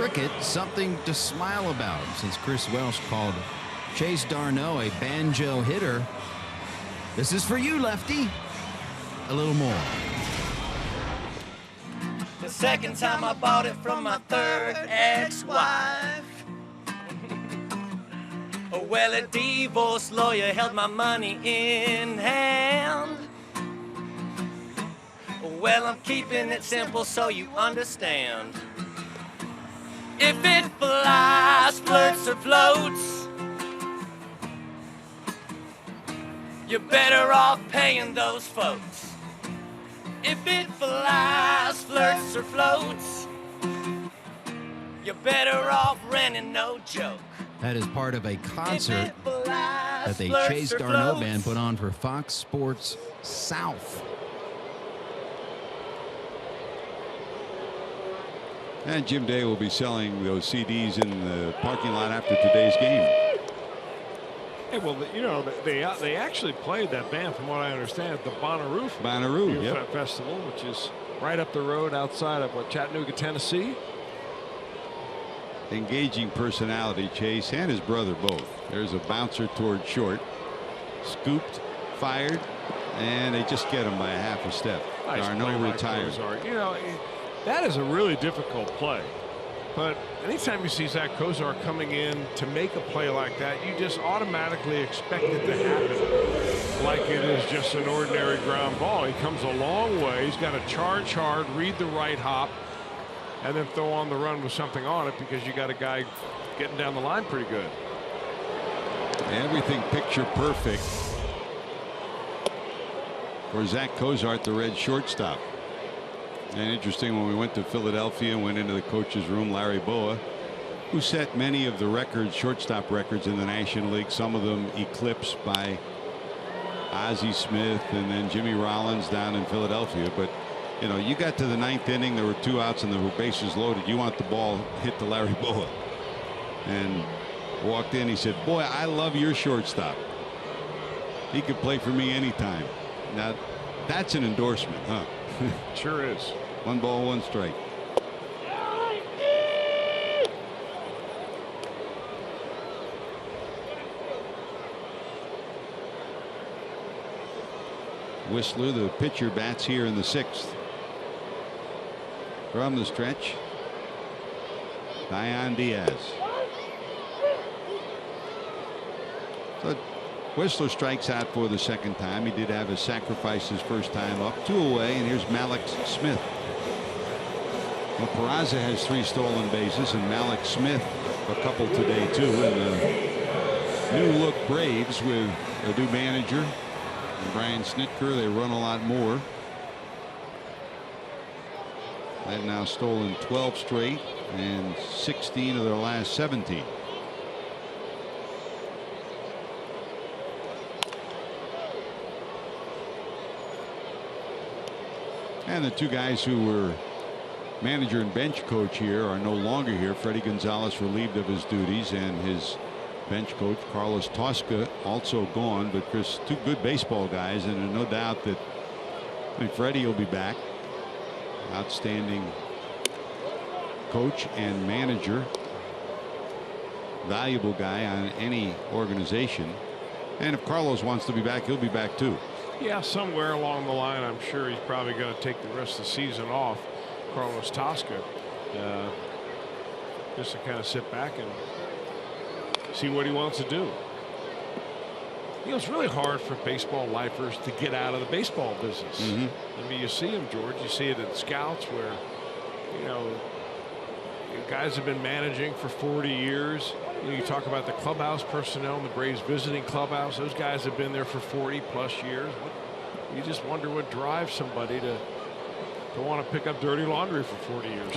cricket, something to smile about since Chris Welsh called Chase Darno a banjo hitter. This is for you, lefty. A little more. The second time I bought it from my third ex-wife. Well, a divorce lawyer held my money in hand. Well, I'm keeping it simple so you understand. If it flies, flirts, or floats, you're better off paying those folks. If it flies, flirts, or floats, you're better off renting, no joke. That is part of a concert that the flirts, Chase or Darno floats, band put on for Fox Sports South. And Jim Day will be selling those CDs in the parking lot after today's game. Hey, well, you know, they actually played that band, from what I understand, at the Bonnaroo, yep. Festival, which is right up the road outside of Chattanooga, Tennessee. Engaging personality, Chase and his brother both. There's a bouncer toward short, scooped, fired, and they just get him by a half a step. Nice Darno retired. You know, that is a really difficult play. But anytime you see Zach Kozar coming in to make a play like that, you just automatically expect it to happen like it is just an ordinary ground ball. He comes a long way. He's got to charge hard, read the right hop, and then throw on the run with something on it, because you got a guy getting down the line pretty good. Everything picture perfect for Zach Kozart, the Red shortstop. And interesting, when we went to Philadelphia and went into the coach's room, Larry Boa, who set many of the records, shortstop records in the National League, some of them eclipsed by Ozzie Smith and then Jimmy Rollins down in Philadelphia. But you know, you got to the ninth inning, there were 2 outs and there were bases loaded. You want the ball hit to Larry Boa. And walked in, he said, "Boy, I love your shortstop. He could play for me anytime." Now, that's an endorsement, huh? Sure is. 1 ball, 1 strike. Whistler, the pitcher, bats here in the 6th. From the stretch, Dion Diaz. So Whistler strikes out for the 2nd time. He did have a sacrifice his first time up. 2 away, and here's Malik Smith. Well, Peraza has 3 stolen bases, and Malik Smith a couple today too. And the new look Braves with a new manager, and Brian Snitker, they run a lot more. They've now stolen 12 straight and 16 of their last 17. And the 2 guys who were manager and bench coach here are no longer here. Freddie Gonzalez relieved of his duties, and his bench coach Carlos Tosca also gone. But Chris, 2 good baseball guys, and there's no doubt that Freddie will be back. Outstanding coach and manager, valuable guy on any organization. And if Carlos wants to be back, he'll be back too. Yeah, somewhere along the line, I'm sure he's probably going to take the rest of the season off, Carlos Tosca, just to kind of sit back and see what he wants to do. You know, it's really hard for baseball lifers to get out of the baseball business. I mean, you see them, George. You see it at scouts where, you know, guys have been managing for 40 years. You talk about the clubhouse personnel in the Braves visiting clubhouse. Those guys have been there for 40+ years. You just wonder what drives somebody to want to pick up dirty laundry for 40 years.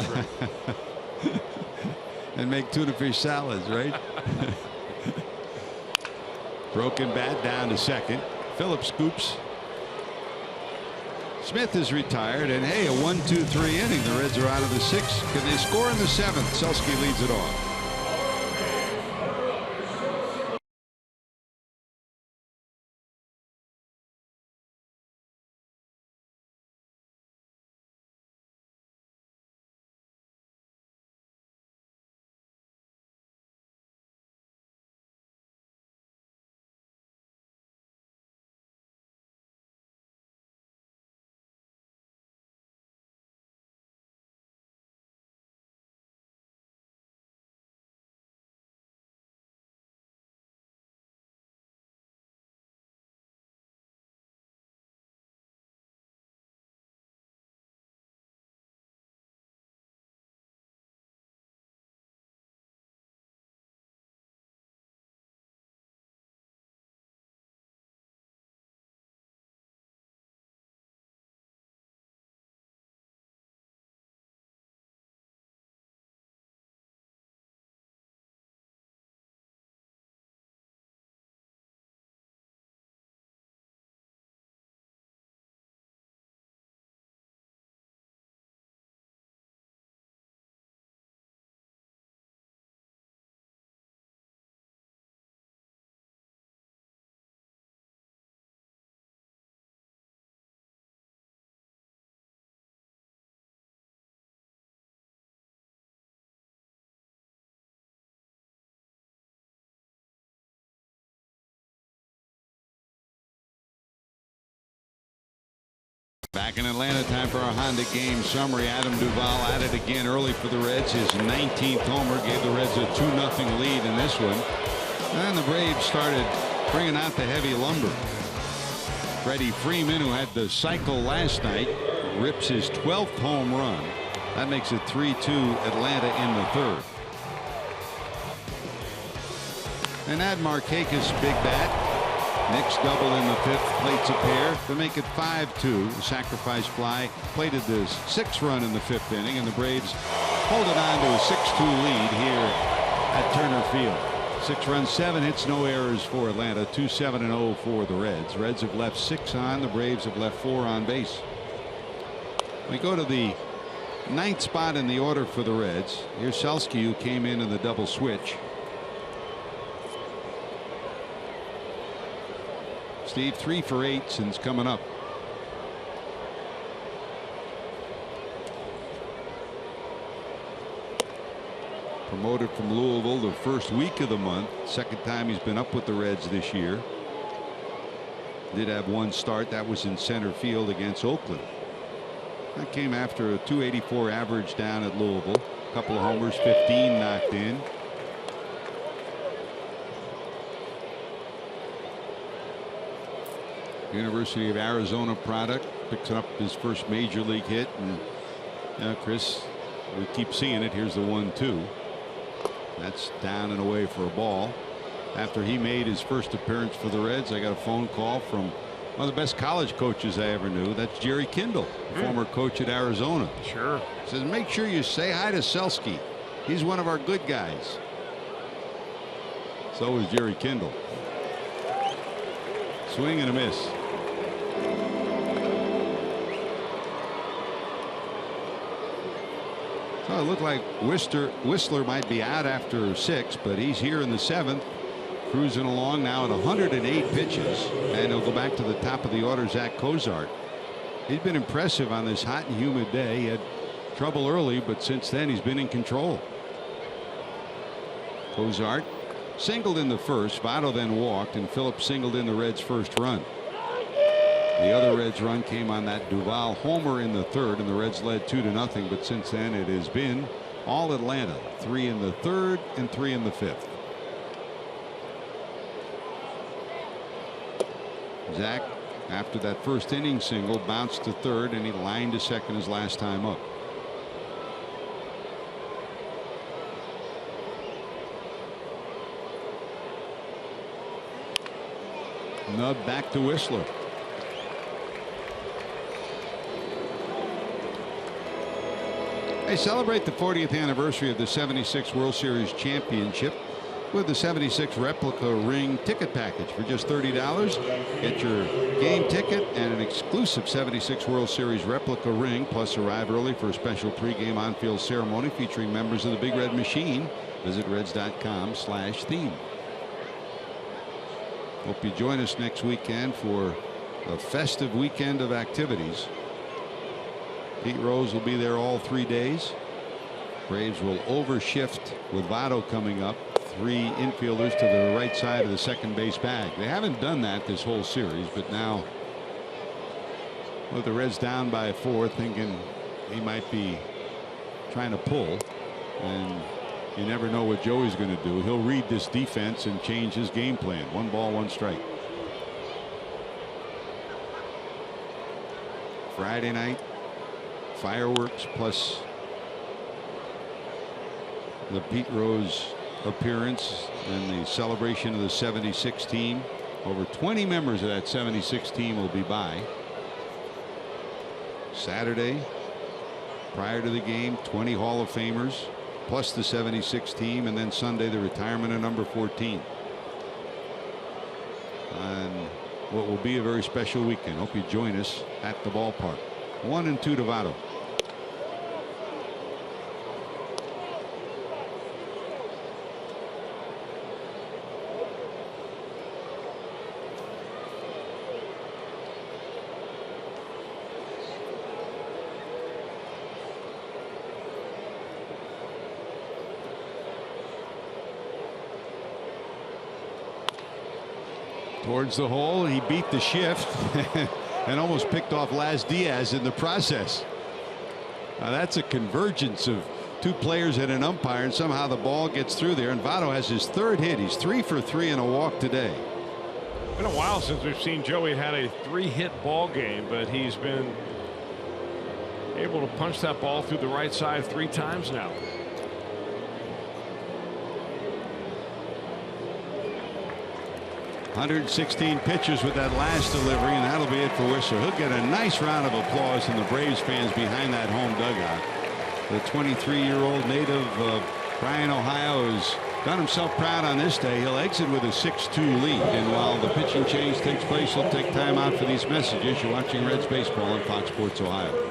And make tuna fish salads, right? Broken bat down to 2nd. Phillips scoops. Smith is retired, and hey, a 1-2-3 inning. The Reds are out of the 6th. Can they score in the 7th? Selsky leads it off. Back in Atlanta, time for our Honda game summary. Adam Duvall at it again early for the Reds. His 19th homer gave the Reds a 2-0 lead in this one. And the Braves started bringing out the heavy lumber. Freddie Freeman, who had the cycle last night, rips his 12th home run. That makes it 3-2 Atlanta in the third. And Ad Markakis, big bat. Knicks double in the fifth, plates a pair to make it 5-2. The sacrifice fly plated the 6th run in the 5th inning, and the Braves hold it on to a 6-2 lead here at Turner Field. 6 runs, 7 hits, no errors for Atlanta. 2-7-0 for the Reds. Reds have left 6 on. The Braves have left 4 on base. We go to the 9th spot in the order for the Reds. Here's Selsky, who came in the double switch. Steve, 3 for 8 since coming up. Promoted from Louisville the first week of the month. Second time he's been up with the Reds this year. Did have 1 start. That was in center field against Oakland. That came after a .284 average down at Louisville. A couple of homers, 15 knocked in. University of Arizona product, picks up his first major league hit, and Chris, we keep seeing it. Here's the 1-2. That's down and away for a ball. After he made his first appearance for the Reds, I got a phone call from one of the best college coaches I ever knew. That's Jerry Kindle, former coach at Arizona. Sure. Says, make sure you say hi to Selsky. He's one of our good guys. So was Jerry Kindle. Swing and a miss. So it looked like Whistler might be out after 6, but he's here in the 7th, cruising along now at 108 pitches, and he'll go back to the top of the order. Zach Cozart. He's been impressive on this hot and humid day. He had trouble early, but since then he's been in control. Cozart singled in the first. Votto then walked, and Phillips singled in the Reds' first run. The other Reds run came on that Duvall homer in the third, and the Reds led 2-0. But since then it has been all Atlanta. 3 in the third and 3 in the fifth. Zach, after that first inning single, bounced to third, and he lined to second his last time up. Nub back to Whistler. They celebrate the 40th anniversary of the 76 World Series championship with the 76 replica ring ticket package for just $30. Get your game ticket and an exclusive 76 World Series replica ring, plus arrive early for a special pregame on-field ceremony featuring members of the Big Red Machine. Visit reds.com/theme. Hope you join us next weekend for a festive weekend of activities. Pete Rose will be there all 3 days. Braves will overshift with Votto coming up. 3 infielders to the right side of the second base bag. They haven't done that this whole series, but now with the Reds down by 4, thinking he might be trying to pull, and you never know what Joey's going to do. He'll read this defense and change his game plan. 1 ball, 1 strike. Friday night, fireworks plus the Pete Rose appearance and the celebration of the 76 team. Over 20 members of that 76 team will be by. Saturday, prior to the game, 20 Hall of Famers plus the 76 team, and then Sunday the retirement of number 14. And what will be a very special weekend. Hope you join us at the ballpark. 1-2 to Votto. Towards the hole, he beat the shift. and almost picked off Laz Diaz in the process. Now that's a convergence of two players and an umpire, and somehow the ball gets through there. And Votto has his third hit. He's 3 for 3 and a walk today. It's been a while since we've seen Joey had a 3-hit ball game, but he's been able to punch that ball through the right side 3 times now. .116 pitches with that last delivery, and that'll be it for Whistler. He'll get a nice round of applause from the Braves fans behind that home dugout. The 23-year-old native of Bryan, Ohio, has done himself proud on this day. He'll exit with a 6-2 lead, and while the pitching change takes place, he'll take time out for these messages. You're watching Reds baseball on Fox Sports Ohio.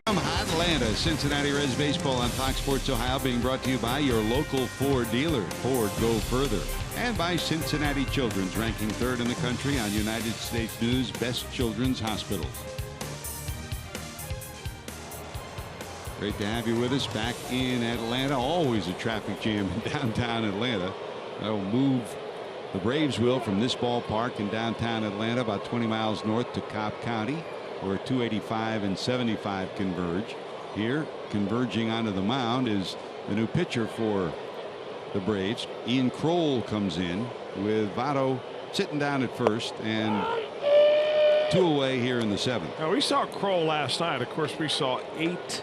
From Atlanta, Cincinnati Reds baseball on Fox Sports Ohio, being brought to you by your local Ford dealer. Ford, go further. And by Cincinnati Children's, ranking 3rd in the country on United States News Best Children's Hospitals. Great to have you with us back in Atlanta. Always a traffic jam in downtown Atlanta. That'll move, the Braves will, from this ballpark in downtown Atlanta about 20 miles north to Cobb County, where 285 and 75 converge. Here, converging onto the mound, is the new pitcher for the Braves. Ian Kroll comes in with Votto sitting down at first, and 2 away here in the 7th. Now, we saw Kroll last night. Of course, we saw 8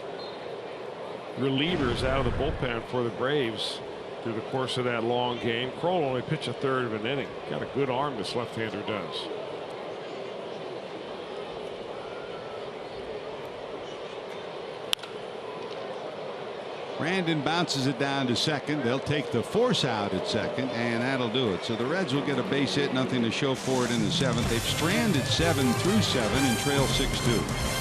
relievers out of the bullpen for the Braves through the course of that long game. Kroll only pitched a third of an inning. Got a good arm, this left-hander does. Brandon bounces it down to second. They'll take the force out at second, and that'll do it. So the Reds will get a base hit, nothing to show for it in the 7th. They've stranded 7 through 7 and trail 6-2.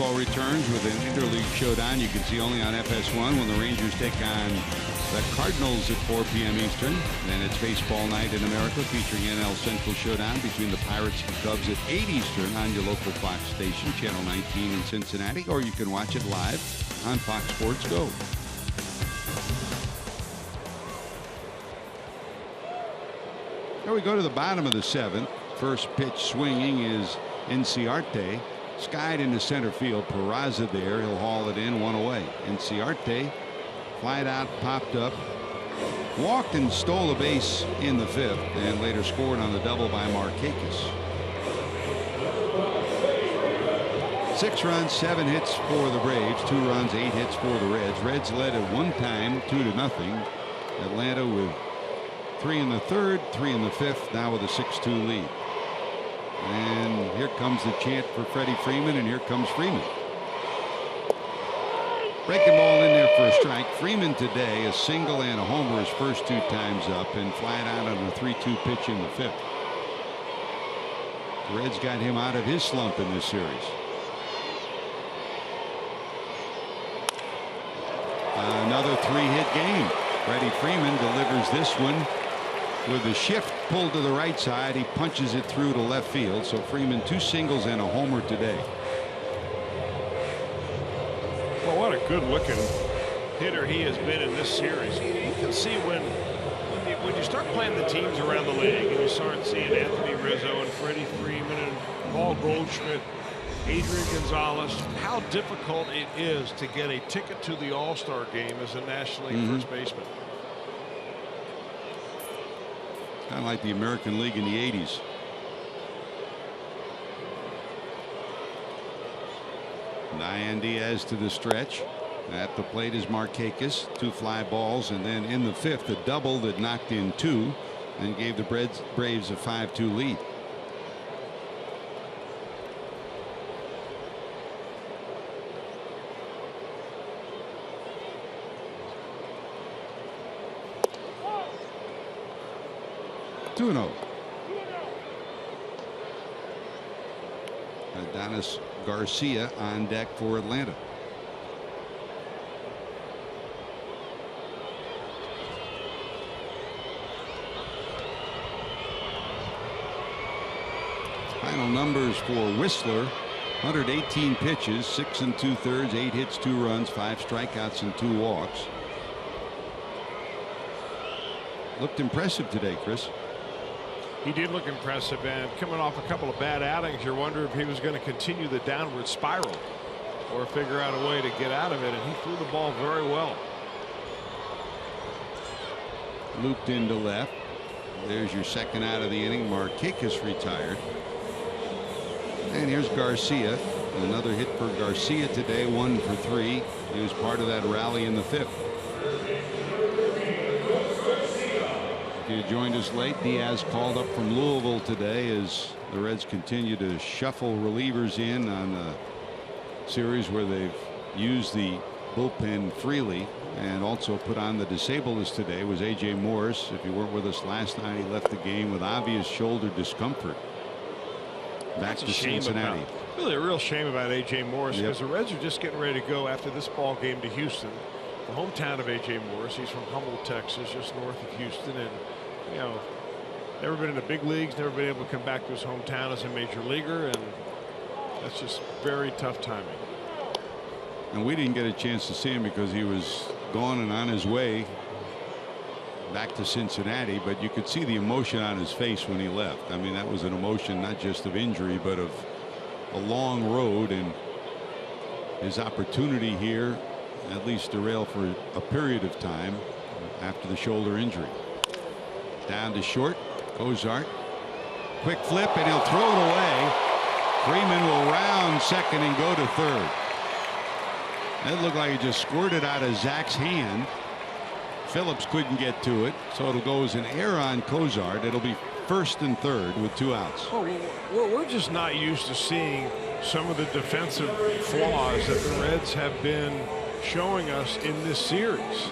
baseball returns with an interleague showdown you can see only on FS1 when the Rangers take on the Cardinals at 4 p.m. Eastern. Then it's baseball night in America featuring NL Central showdown between the Pirates and Cubs at 8 Eastern on your local Fox station, Channel 19 in Cincinnati, or you can watch it live on Fox Sports Go. Here we go to the bottom of the 7th. First pitch swinging is Inciarte. Skied into center field. Peraza there. He'll haul it in, one away. Inciarte flied out, popped up, walked and stole a base in the 5th, and later scored on the double by Markakis. 6 runs, 7 hits for the Braves, 2 runs, 8 hits for the Reds. Reds led at one time 2-0. Atlanta with 3 in the 3rd, 3 in the 5th, now with a 6-2 lead. And here comes the chant for Freddie Freeman, and here comes Freeman. Breaking ball in there for a strike. Freeman today a single and a homer his first 2 times up, and flat out on a 3-2 pitch in the 5th. The Reds got him out of his slump in this series. Another 3-hit game. Freddie Freeman delivers this one with a shift pulled to the right side. He punches it through to left field. So Freeman 2 singles and a homer today. Well, what a good-looking hitter he has been in this series. You can see when you start playing the teams around the league and you start seeing Anthony Rizzo and Freddie Freeman and Paul Goldschmidt, Adrian Gonzalez, how difficult it is to get a ticket to the All-Star game as a National League first baseman. Kind of like the American League in the 80s. Diane Diaz to the stretch. At the plate is Markakis. 2 fly balls, and then in the 5th a double that knocked in 2 and gave the Braves a 5-2 lead. Adonis Garcia on deck for Atlanta. Final numbers for Whistler: 118 pitches, 6 2/3, 8 hits, 2 runs, 5 strikeouts, and 2 walks. Looked impressive today, Chris. He did look impressive, and coming off a couple of bad outings, you wonder if he was going to continue the downward spiral or figure out a way to get out of it, and he threw the ball very well. Looped into left. There's your second out of the inning. Markakis retired. And here's Garcia. Another hit for Garcia today, 1 for 3. He was part of that rally in the 5th. If you joined us late, Diaz called up from Louisville today as the Reds continue to shuffle relievers in on a series where they've used the bullpen freely, and also put on the disabled list today was A.J. Morris. If you weren't with us last night, he left the game with obvious shoulder discomfort. Back to Cincinnati. Really a real shame about A.J. Morris, because the Reds are just getting ready to go after this ball game to Houston, the hometown of A.J. Morris. He's from Humboldt, Texas, just north of Houston, and you know, never been in the big leagues, never been able to come back to his hometown as a major leaguer, and that's just very tough timing. And we didn't get a chance to see him because he was gone and on his way back to Cincinnati, but you could see the emotion on his face when he left. I mean, that was an emotion not just of injury, but of a long road, and his opportunity here at least derailed for a period of time after the shoulder injury. Down to short. Cozart. Quick flip, and he'll throw it away. Freeman will round second and go to third. That looked like he just squirted out of Zach's hand. Phillips couldn't get to it, so it'll go as an error on Cozart. It'll be 1st and 3rd with 2 outs. Oh, well, we're just not used to seeing some of the defensive flaws that the Reds have been showing us in this series.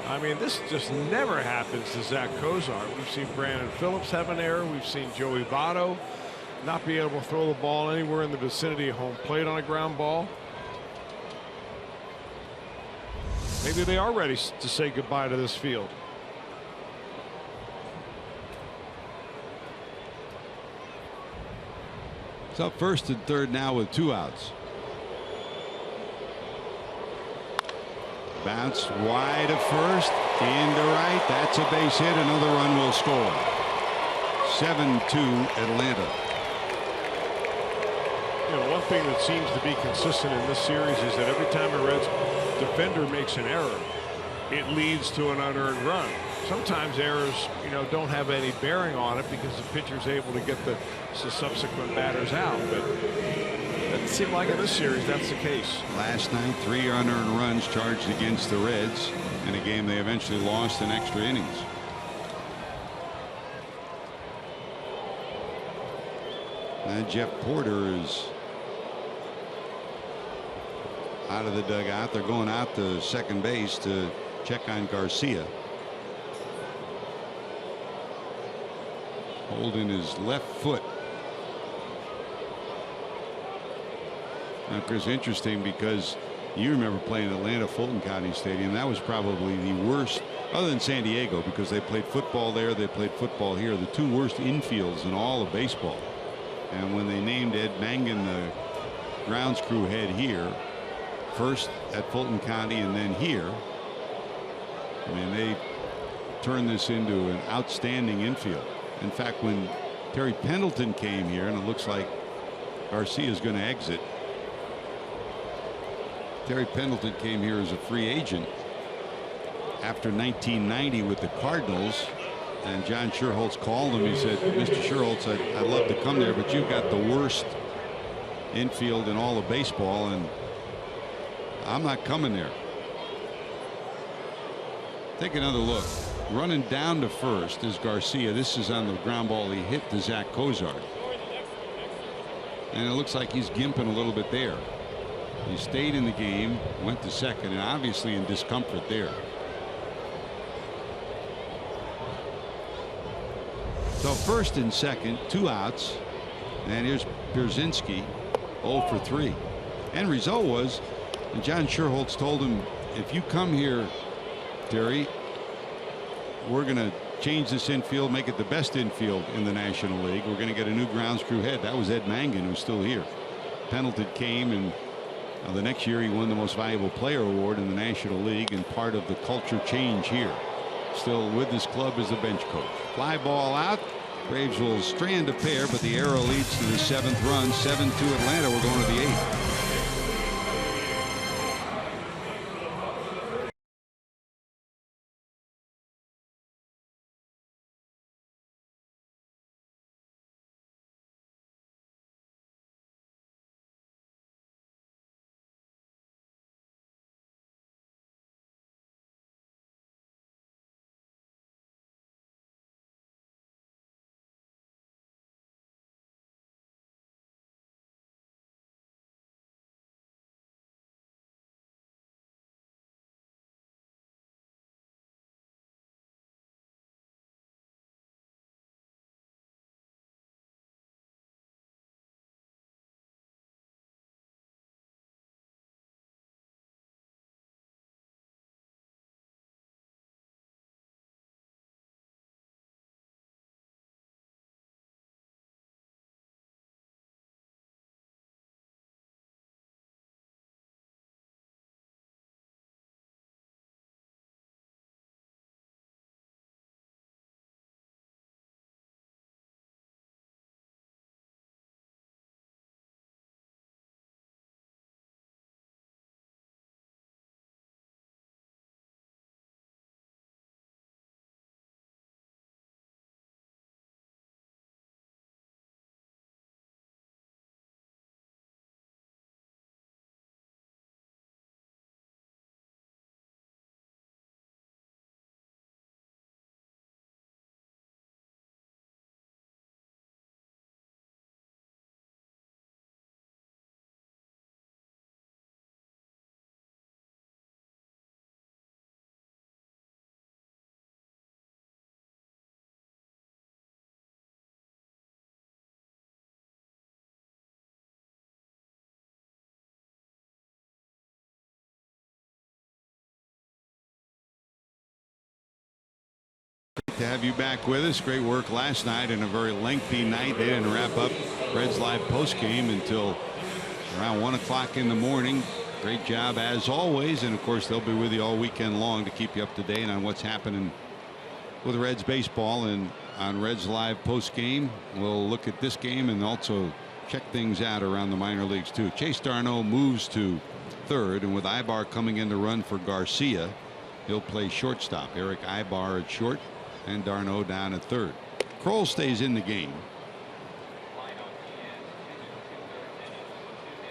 I mean, this just never happens to Zach Cozart. We've seen Brandon Phillips have an error. We've seen Joey Votto not be able to throw the ball anywhere in the vicinity of home plate on a ground ball. Maybe they are ready to say goodbye to this field. It's up first and third now with 2 outs. Bounce wide of first, into right. That's a base hit. Another run will score. 7-2 Atlanta. You know, one thing that seems to be consistent in this series is that every time a Reds defender makes an error, it leads to an unearned run. Sometimes errors, you know, don't have any bearing on it because the pitcher's able to get the subsequent batters out. But it doesn't seem like in this series that's the case. Last night, 3 unearned runs charged against the Reds in a game they eventually lost in extra innings. And Jeff Porter is out of the dugout. They're going out to second base to check on Garcia. Holding his left foot. Now, Chris, interesting because you remember playing Atlanta Fulton County Stadium. That was probably the worst, other than San Diego, because they played football there, they played football here, the 2 worst infields in all of baseball. And when they named Ed Mangan the grounds crew head here, first at Fulton County and then here, I mean, they turned this into an outstanding infield. In fact, when Terry Pendleton came here, and it looks like Garcia is going to exit. Terry Pendleton came here as a free agent after 1990 with the Cardinals, and John Schuerholz called him. He said, "Mr. Schuerholz, I'd love to come there, but you've got the worst infield in all of baseball, and I'm not coming there." Take another look. Running down to first is Garcia. This is on the ground ball he hit to Zach Kozar. And it looks like he's gimping a little bit there. He stayed in the game, went to second, and obviously in discomfort there. So first and second, 2 outs. And here's Pierzynski, 0 for 3. End result was, and John Schuerholz told him, if you come here, Terry, we're going to change this infield, make it the best infield in the National League. We're going to get a new grounds crew head. That was Ed Mangan, who's still here. Pendleton came, and the next year he won the most valuable player award in the National League, and part of the culture change here. Still with this club as the bench coach. Fly ball out. Braves will strand a pair, but the arrow leads to the 7th run. 7-2 Atlanta. We're going to the 8th. have you back with us. Great work last night and a very lengthy night. They didn't wrap up Reds Live post game until around 1 o'clock in the morning. Great job as always, and of course they'll be with you all weekend long to keep you up to date on what's happening with Reds baseball. And on Reds Live post game, we'll look at this game and also check things out around the minor leagues too. Chase d'Arnaud moves to third, and with Ibar coming in to run for Garcia, he'll play shortstop. Eric Ibar at short and d'Arnaud down at third. Kroll stays in the game.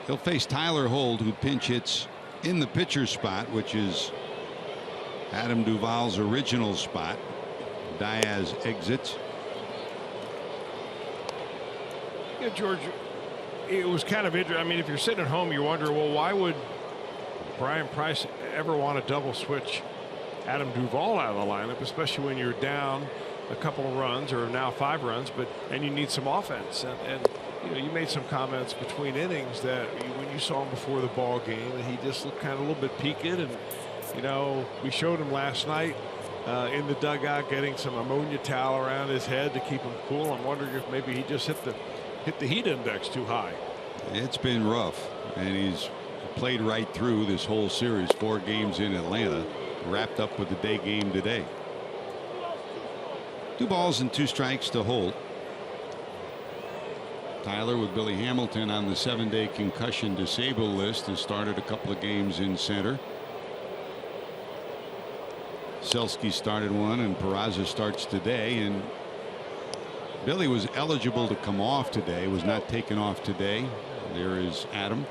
He'll face Tyler Holt, who pinch hits in the pitcher spot, which is Adam Duvall's original spot. Diaz exits. Yeah, George, it was kind of interesting. I mean, if you're sitting at home, you wonder, well, why would Brian Price ever want to double switch Adam Duvall out of the lineup, especially when you're down a couple of runs, or now 5 runs, and you need some offense. And you know, you made some comments between innings that when you saw him before the ball game, that he just looked kind of a little bit peaked. And you know, we showed him last night in the dugout getting some ammonia towel around his head to keep him cool. I'm wondering if maybe he just hit the heat index too high. It's been rough, and he's played right through this whole series. 4 games in Atlanta, wrapped up with the day game today. 2 balls and 2 strikes to Holt. Tyler, with Billy Hamilton on the 7-day concussion disabled list, has started a couple of games in center. Selsky started one, and Peraza starts today. And Billy was eligible to come off today, was not taken off today. There is Adam.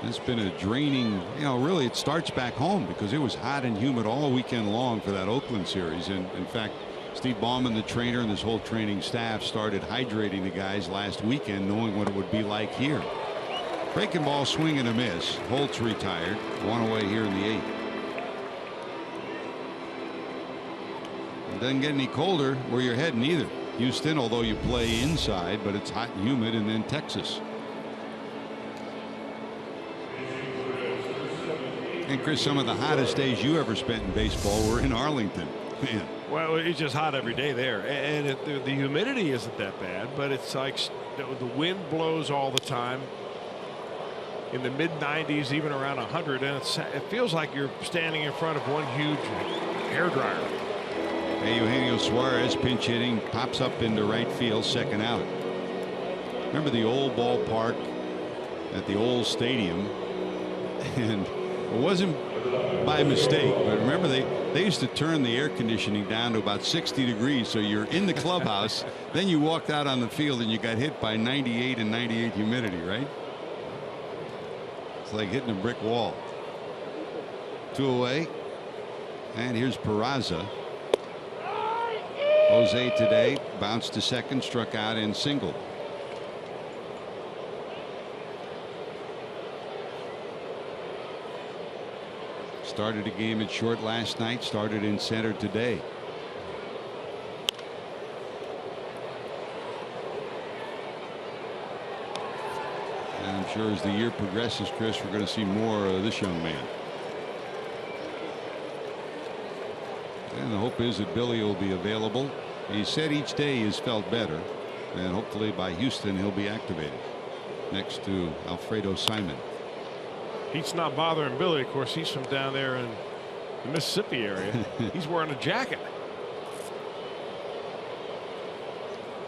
It's been a draining, you know, really it starts back home because it was hot and humid all weekend long for that Oakland series. And in fact, Steve Ballman, the trainer, and this whole training staff started hydrating the guys last weekend, knowing what it would be like here. Breaking ball, swing and a miss. Holt's retired. 1 away here in the 8th. It doesn't get any colder where you're heading either. Houston, although you play inside, but it's hot and humid, and then Texas. And Chris, some of the hottest days you ever spent in baseball were in Arlington. Man. Well, it's just hot every day there, and the humidity isn't that bad, but it's like the wind blows all the time in the mid 90s, even around 100, and it feels like you're standing in front of one huge hairdryer. Hey, Eugenio Suarez pinch hitting, pops up into right field, second out. Remember the old ballpark at the old stadium, and it wasn't by mistake, but remember they used to turn the air conditioning down to about 60 degrees, so you're in the clubhouse, then you walked out on the field and you got hit by 98 and 98 humidity, right? It's like hitting a brick wall. 2 away, and here's Peraza. Jose today bounced to second, struck out and singled. Started a game at short last night, started in center today. And I'm sure as the year progresses, Chris, we're going to see more of this young man. And the hope is that Billy will be available. He said each day he's felt better, and hopefully by Houston he'll be activated next to Alfredo Simon. Heat's not bothering Billy. Of course, he's from down there in the Mississippi area. He's wearing a jacket.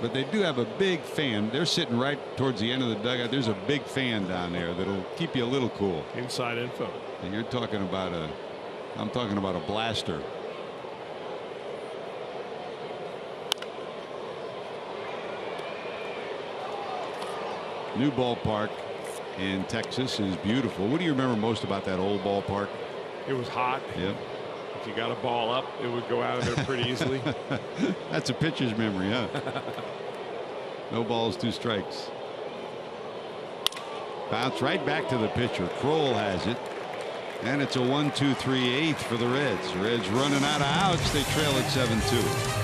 But they do have a big fan. They're sitting right towards the end of the dugout. There's a big fan down there that'll keep you a little cool. Inside info. And you're talking about I'm talking about a blaster. New ballpark in Texas is beautiful. What do you remember most about that old ballpark? It was hot. Yep. If you got a ball up, it would go out of there pretty easily. That's a pitcher's memory, huh? No balls, 2 strikes. Bounce right back to the pitcher. Kroll has it. And it's a 1-2-3-8 for the Reds. Reds running out of outs. They trail at 7-2.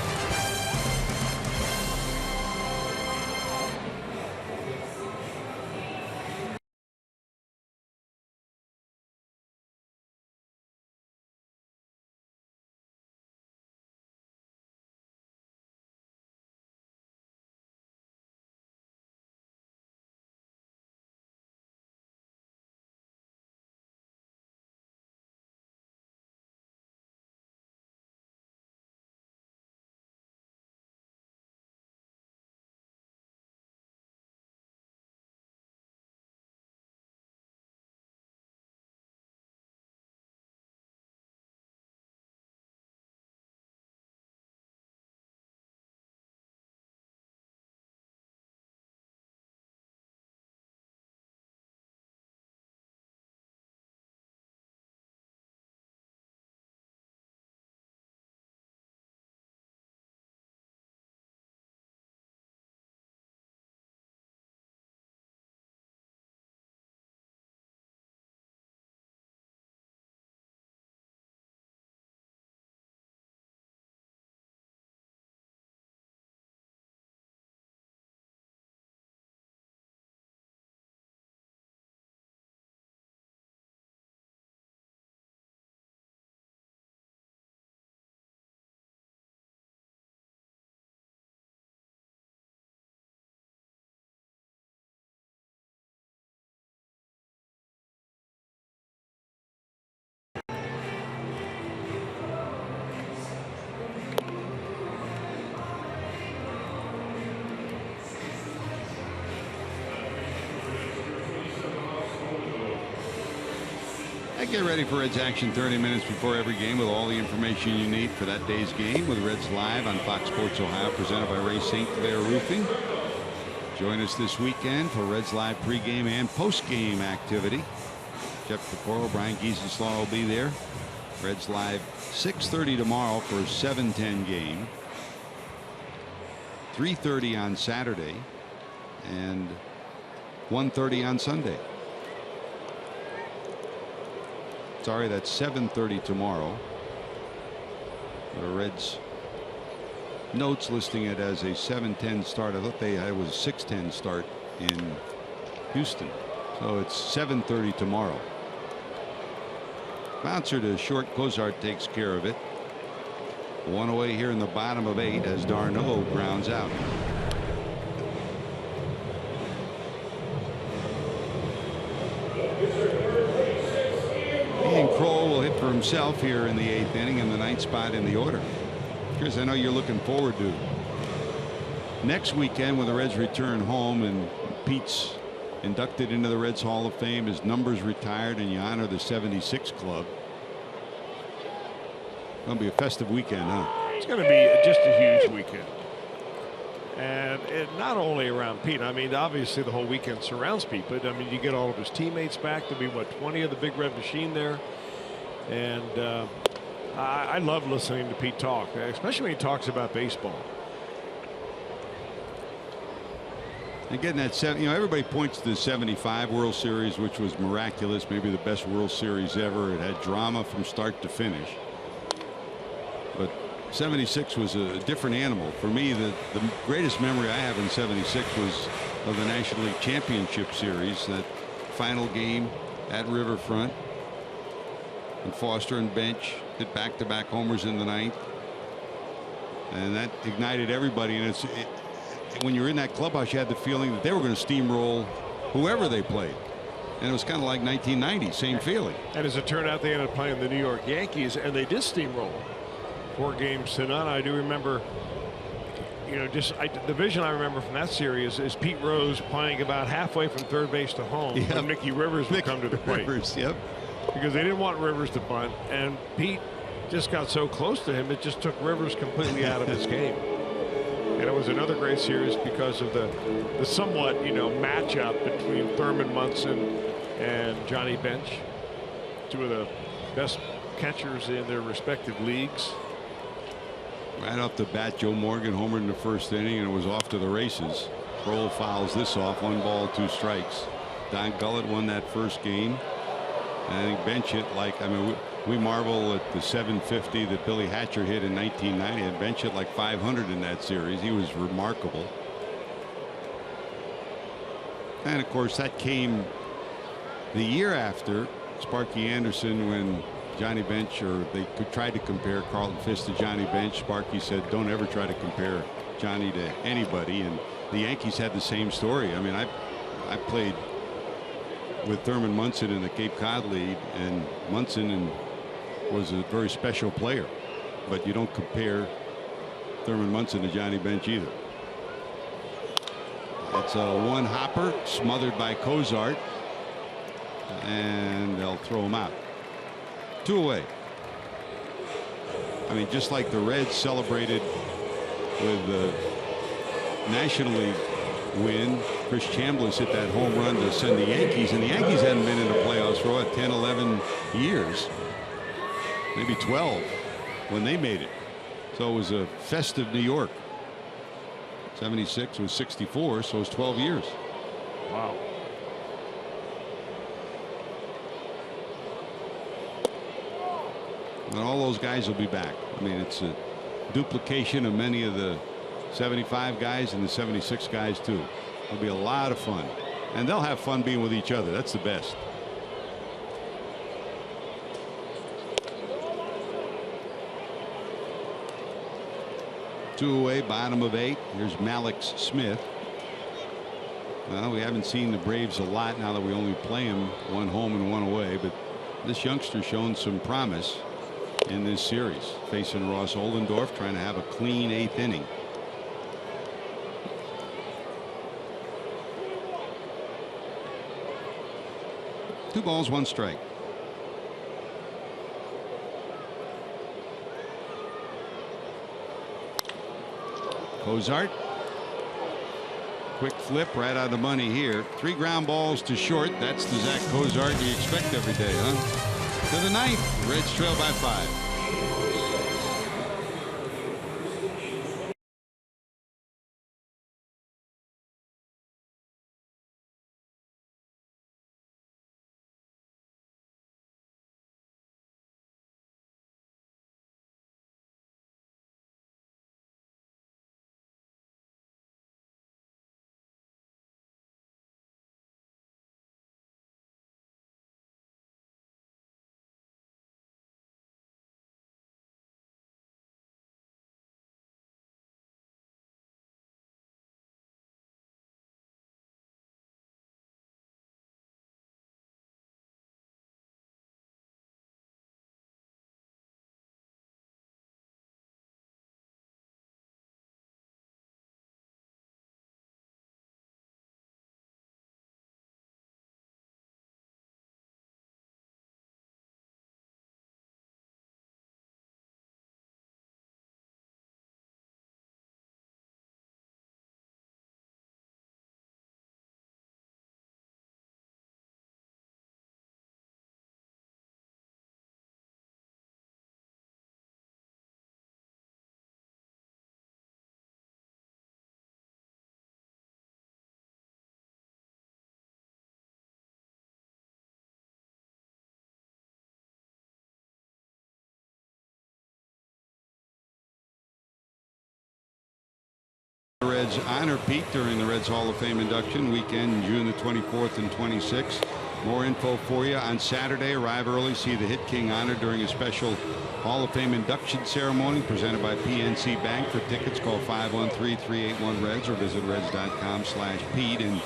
right, get ready for Reds action 30 minutes before every game with all the information you need for that day's game with Reds Live on Fox Sports Ohio, presented by Ray St. Clair Roofing. Join us this weekend for Reds Live pregame and postgame activity. Jeff Pecoro, Brian Giesenslaw will be there. Reds Live 6:30 tomorrow for a 7:10 game. 3:30 on Saturday and 1:30 on Sunday. Sorry, that's 7:30 tomorrow. The Reds notes listing it as a 7:10 start. I thought it was a 6:10 start in Houston. So it's 7:30 tomorrow. Bouncer to short. Cozart takes care of it. One away here in the bottom of 8 as d'Arnaud grounds out. And Kroll will hit for himself here in the 8th inning in the 9th spot in the order. Chris, I know you're looking forward to next weekend when the Reds return home and Pete's inducted into the Reds Hall of Fame. His number's retired and you honor the 76 club. Going to be a festive weekend, huh? It's going to be just a huge weekend. And not only around Pete. I mean, obviously the whole weekend surrounds Pete, but I mean, you get all of his teammates back. There'll be, what, 20 of the Big Red Machine there. And I love listening to Pete talk, especially when he talks about baseball. And getting that, everybody points to the 75 World Series, which was miraculous, maybe the best World Series ever. It had drama from start to finish. But 76 was a different animal. For me, the greatest memory I have in 76 was of the National League Championship Series, that final game at Riverfront. And Foster and Bench hit back-to-back homers in the 9th. And that ignited everybody. And when you're in that clubhouse, you had the feeling that they were going to steamroll whoever they played. And it was kind of like 1990, same feeling. And as it turned out, they ended up playing the New York Yankees, and they did steamroll 4 games to none. I do remember, the vision I remember from that series is Pete Rose playing about halfway from third base to home when Mickey Rivers would come to the plate. Yep. Because they didn't want Rivers to bunt, and Pete just got so close to him, it just took Rivers completely out of his game. And it was another great series because of the somewhat, matchup between Thurman Munson and Johnny Bench, 2 of the best catchers in their respective leagues. Right off the bat, Joe Morgan homered in the 1st inning, and it was off to the races. Kroll fouls this off, 1 ball, 2 strikes. Don Gullett won that 1st game. And I think Bench hit we marvel at the 750 that Billy Hatcher hit in 1990, and Bench hit like 500 in that series. He was remarkable. And of course, that came the year after Sparky Anderson, when Johnny Bench, or they could try to compare Carlton Fisk to Johnny Bench. Sparky said, don't ever try to compare Johnny to anybody. And the Yankees had the same story. I mean, I played with Thurman Munson in the Cape Cod League, and Munson was a very special player, but you don't compare Thurman Munson to Johnny Bench either. It's a 1 hopper smothered by Cozart, and they'll throw him out. 2 away. I mean, just like the Reds celebrated with the National League win, Chris Chambliss hit that home run to send the Yankees, and the Yankees hadn't been in the playoffs for 10, 11 years, maybe 12 when they made it. So it was a festive New York. 76 was 64, so it was 12 years. Wow. And all those guys will be back. I mean, it's a duplication of many of the 75 guys and the 76 guys too. It'll be a lot of fun, and they'll have fun being with each other. That's the best. Two away, bottom of 8. Here's Malix Smith. Well, we haven't seen the Braves a lot now that we only play them 1 home and 1 away, but this youngster's shown some promise in this series, facing Ross Oldendorf, trying to have a clean 8th inning. Two balls, 1 strike. Cozart. Quick flip right out of the money here. 3 ground balls to short. That's the Zach Cozart you expect every day, huh? To the 9th. Reds trail by 5. Reds honor Pete during the Reds Hall of Fame induction weekend, June the 24th and 26th. More info for you on Saturday. Arrive early, see the Hit King honored during a special Hall of Fame induction ceremony presented by PNC Bank. For tickets, call 513-381-REDS or visit reds.com/Pete. And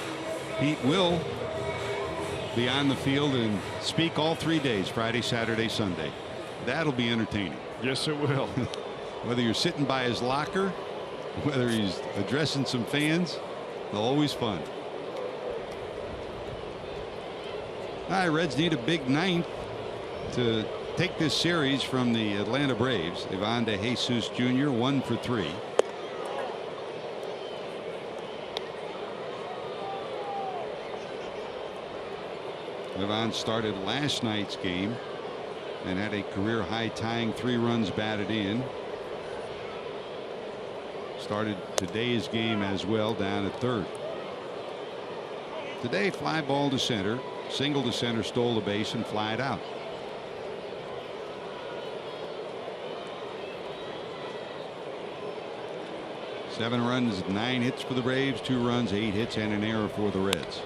Pete will be on the field and speak all 3 days, Friday, Saturday, Sunday. That'll be entertaining. Yes, it will. Whether you're sitting by his locker, whether he's addressing some fans, they're always fun. All right, Reds need a big 9th to take this series from the Atlanta Braves. Ivan De Jesus Jr. 1 for 3. Ivan started last night's game and had a career high tying 3 runs batted in. Started today's game as well, down at 3rd. Today, fly ball to center, single to center, stole the base and flied out. Seven runs, 9 hits for the Braves, 2 runs, 8 hits and an error for the Reds.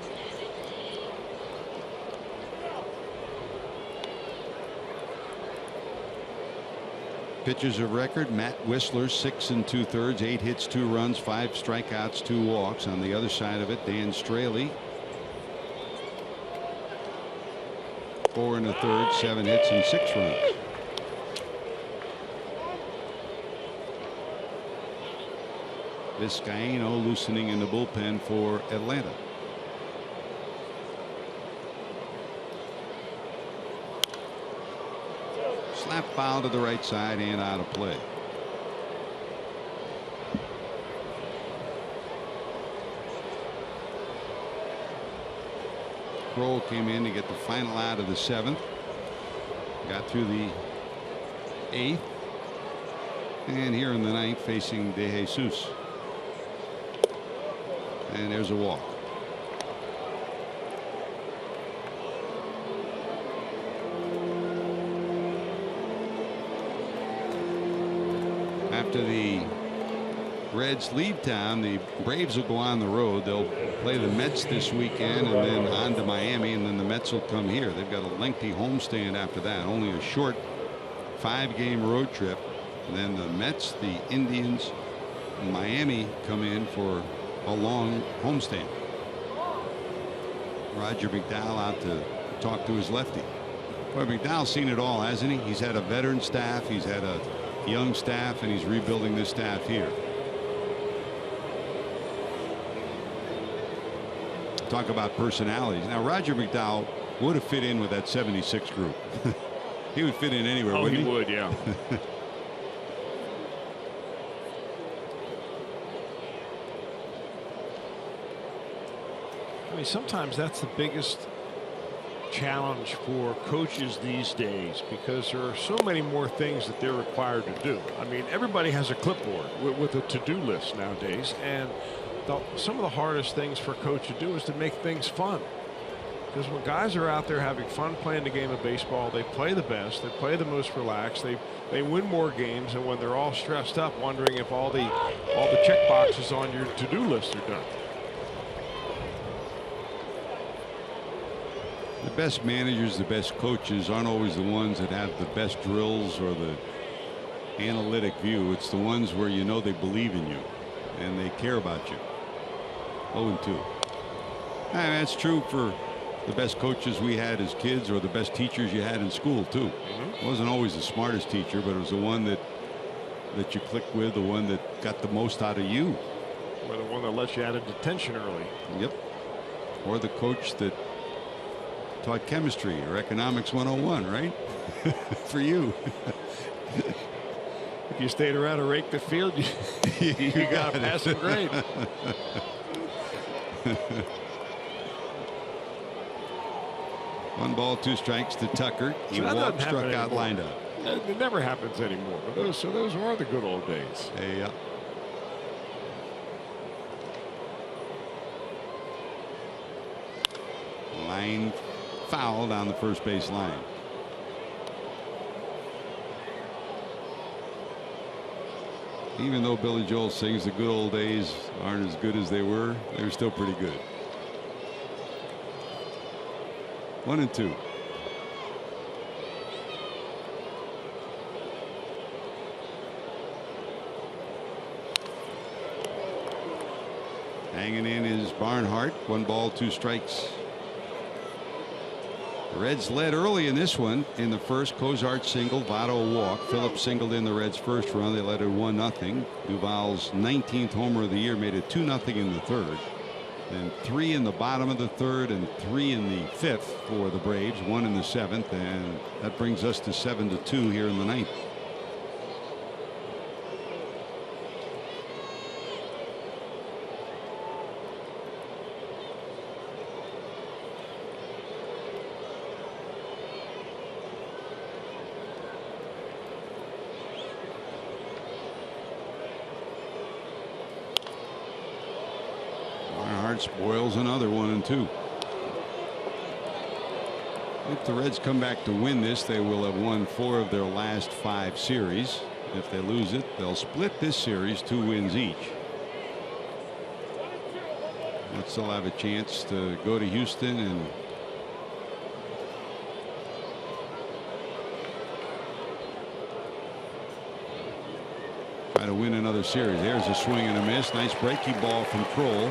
Pitchers of record: Matt Whistler, 6 2/3, 8 hits, 2 runs, 5 strikeouts, 2 walks. On the other side of it, Dan Straley, 4 1/3, 7 hits and 6 runs. Vizcaino loosening in the bullpen for Atlanta. Slap foul to the right side and out of play. Kroll came in to get the final out of the 7th. Got through the 8th. And here in the 9th, facing De Jesus. And there's a walk. After the Reds leave town, the Braves will go on the road. They'll play the Mets this weekend and then on to Miami, and then the Mets will come here. They've got a lengthy homestand after that. Only a short 5-game road trip. And then the Mets, the Indians, and Miami come in for a long homestand. Roger McDowell out to talk to his lefty. Boy, McDowell's seen it all, hasn't he? He's had a veteran staff, he's had a young staff, and he's rebuilding this staff here. Talk about personalities. Now, Roger McDowell would have fit in with that 76 group. He would fit in anywhere, wouldn't he? Would, yeah. I mean, sometimes that's the biggest challenge for coaches these days, because there are so many more things that they're required to do. I mean, everybody has a clipboard with a to-do list nowadays, and some of the hardest things for a coach to do is to make things fun. Because when guys are out there having fun playing the game of baseball, they play the best, they play the most relaxed, they win more games, and when they're all stressed up, wondering if all the check boxes on your to-do list are done. The best managers, the best coaches aren't always the ones that have the best drills or the analytic view. It's the ones where you know they believe in you and they care about you. 0-2. And that's true for the best coaches we had as kids, or the best teachers you had in school too. It wasn't always the smartest teacher, but it was the one that you clicked with, the one that got the most out of you. Or the one that let you out of detention early. Yep. Or the coach that taught chemistry or economics 101, right? For you. If you stayed around to rake the field, you got a passing grade. 1 ball, 2 strikes to Tucker. He walked, struck out, lined up. It never happens anymore. But those were the good old days. Yeah. Line foul down the first base line. Even though Billy Joel sings the good old days aren't as good as they were still pretty good. 1-2. Hanging in is Barnhart. 1 ball, 2 strikes. The Reds led early in this one. In the first, Cozart singled, Votto walked. Phillips singled in the Reds' first run. They led it 1-0. Duvall's 19th homer of the year made it 2-0 in the third. Then 3 in the bottom of the third and 3 in the fifth for the Braves, 1 in the seventh, and that brings us to 7-2 here in the ninth. Spoils another 1-2. If the Reds come back to win this, they will have won 4 of their last 5 series. If they lose it, they'll split this series 2 wins each. They'll still have a chance to go to Houston and try to win another series. There's a swing and a miss. Nice breaking ball from Kroll.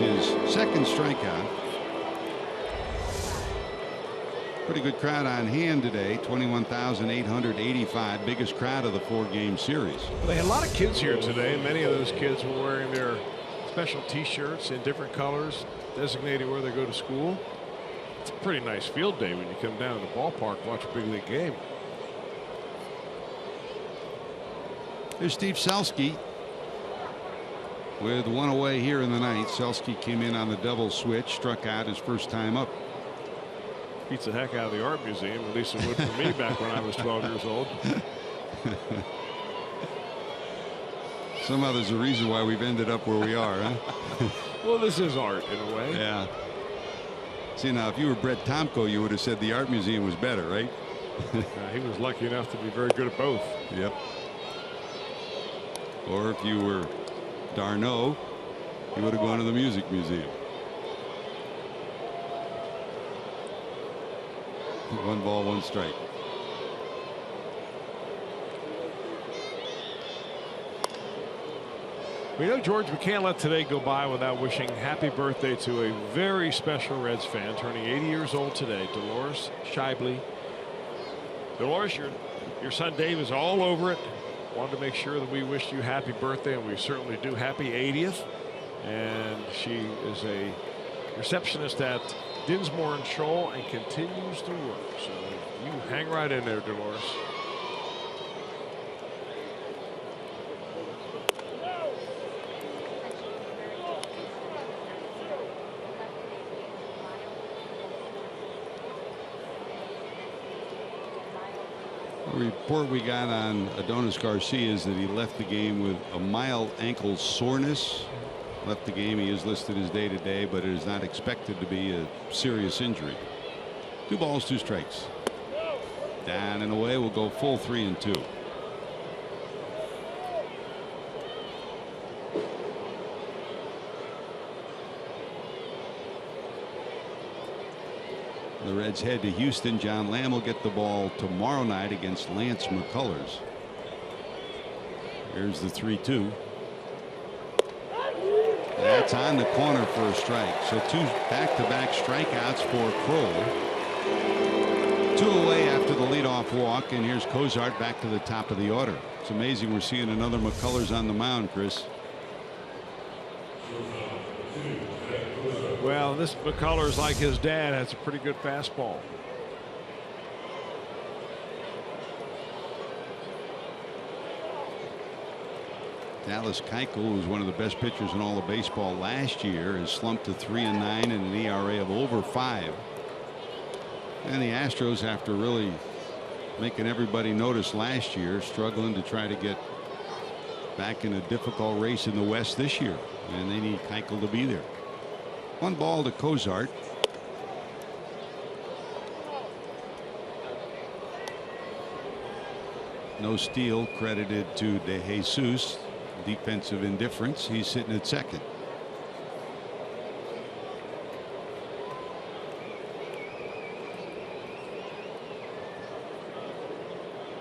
His second strikeout. Pretty good crowd on hand today. 21,885, biggest crowd of the 4-game series. Well, they had a lot of kids here today. Many of those kids were wearing their special T-shirts in different colors, designating where they go to school. It's a pretty nice field day when you come down to the ballpark, watch a big league game. There's Steve Selsky with 1 away here in the ninth. Selsky came in on the double switch, struck out his first time up. Beats the heck out of the art museum. At least it would for me back when I was 12 years old. Somehow there's a reason why we've ended up where we are, huh? Well, this is art in a way. Yeah. See, now if you were Brett Tomko, you would have said the art museum was better, right? He was lucky enough to be very good at both. Yep. Or if you were Darno, he would have gone to the music museum. 1 ball, 1 strike. We know, George, we can't let today go by without wishing happy birthday to a very special Reds fan turning 80 years old today, Dolores Shibley. Dolores, your son Dave is all over it. Wanted to make sure that we wished you happy birthday, and we certainly do. Happy 80th. And she is a receptionist at Dinsmore and Scholl and continues to work. So you hang right in there, Dolores. report we got on Adonis Garcia is that he left the game with a mild ankle soreness. Left the game. He is listed as day-to-day, but it is not expected to be a serious injury. 2 balls, 2 strikes. Down and away. We'll go full 3-2. The Reds head to Houston. John Lamb will get the ball tomorrow night against Lance McCullers. Here's the 3-2. That's on the corner for a strike. So 2 back-to-back strikeouts for Kroll. 2 away after the leadoff walk, and here's Cozart back to the top of the order. It's amazing we're seeing another McCullers on the mound, Chris. Well, this McCullers, like his dad, has a pretty good fastball. Dallas Keuchel, who was one of the best pitchers in all of baseball last year, has slumped to 3-9 and an ERA of over 5. And the Astros, after really making everybody notice last year, struggling to try to get back in a difficult race in the West this year, and they need Keuchel to be there. 1 ball to Cozart. No steal credited to De Jesus. Defensive indifference. He's sitting at second.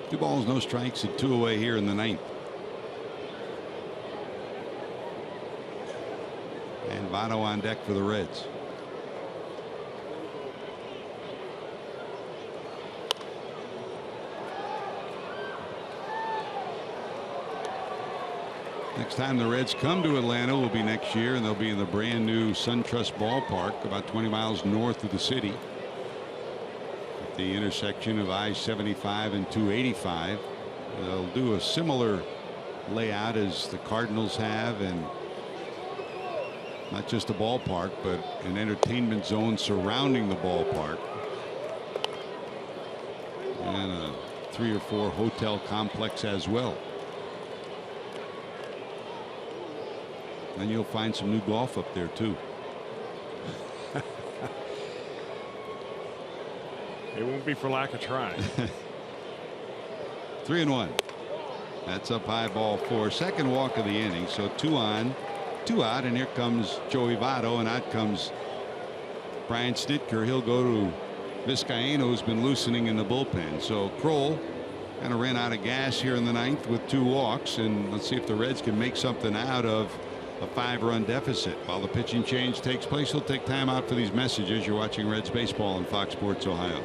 Two balls, no strikes, and 2 away here in the 9th. And Votto on deck for the Reds. Next time the Reds come to Atlanta will be next year, and they'll be in the brand new SunTrust Ballpark about 20 miles north of the city at the intersection of I-75 and 285. They'll do a similar layout as the Cardinals have, and not just a ballpark, but an entertainment zone surrounding the ballpark, and a 3 or 4 hotel complex as well. And you'll find some new golf up there too. It won't be for lack of trying. 3-1. That's up high, ball 4. Second walk of the inning. So 2 on, 2 out, and here comes Joey Votto, and out comes Brian Snitker. He'll go to Vizcaino, who's been loosening in the bullpen. So Kroll kind of ran out of gas here in the 9th with 2 walks, and let's see if the Reds can make something out of a 5-run deficit. While the pitching change takes place, we'll take time out for these messages. You're watching Reds baseball on Fox Sports Ohio.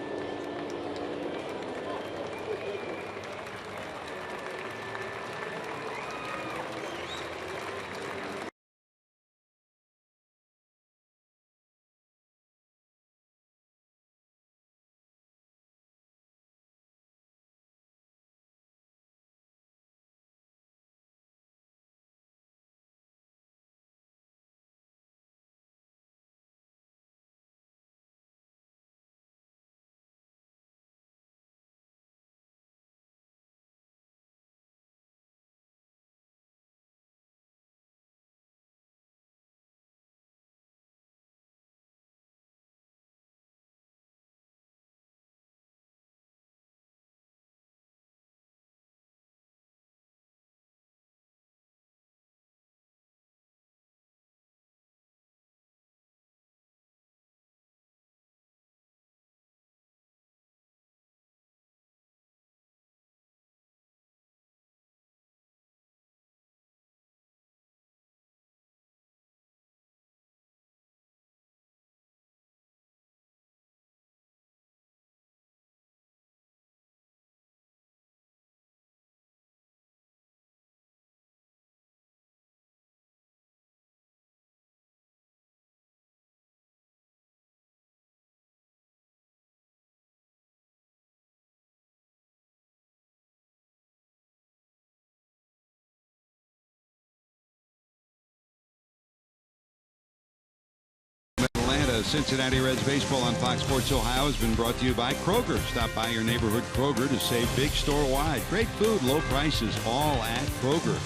Cincinnati Reds baseball on Fox Sports Ohio has been brought to you by Kroger. Stop by your neighborhood Kroger to save big store-wide. Great food, low prices, all at Kroger.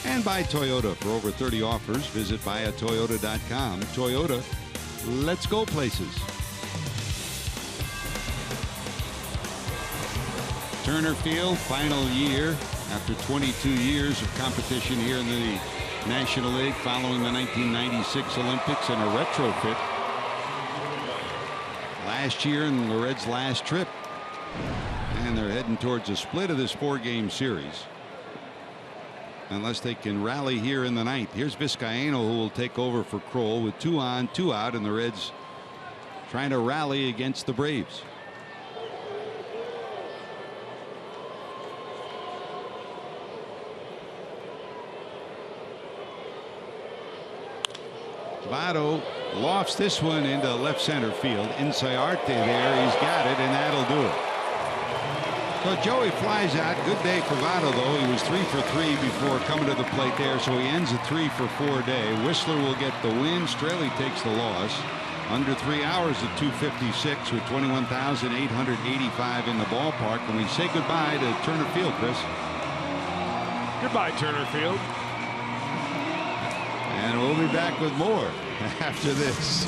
And by Toyota. For over 30 offers, visit buyatoyota.com. Toyota, let's go places. Turner Field, final year after 22 years of competition here in the National League following the 1996 Olympics and a retrofit last year in the Reds' last trip. And they're heading towards a split of this 4-game series, unless they can rally here in the ninth. Here's Vizcaino, who will take over for Kroll with 2 on, 2 out, and the Reds trying to rally against the Braves. Votto lofts this one into left center field. Inciarte there. He's got it, and that'll do it. So Joey flies out. Good day for Votto, though. He was 3 for 3 before coming to the plate there, so he ends a 3 for 4 day. Whistler will get the win. Straley takes the loss. Under 3 hours at 256 with 21,885 in the ballpark. And we say goodbye to Turner Field, Chris. Goodbye, Turner Field. And we'll be back with more after this.